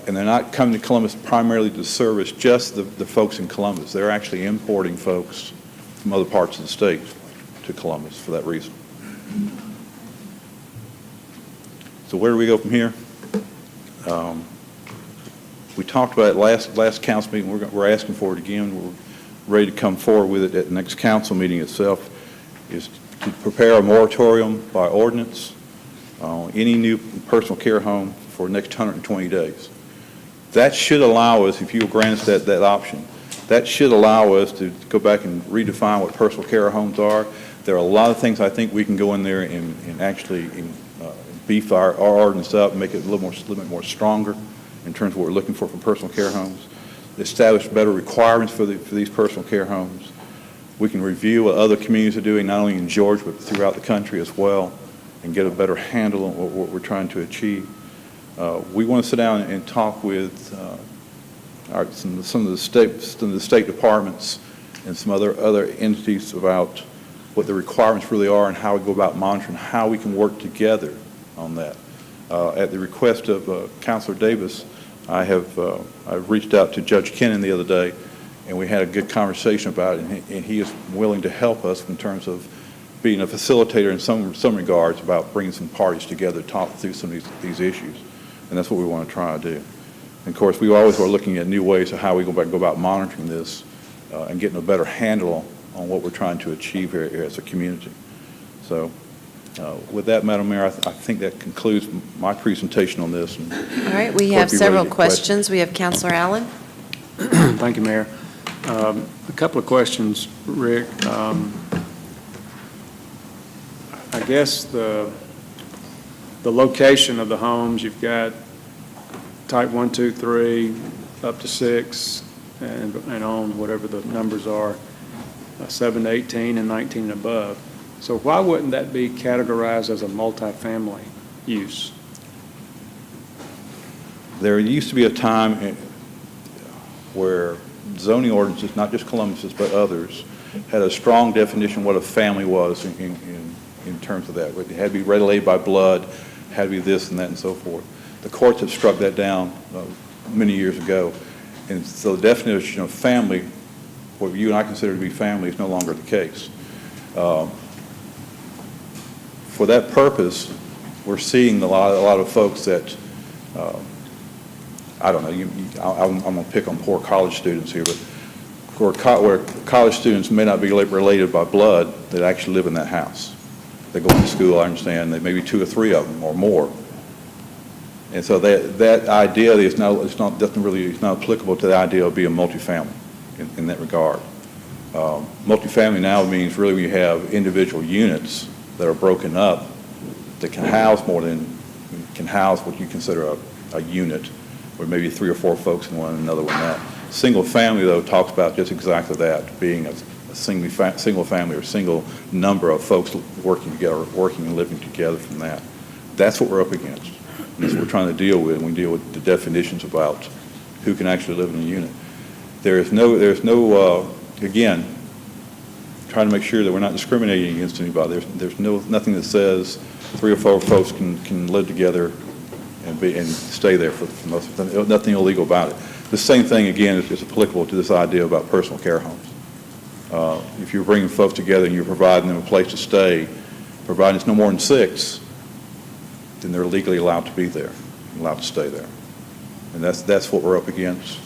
And they're not coming to Columbus primarily to service just the folks in Columbus. They're actually importing folks from other parts of the state to Columbus for that reason. So where do we go from here? We talked about it last council meeting. We're asking for it again. ready to come forward with it at the next council meeting itself, is to prepare a moratorium by ordinance on any new personal care home for the next 120 days. That should allow us, if you grant us that option, that should allow us to go back and redefine what personal care homes are. There are a lot of things I think we can go in there and actually beef our ordinance up, make it a little bit more stronger in terms of what we're looking for personal care homes, establish better requirements for these personal care homes. We can review what other communities are doing, not only in Georgia, but throughout the country as well, and get a better handle on what we're trying to achieve. We want to sit down and talk with some of the state departments and some other entities about what the requirements really are and how we go about monitoring, how we can work together on that. At the request of Councilor Davis, I reached out to Judge Kennan the other day, and we had a good conversation about it, and he is willing to help us in terms of being a facilitator in some regards about bringing some parties together to talk through some of these issues, and that's what we want to try to do. And of course, we always are looking at new ways of how we go about monitoring this and getting a better handle on what we're trying to achieve here as a community. So with that, Madam Mayor, I think that concludes my presentation on this. And All right, we have several questions. We have Councilor Allen. Thank you, Mayor. A couple of questions, Rick. I guess the location of the homes, you've got type 1, 2, 3, up to 6, and on, whatever the numbers are, 7 to 18 and 19 and above. So why wouldn't that be categorized as a multifamily use? There used to be a time where zoning ordinances, not just Columbus's, but others, had a strong definition of what a family was in terms of that. It had to be regulated by blood, had to be this and that and so forth. The courts have struck that down many years ago. And so the definition of family, what you and I consider to be family, is no longer the case. For that purpose, we're seeing a lot of folks that, I don't know, I'm going to pick on poor college students here, but where college students may not be related by blood, that actually live in that house. They go to school, I understand, they may be 2 or 3 of them or more. And so that idea is not applicable to the idea of being multifamily in that regard. Multifamily now means really we have individual units that are broken up that can house what you consider a unit, where maybe 3 or 4 folks in one and another one that. Single family, though, talks about just exactly that, being a single family or single number of folks working and living together from that. That's what we're up against. And that's what we're trying to deal with, and we deal with the definitions about who can actually live in a unit. There's no again, trying to make sure that we're not discriminating against anybody. There's nothing that says 3 or 4 folks can live together and stay there for most of them. Nothing illegal about it. The same thing, again, is applicable to this idea about personal care homes. If you're bringing folks together and you're providing them a place to stay, providing it's no more than 6, then they're legally allowed to be there, allowed to stay there. And that's what we're up against,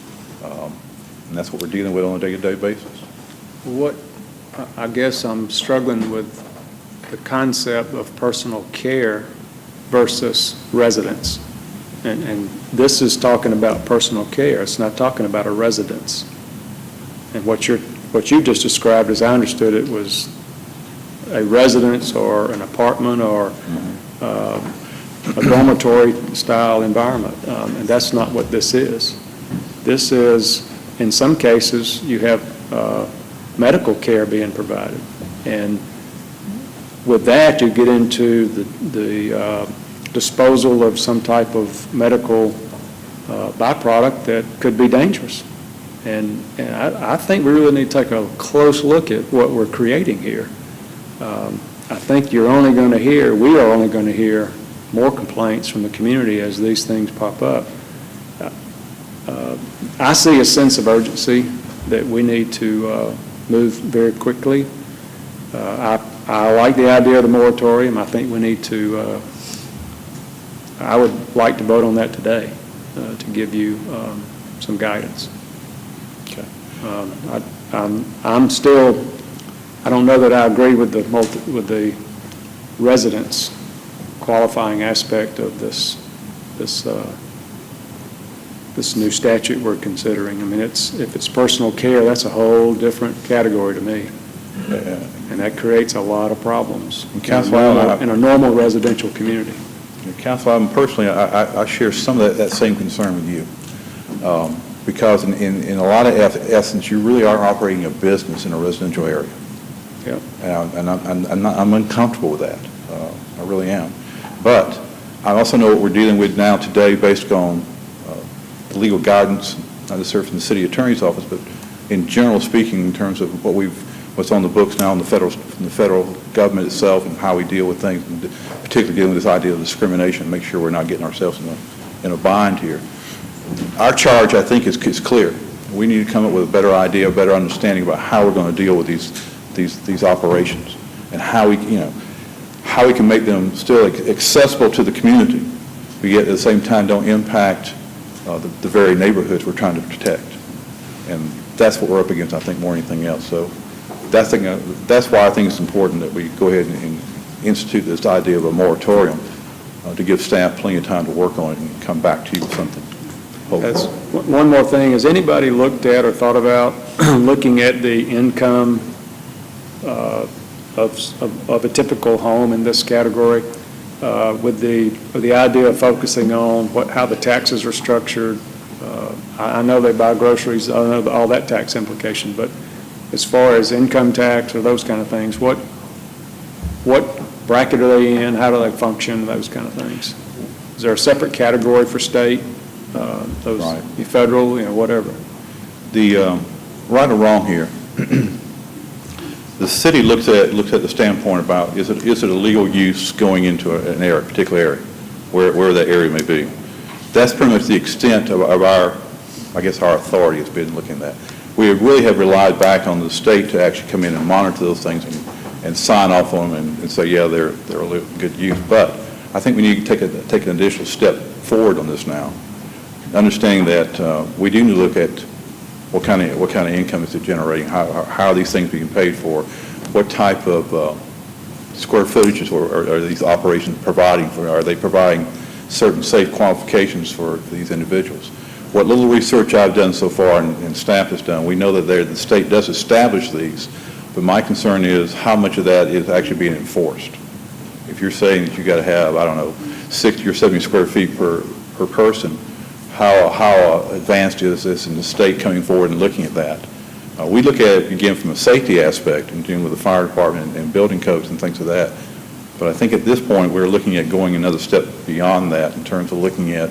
and that's what we're dealing with on a day-to-day basis. I guess I'm struggling with the concept of personal care versus residence. And this is talking about personal care. It's not talking about a residence. And what you just described, as I understood it, was a residence or an apartment or a dormitory-style environment. And that's not what this is. This is, in some cases, you have medical care being provided. And with that, you get into the disposal of some type of medical byproduct that could be dangerous. And I think we really need to take a close look at what we're creating here. I think we are only going to hear more complaints from the community as these things pop up. I see a sense of urgency that we need to move very quickly. I like the idea of the moratorium. I think we need to, I would like to vote on that today to give you some guidance. Okay. I'm still, I don't know that I agree with the residents qualifying aspect of this new statute we're considering. I mean, if it's personal care, that's a whole different category to me. And that creates a lot of problems in a normal residential community. Council, personally, I share some of that same concern with you. Because in a lot of essence, you really are operating a business in a residential area. Yeah. And I'm uncomfortable with that. I really am. But I also know what we're dealing with now today based on legal guidance, not necessarily from the city attorney's office, but in general speaking, in terms of what's on the books now from the federal government itself and how we deal with things, and particularly dealing with this idea of discrimination, make sure we're not getting ourselves in a bind here. Our charge, I think, is clear. We need to come up with a better idea, a better understanding about how we're going to deal with these operations and how we can make them still accessible to the community, but yet at the same time don't impact the very neighborhoods we're trying to protect. And that's what we're up against, I think, more than anything else. So that's why I think it's important that we go ahead and institute this idea of a moratorium to give staff plenty of time to work on it and come back to you with something. That's one more thing. Has anybody looked at or thought about looking at the income of a typical home in this category with the idea of focusing on how the taxes are structured? I know they buy groceries, I know all that tax implication, but as far as income tax or those kind of things, what bracket are they in? How do they function? Those kind of things. Is there a separate category for state? Those right. Federal, whatever. The right or wrong here, the city looks at the standpoint about is it a legal use going into an area, particular area, where that area may be. That's pretty much the extent of our, I guess, our authority has been looking at that. We really have relied back on the state to actually come in and monitor those things and sign off on them and say, yeah, they're a good use. But I think we need to take an additional step forward on this now, understanding that we do need to look at what kind of income is it generating, how are these things being paid for, what type of square footages are these operations providing for, are they providing certain safe qualifications for these individuals. What little research I've done so far and staff has done, we know that the state does establish these, but my concern is how much of that is actually being enforced. If you're saying that you got to have, I don't know, 60 or 70 square feet per person, how advanced is this in the state coming forward and looking at that? We look at it, again, from a safety aspect and dealing with the fire department and building codes and things of that. But I think at this point, we're looking at going another step beyond that in terms of looking at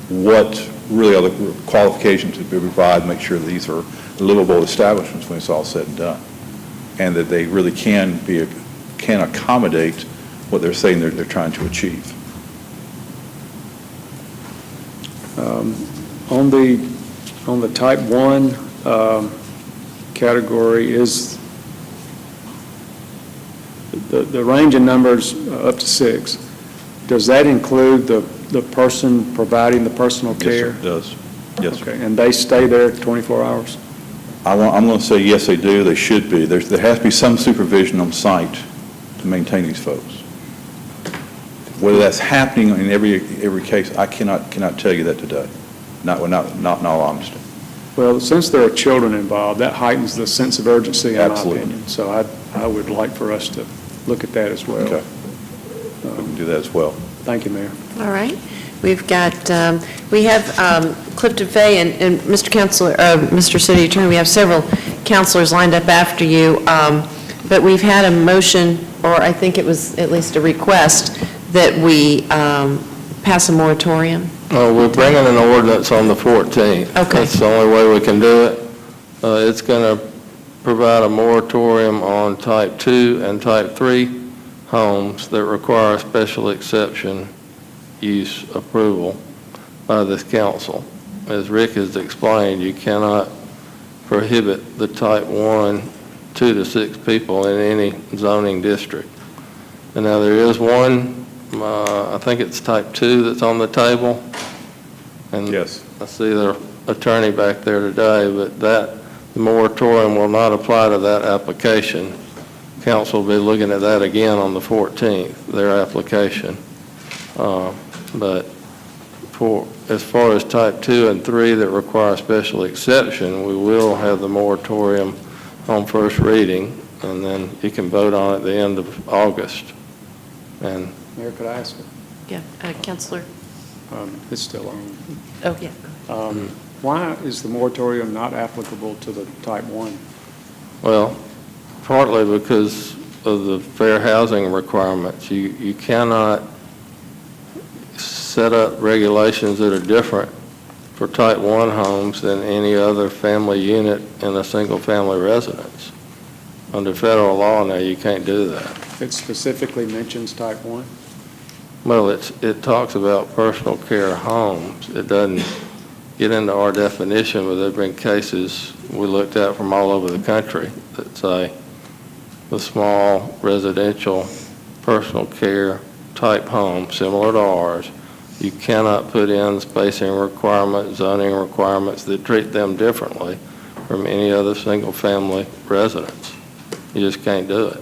what really are the qualifications to provide, make sure that these are livable establishments when it's all said and done, and that they really can accommodate what they're saying they're trying to achieve. On the type 1 category, is the range of numbers up to 6, does that include the person providing the personal care? Yes, sir, it does. Yes, sir. Okay, and they stay there 24 hours? I'm going to say yes, they do. They should be. There has to be some supervision on site to maintain these folks. Whether that's happening in every case, I cannot tell you that today. Not in all honesty. Well, since there are children involved, that heightens the sense of urgency, in Absolutely. my opinion. So I would like for us to look at that as well. Okay. We can do that as well. Thank you, Mayor. All right. We've got, we have Clifton Fay and Mr. Counselor, Mr. City Attorney, we have several counselors lined up after you, but we've had a motion, or I think it was at least a request, that we pass a moratorium. We're bringing an ordinance on the 14th. Okay. That's the only way we can do it. It's going to provide a moratorium on type 2 and type 3 homes that require special exception use approval by this council. As Rick has explained, you cannot prohibit the type 1, 2 to 6 people in any zoning district. And now there is one, I think it's type 2 that's on the table. And yes. I see their attorney back there today, but the moratorium will not apply to that application. Council will be looking at that again on the 14th, their application. But as far as type 2 and 3 that require special exception, we will have the moratorium on first reading, and then you can vote on it at the end of August. And Mayor, could I ask? Yeah, Councilor. It's still on. Oh, yeah. Why is the moratorium not applicable to the type 1? well, partly because of the fair housing requirements. You cannot set up regulations that are different for type 1 homes than any other family unit in a single-family residence. Under federal law now, you can't do that. It specifically mentions type 1? Well, it talks about personal care homes. It doesn't get into our definition, but there have been cases we looked at from all over the country that say the small residential personal care type home, similar to ours, you cannot put in spacing requirements, zoning requirements that treat them differently from any other single-family residence. You just can't do it.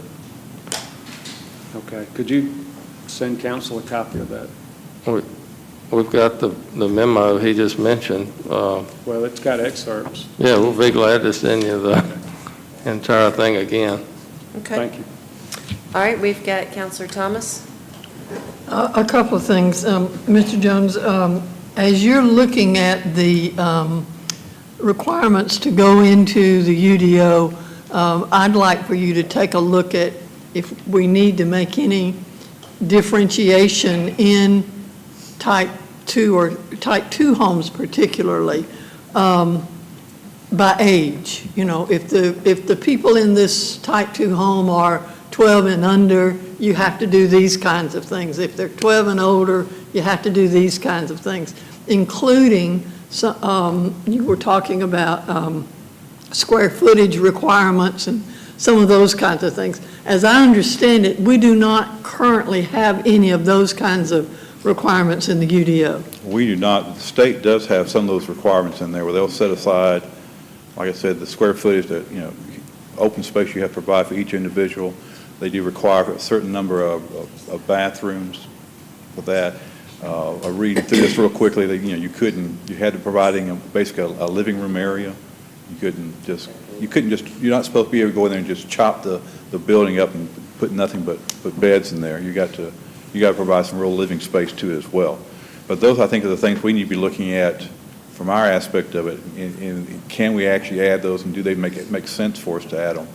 Okay. Could you send council a copy of that? We've got the memo he just mentioned. Well, it's got excerpts. Yeah, we'll be glad to send you the entire thing again. Okay. Thank you. All right, we've got Councilor Thomas. A couple of things. Mr. Jones, as you're looking at the requirements to go into the UDO, I'd like for you to take a look at if we need to make any differentiation in type 2 or type 2 homes particularly by age. You know, if the people in this type 2 home are 12 and under, you have to do these kinds of things. If they're 12 and older, you have to do these kinds of things, including, you were talking about square footage requirements and some of those kinds of things. As I understand it, we do not currently have any of those kinds of requirements in the UDO. We do not. The state does have some of those requirements in there where they'll set aside, like I said, the square footage that, open space you have to provide for each individual. They do require a certain number of bathrooms for that. Reading through this real quickly, that, you had to providing basically a living room area. You're not supposed to be able to go in there and just chop the building up and put nothing but beds in there. You got to provide some real living space too as well. But those, I think, are the things we need to be looking at from our aspect of it. And can we actually add those, and do they make sense for us to add them?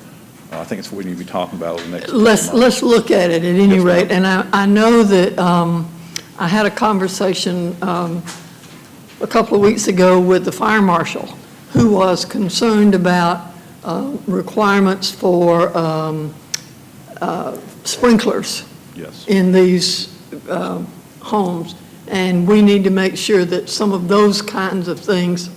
I think it's what we need to be talking about over the next couple of months. Let's look at it at any rate. And I know that I had a conversation a couple of weeks ago with the fire marshal, who was concerned about requirements for sprinklers in these homes. And we need to make sure that some of those kinds of things,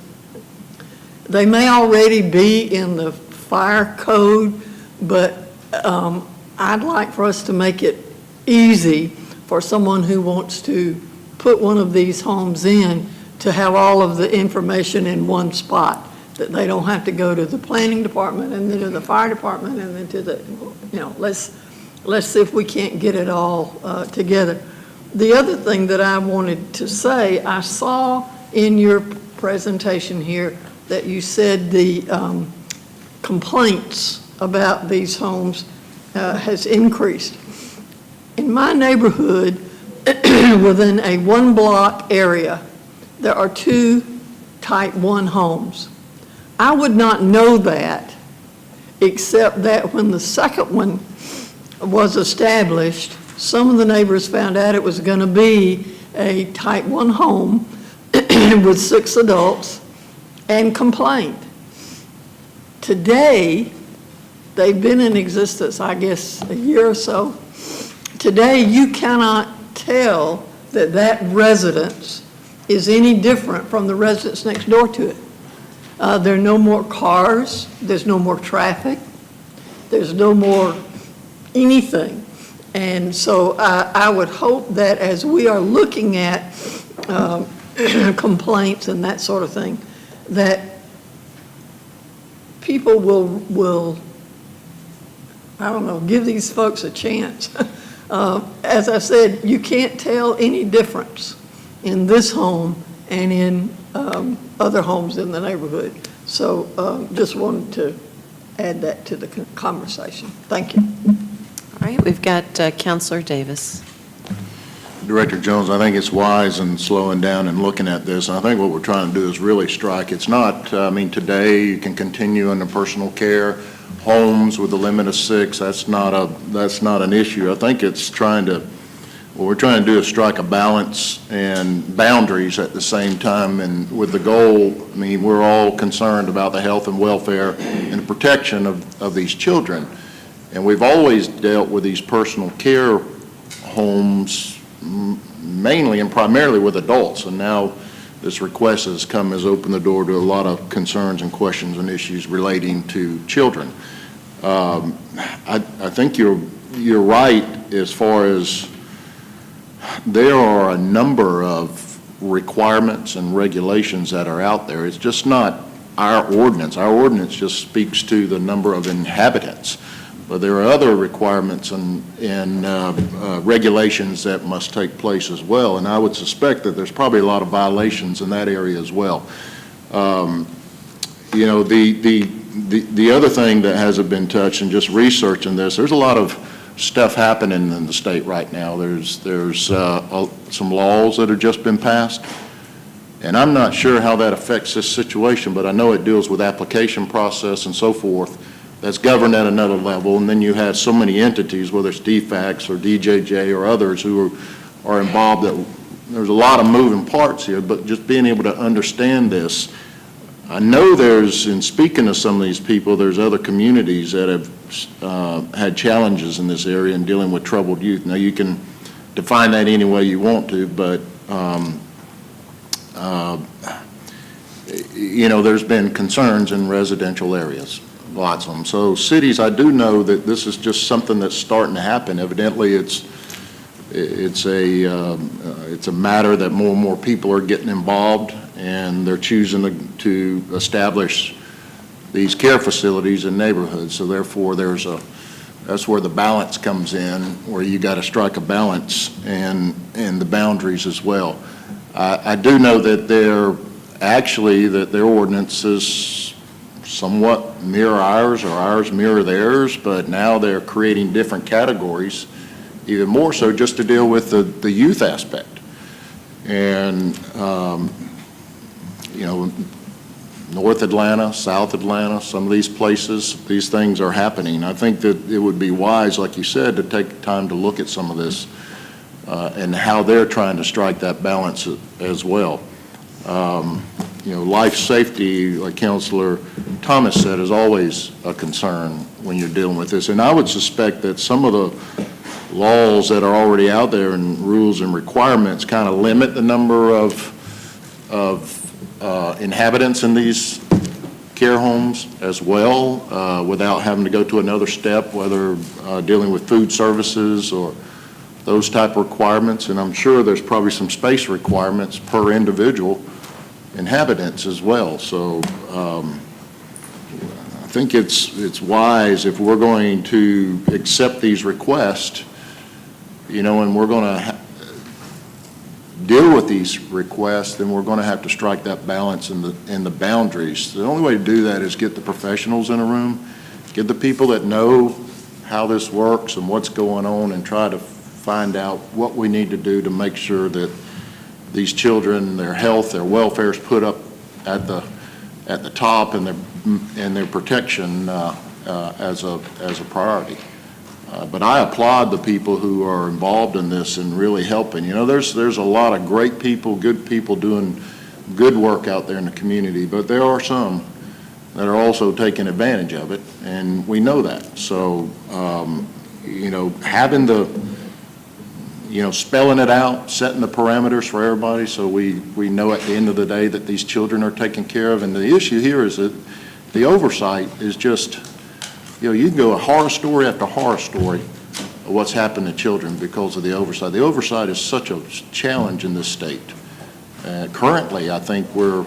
they may already be in the fire code, but I'd like for us to make it easy for someone who wants to put one of these homes in to have all of the information in one spot, that they don't have to go to the planning department and then to the fire department and then to the, let's see if we can't get it all together. The other thing that I wanted to say, I saw in your presentation here that you said the complaints about these homes has increased. In my neighborhood, within a one-block area, there are 2 type 1 homes. I would not know that, except that when the second one was established, some of the neighbors found out it was going to be a type 1 home with 6 adults and complained. Today, they've been in existence, I guess, a year or so. Today, you cannot tell that that residence is any different from the residence next door to it. There are no more cars, there's no more traffic, there's no more anything. And so I would hope that as we are looking at complaints and that sort of thing, that people will, I don't know, give these folks a chance. As I said, you can't tell any difference in this home and in other homes in the neighborhood. So just wanted to add that to the conversation. Thank you. All right, we've got Counselor Davis. Director Jones, I think it's wise in slowing down and looking at this. And I think what we're trying to do is really strike. It's not, I mean, today you can continue in the personal care homes with a limit of 6. That's not an issue. I think it's what we're trying to do is strike a balance and boundaries at the same time. And with the goal, I mean, we're all concerned about the health and welfare and protection of these children. And we've always dealt with these personal care homes mainly and primarily with adults, and now this request has opened the door to a lot of concerns and questions and issues relating to children. I think you're right as far as there are a number of requirements and regulations that are out there. It's just not our ordinance. Our ordinance just speaks to the number of inhabitants. But there are other requirements and regulations that must take place as well, and I would suspect that there's probably a lot of violations in that area as well. You know, the other thing that hasn't been touched, and just researching this, there's a lot of stuff happening in the state right now. There's some laws that have just been passed, and I'm not sure how that affects this situation, but I know it deals with application process and so forth. That's governed at another level, and then you have so many entities, whether it's DFACS or DJJ or others who are involved. There's a lot of moving parts here, but just being able to understand this, I know in speaking to some of these people, there's other communities that have had challenges in this area in dealing with troubled youth. Now, you can define that any way you want to, but you know, there's been concerns in residential areas. Lots of them. So cities, I do know that this is just something that's starting to happen. Evidently, it's a matter that more and more people are getting involved, and they're choosing to establish these care facilities in neighborhoods. So therefore, that's where the balance comes in, where you got to strike a balance and the boundaries as well. I do know that their ordinances somewhat mirror ours, or ours mirror theirs, but now they're creating different categories, even more so just to deal with the youth aspect. And, you know, North Atlanta, South Atlanta, some of these places, these things are happening. I think that it would be wise, like you said, to take time to look at some of this and how they're trying to strike that balance as well. You know, life safety, like Councilor Thomas said, is always a concern when you're dealing with this. And I would suspect that some of the laws that are already out there and rules and requirements kind of limit the number of inhabitants in these care homes as well, without having to go to another step, whether dealing with food services or those type of requirements. And I'm sure there's probably some space requirements per individual inhabitants as well. So I think it's wise, if we're going to accept these requests, you know, and we're going to deal with these requests, then we're going to have to strike that balance in the boundaries. The only way to do that is get the professionals in a room, get the people that know how this works and what's going on, and try to find out what we need to do to make sure that these children, their health, their welfare is put up at the top, and their protection as a priority. But I applaud the people who are involved in this and really helping. You know, there's a lot of great people, good people doing good work out there in the community, but there are some that are also taking advantage of it, and we know that. So, you know, having spelling it out, setting the parameters for everybody so we know at the end of the day that these children are taken care of. And the issue here is that the oversight is just, you know, you can go horror story after horror story of what's happened to children because of the oversight. The oversight is such a challenge in this state. Currently, I think we're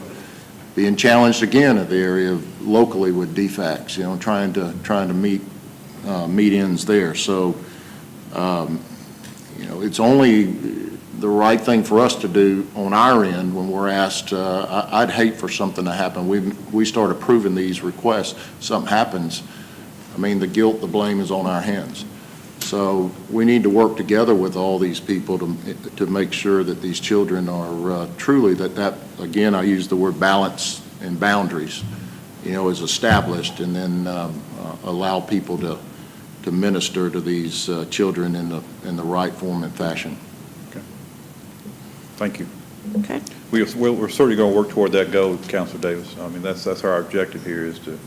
being challenged again at the area locally with DFACs, trying to meet ends there. So, it's only the right thing for us to do on our end when we're asked. I'd hate for something to happen. We start approving these requests, something happens, the guilt, the blame is on our hands. So we need to work together with all these people to make sure that these children are truly, that again, I use the word balance and boundaries, is established, and then allow people to minister to these children in the right form and fashion. Okay. Thank you. Okay. We're certainly going to work toward that goal, Councilor Davis. That's our objective here, is to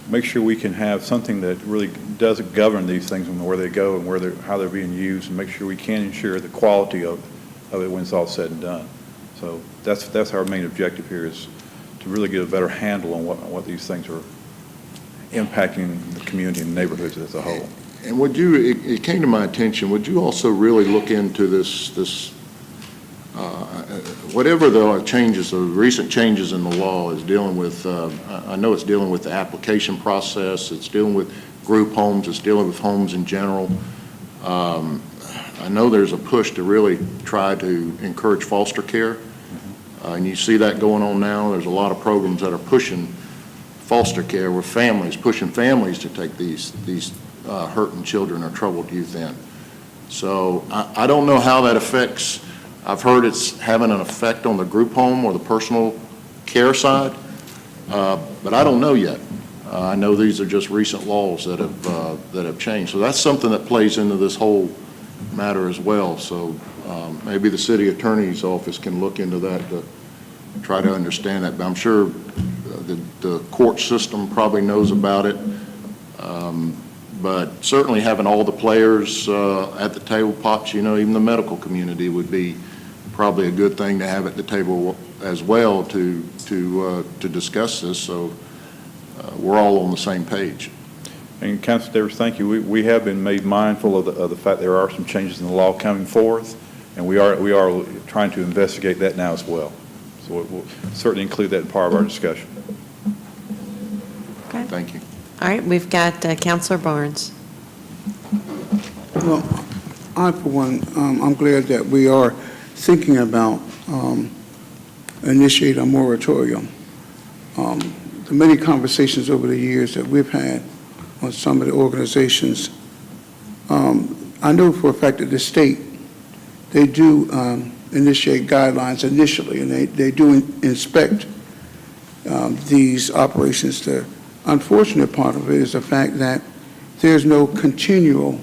make sure we can have something that really does govern these things and where they go and how they're being used, and make sure we can ensure the quality of it when it's all said and done. So that's our main objective here, is to really get a better handle on what these things are impacting the community and neighborhoods as a whole. And it came to my attention, would you also really look into this whatever the changes, the recent changes in the law is dealing with, I know it's dealing with the application process, it's dealing with group homes, it's dealing with homes in general. I know there's a push to really try to encourage foster care, and you see that going on now. There's a lot of programs that are pushing foster care with families, pushing families to take these hurting children or troubled youth in. So I don't know how that affects. I've heard it's having an effect on the group home or the personal care side, but I don't know yet. I know these are just recent laws that have changed. So that's something that plays into this whole matter as well. So maybe the city attorney's office can look into that to try to understand that. But I'm sure the court system probably knows about it. But certainly having all the players at the table, pops, even the medical community would be probably a good thing to have at the table as well to discuss this, so we're all on the same page. And Councilor Davis, thank you. We have been made mindful of the fact there are some changes in the law coming forth, and we are trying to investigate that now as well. So we'll certainly include that in part of our discussion. Okay. Thank you. All right, we've got Councilor Barnes. Well, I, for one, I'm glad that we are thinking about initiate a moratorium. The many conversations over the years that we've had on some of the organizations, I know for a fact that the state, they do initiate guidelines initially, and they do inspect these operations. The unfortunate part of it is the fact that there's no continual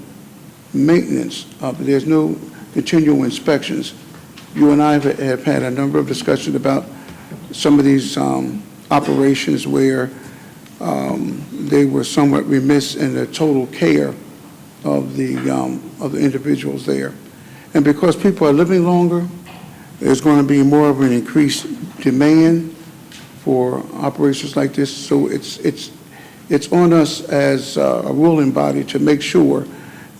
maintenance of it. There's no continual inspections. You and I have had a number of discussions about some of these operations where they were somewhat remiss in the total care of the individuals there. And because people are living longer, there's going to be more of an increased demand for operations like this. So it's on us as a ruling body to make sure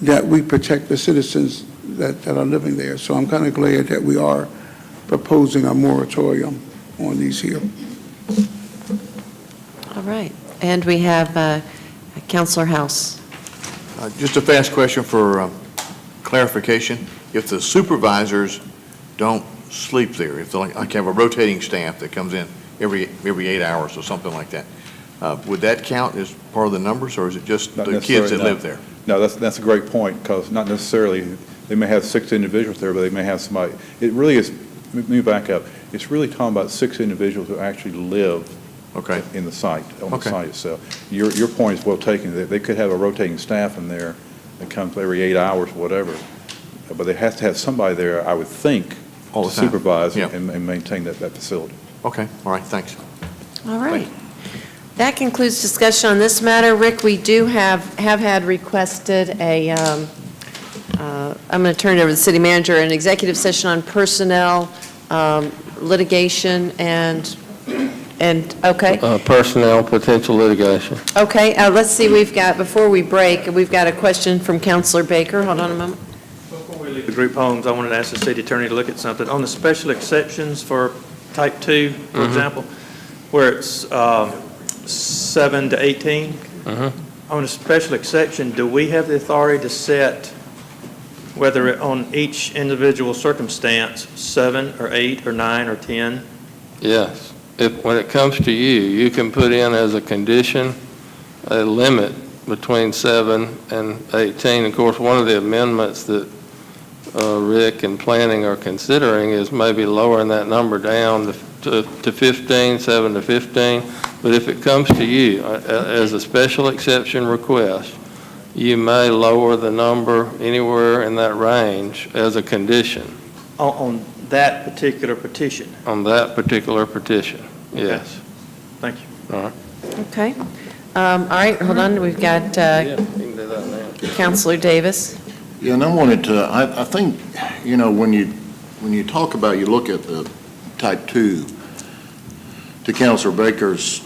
that we protect the citizens that are living there. So I'm kind of glad that we are proposing a moratorium on these here. All right, and we have Councilor House. Just a fast question for clarification. If the supervisors don't sleep there, if I have a rotating staff that comes in every 8 hours or something like that, would that count as part of the numbers, or is it just the kids that live there? No, that's a great point, because not necessarily, they may have 6 individuals there, but they may have somebody. It really is, let me back up. It's really talking about 6 individuals who actually live in the site, on the site itself. Your point is well taken. They could have a rotating staff in there that comes every 8 hours, whatever, but they have to have somebody there, I would think, All the to time. supervise Yeah. and maintain that facility. Okay, all right, thanks. All right. That concludes discussion on this matter. Rick, we do have had requested a, I'm going to turn it over to the city manager, an executive session on personnel, litigation, and okay. Personnel, potential litigation. Okay, let's see, we've got, before we break, we've got a question from Councilor Baker. Hold on a moment. Before we leave the group homes, I wanted to ask the city attorney to look at something. On the special exceptions for type 2, for example, where it's 7 to 18. On a special exception, do we have the authority to set, whether on each individual circumstance, 7 or 8 or 9 or 10? Yes. When it comes to you, you can put in as a condition a limit between 7 and 18. Of course, one of the amendments that Rick and planning are considering is maybe lowering that number down to 15, 7 to 15. But if it comes to you as a special exception request, you may lower the number anywhere in that range as a condition. On that particular petition? On that particular petition, yes. Thank you. All right. Okay. All right, hold on, we've got You can do that now. Counselor Davis. Yeah, and I wanted to, I think, you know, when you talk about, you look at the type 2, to Counselor Baker's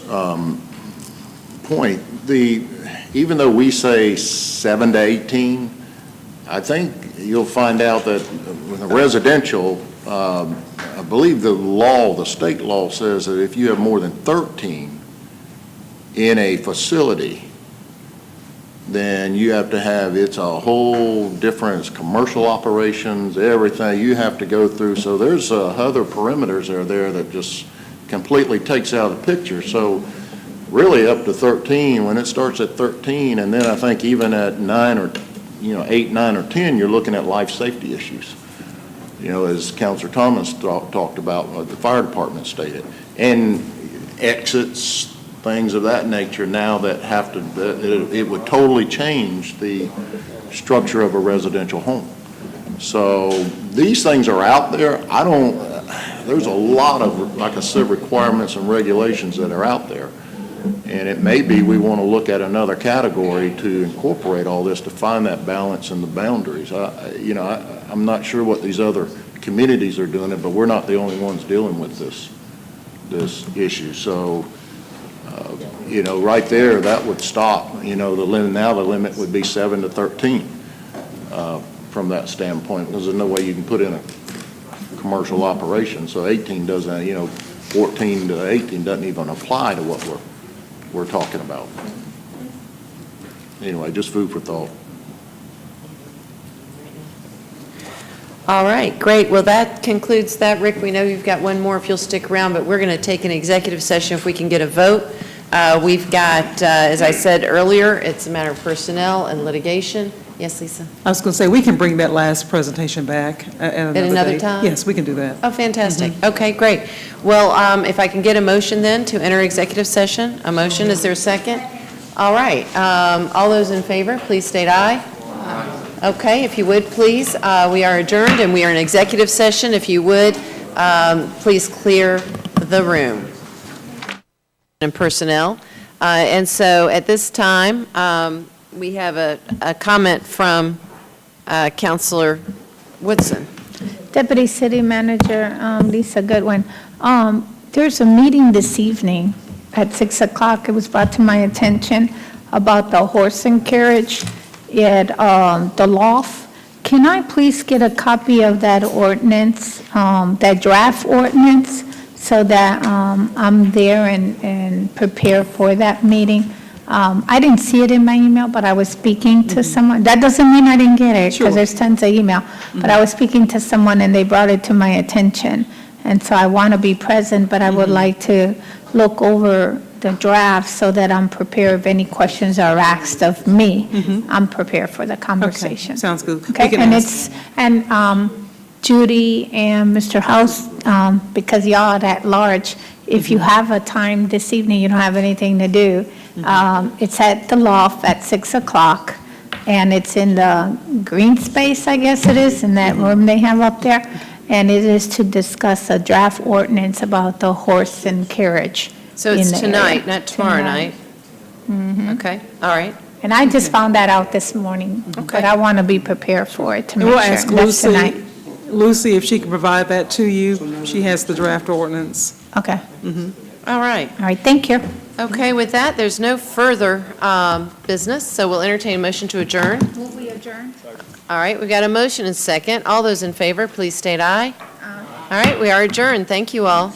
point, even though we say 7 to 18, I think you'll find out that with a residential, I believe the state law says that if you have more than 13 in a facility, then you have to have, it's a whole different, it's commercial operations, everything you have to go through. So there's other perimeters there that just completely takes out the picture. So really up to 13, when it starts at 13, and then I think even at 9 or, 8, 9, or 10, you're looking at life safety issues. As Counselor Thomas talked about, what the fire department stated, and exits, things of that nature now that have to, it would totally change the structure of a residential home. So these things are out there. There's a lot of, like I said, requirements and regulations that are out there. And it may be we want to look at another category to incorporate all this to find that balance and the boundaries. I'm not sure what these other communities are doing it, but we're not the only ones dealing with this issue. So, right there, that would stop. The limit would be 7 to 13 from that standpoint, because there's no way you can put in a commercial operation. So 18 doesn't, 14 to 18 doesn't even apply to what we're talking about. Anyway, just food for thought. All right, great. Well, that concludes that. Rick, we know you've got one more if you'll stick around, but we're going to take an executive session if we can get a vote. We've got, as I said earlier, it's a matter of personnel and litigation. Yes, Lisa? I was going to say, we can bring that last presentation back at another date. time? Yes, we can do that. Oh, fantastic. Okay, great. Well, if I can get a motion then to enter executive session. A motion, is there a second? All right. All those in favor, please state aye. Okay, if you would, please. We are adjourned, and we are in executive session. If you would, please clear the room. And personnel. And so at this time, we have a comment from Councilor Woodson. Deputy City Manager Lisa Goodwin. There's a meeting this evening at 6 o'clock. It was brought to my attention about the horse and carriage at the loft. Can I please get a copy of that ordinance, that draft ordinance, so that I'm there and prepare for that meeting? I didn't see it in my email, but I was speaking to someone. That doesn't mean I didn't get it, because there's tons of email. But I was speaking to someone, and they brought it to my attention. And so I want to be present, but I would like to look over the draft so that I'm prepared if any questions are asked of me. I'm prepared for the conversation. Okay, sounds good. Okay, and Judy and Mr. House, because y'all are at large, if you have a time this evening, you don't have anything to do, it's at the loft at 6 o'clock, and it's in the green space, I guess it is, in that room they have up there, and it is to discuss a draft ordinance about the horse and carriage. So it's tonight, not tomorrow night? Okay, all right. And I just found that out this morning, but I want to be prepared for it to And make we'll sure. ask That's tonight. Lucy if she can provide that to you. She has the draft ordinance. Okay. All right. All right, thank you. Okay, with that, there's no further business, so we'll entertain a motion to adjourn. Will we adjourn? All right, we got a motion and second. All those in favor, please state aye. All right, we are adjourned. Thank you all.